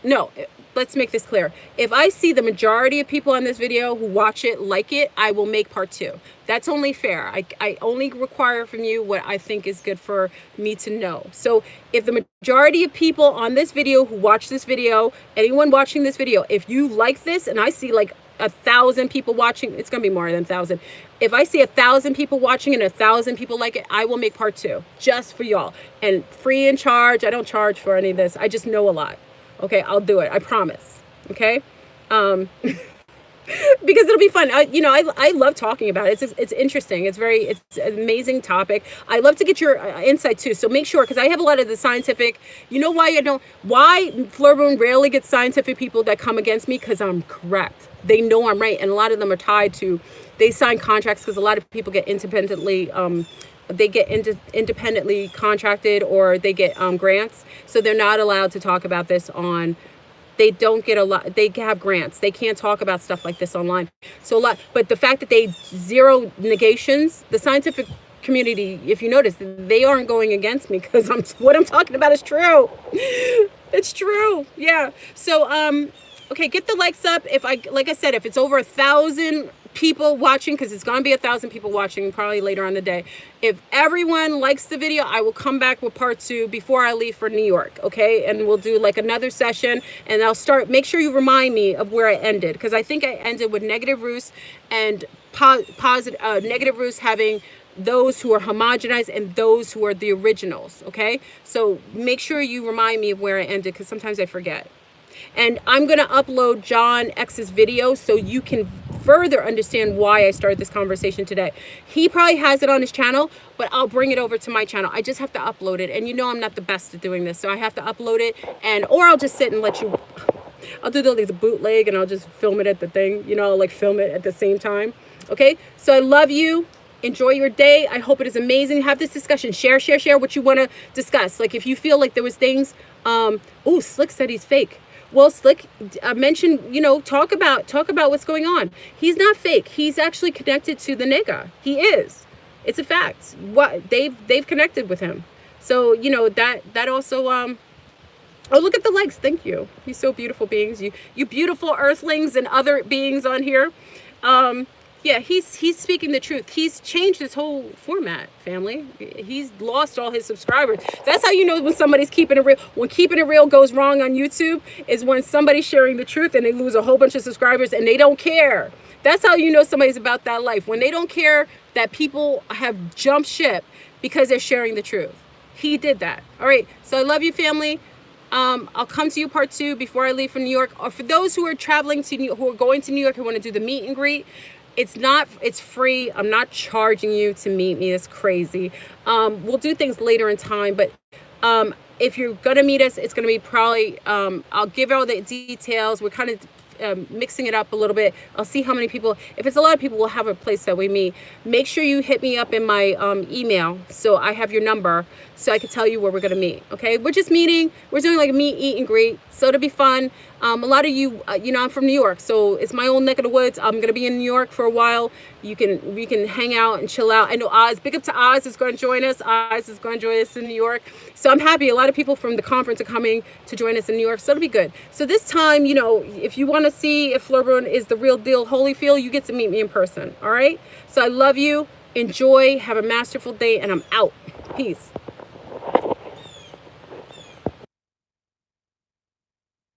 no, let's make this clear. If I see the majority of people on this video who watch it like it, I will make part 2. That's only fair. I only require from you what I think is good for me to know. So if the majority of people on this video who watch this video, anyone watching this video, if you like this and I see like 1,000 people watching, it's gonna be more than 1,000. If I see 1,000 people watching and 1,000 people like it, I will make part 2 just for y'all, and free and charge. I don't charge for any of this. I just know a lot. Okay, I'll do it. I promise. Okay, because it'll be fun. I love talking about it. It's interesting. It's an amazing topic. I love to get your insight too. So make sure, because I have a lot of the scientific. You know why why Flurboon rarely gets scientific people that come against me? Because I'm correct. They know I'm right, and a lot of them are tied to. They sign contracts because a lot of people get independently. They get independently contracted, or they get grants, so they're not allowed to talk about this on. They don't get a lot. They have grants. They can't talk about stuff like this online. So a lot. But the fact that they zero negations, the scientific community, if you notice, they aren't going against me because what I'm talking about is true. It's true. Yeah. So okay, get the likes up. Like I said, if it's over 1,000 people watching, because it's gonna be 1,000 people watching probably later on the day, if everyone likes the video, I will come back with part 2 before I leave for New York. Okay, and we'll do like another session, and I'll start. Make sure you remind me of where I ended, because I think I ended with negative Rus and positive negative Rus having those who are homogenized and those who are the originals. Okay, so make sure you remind me of where I ended, because sometimes I forget. And I'm going to upload John X's video so you can further understand why I started this conversation today. He probably has it on his channel, but I'll bring it over to my channel. I just have to upload it. And you know I'm not the best at doing this, so I have to upload it. Or I'll just sit and let you... I'll do the bootleg, and I'll just film it at the thing. You know, I'll like film it at the same time. Okay? So I love you. Enjoy your day. I hope it is amazing. Have this discussion. Share what you want to discuss. Like if you feel like there was things... oh, Slick said he's fake. Well, Slick mentioned, talk about what's going on. He's not fake. He's actually connected to the nigga. He is. It's a fact. What they've connected with him. So, that also oh, look at the legs. Thank you. He's so beautiful beings. You beautiful earthlings and other beings on here. Yeah, he's speaking the truth. He's changed his whole format, family. He's lost all his subscribers. That's how you know when somebody's keeping it real. When keeping it real goes wrong on YouTube is when somebody's sharing the truth and they lose a whole bunch of subscribers and they don't care. That's how you know somebody's about that life. When they don't care that people have jumped ship because they're sharing the truth. He did that. All right, so I love you, family. I'll come to you part 2 before I leave for New York. Or for those who are traveling who are going to New York, who want to do the meet and greet, it's free. I'm not charging you to meet me. It's crazy. We'll do things later in time, but if you're gonna meet us, it's gonna be probably I'll give all the details. We're kind of mixing it up a little bit. I'll see how many people. If it's a lot of people, we'll have a place that we meet. Make sure you hit me up in my email, so I have your number, so I can tell you where we're gonna meet. Okay, we're just meeting. We're doing like a meet, eat, and greet. So it'll be fun. A lot of you, I'm from New York, so it's my own neck of the woods. I'm gonna be in New York for a while. We can hang out and chill out. I know Oz. Big up to Oz is going to join us. Oz is going to join us in New York. So I'm happy. A lot of people from the conference are coming to join us in New York. So it'll be good. So this time, if you want to see if Flurboon is the real deal Holyfield, you get to meet me in person. All right. So I love you. Enjoy. Have a masterful day, and I'm out. Peace.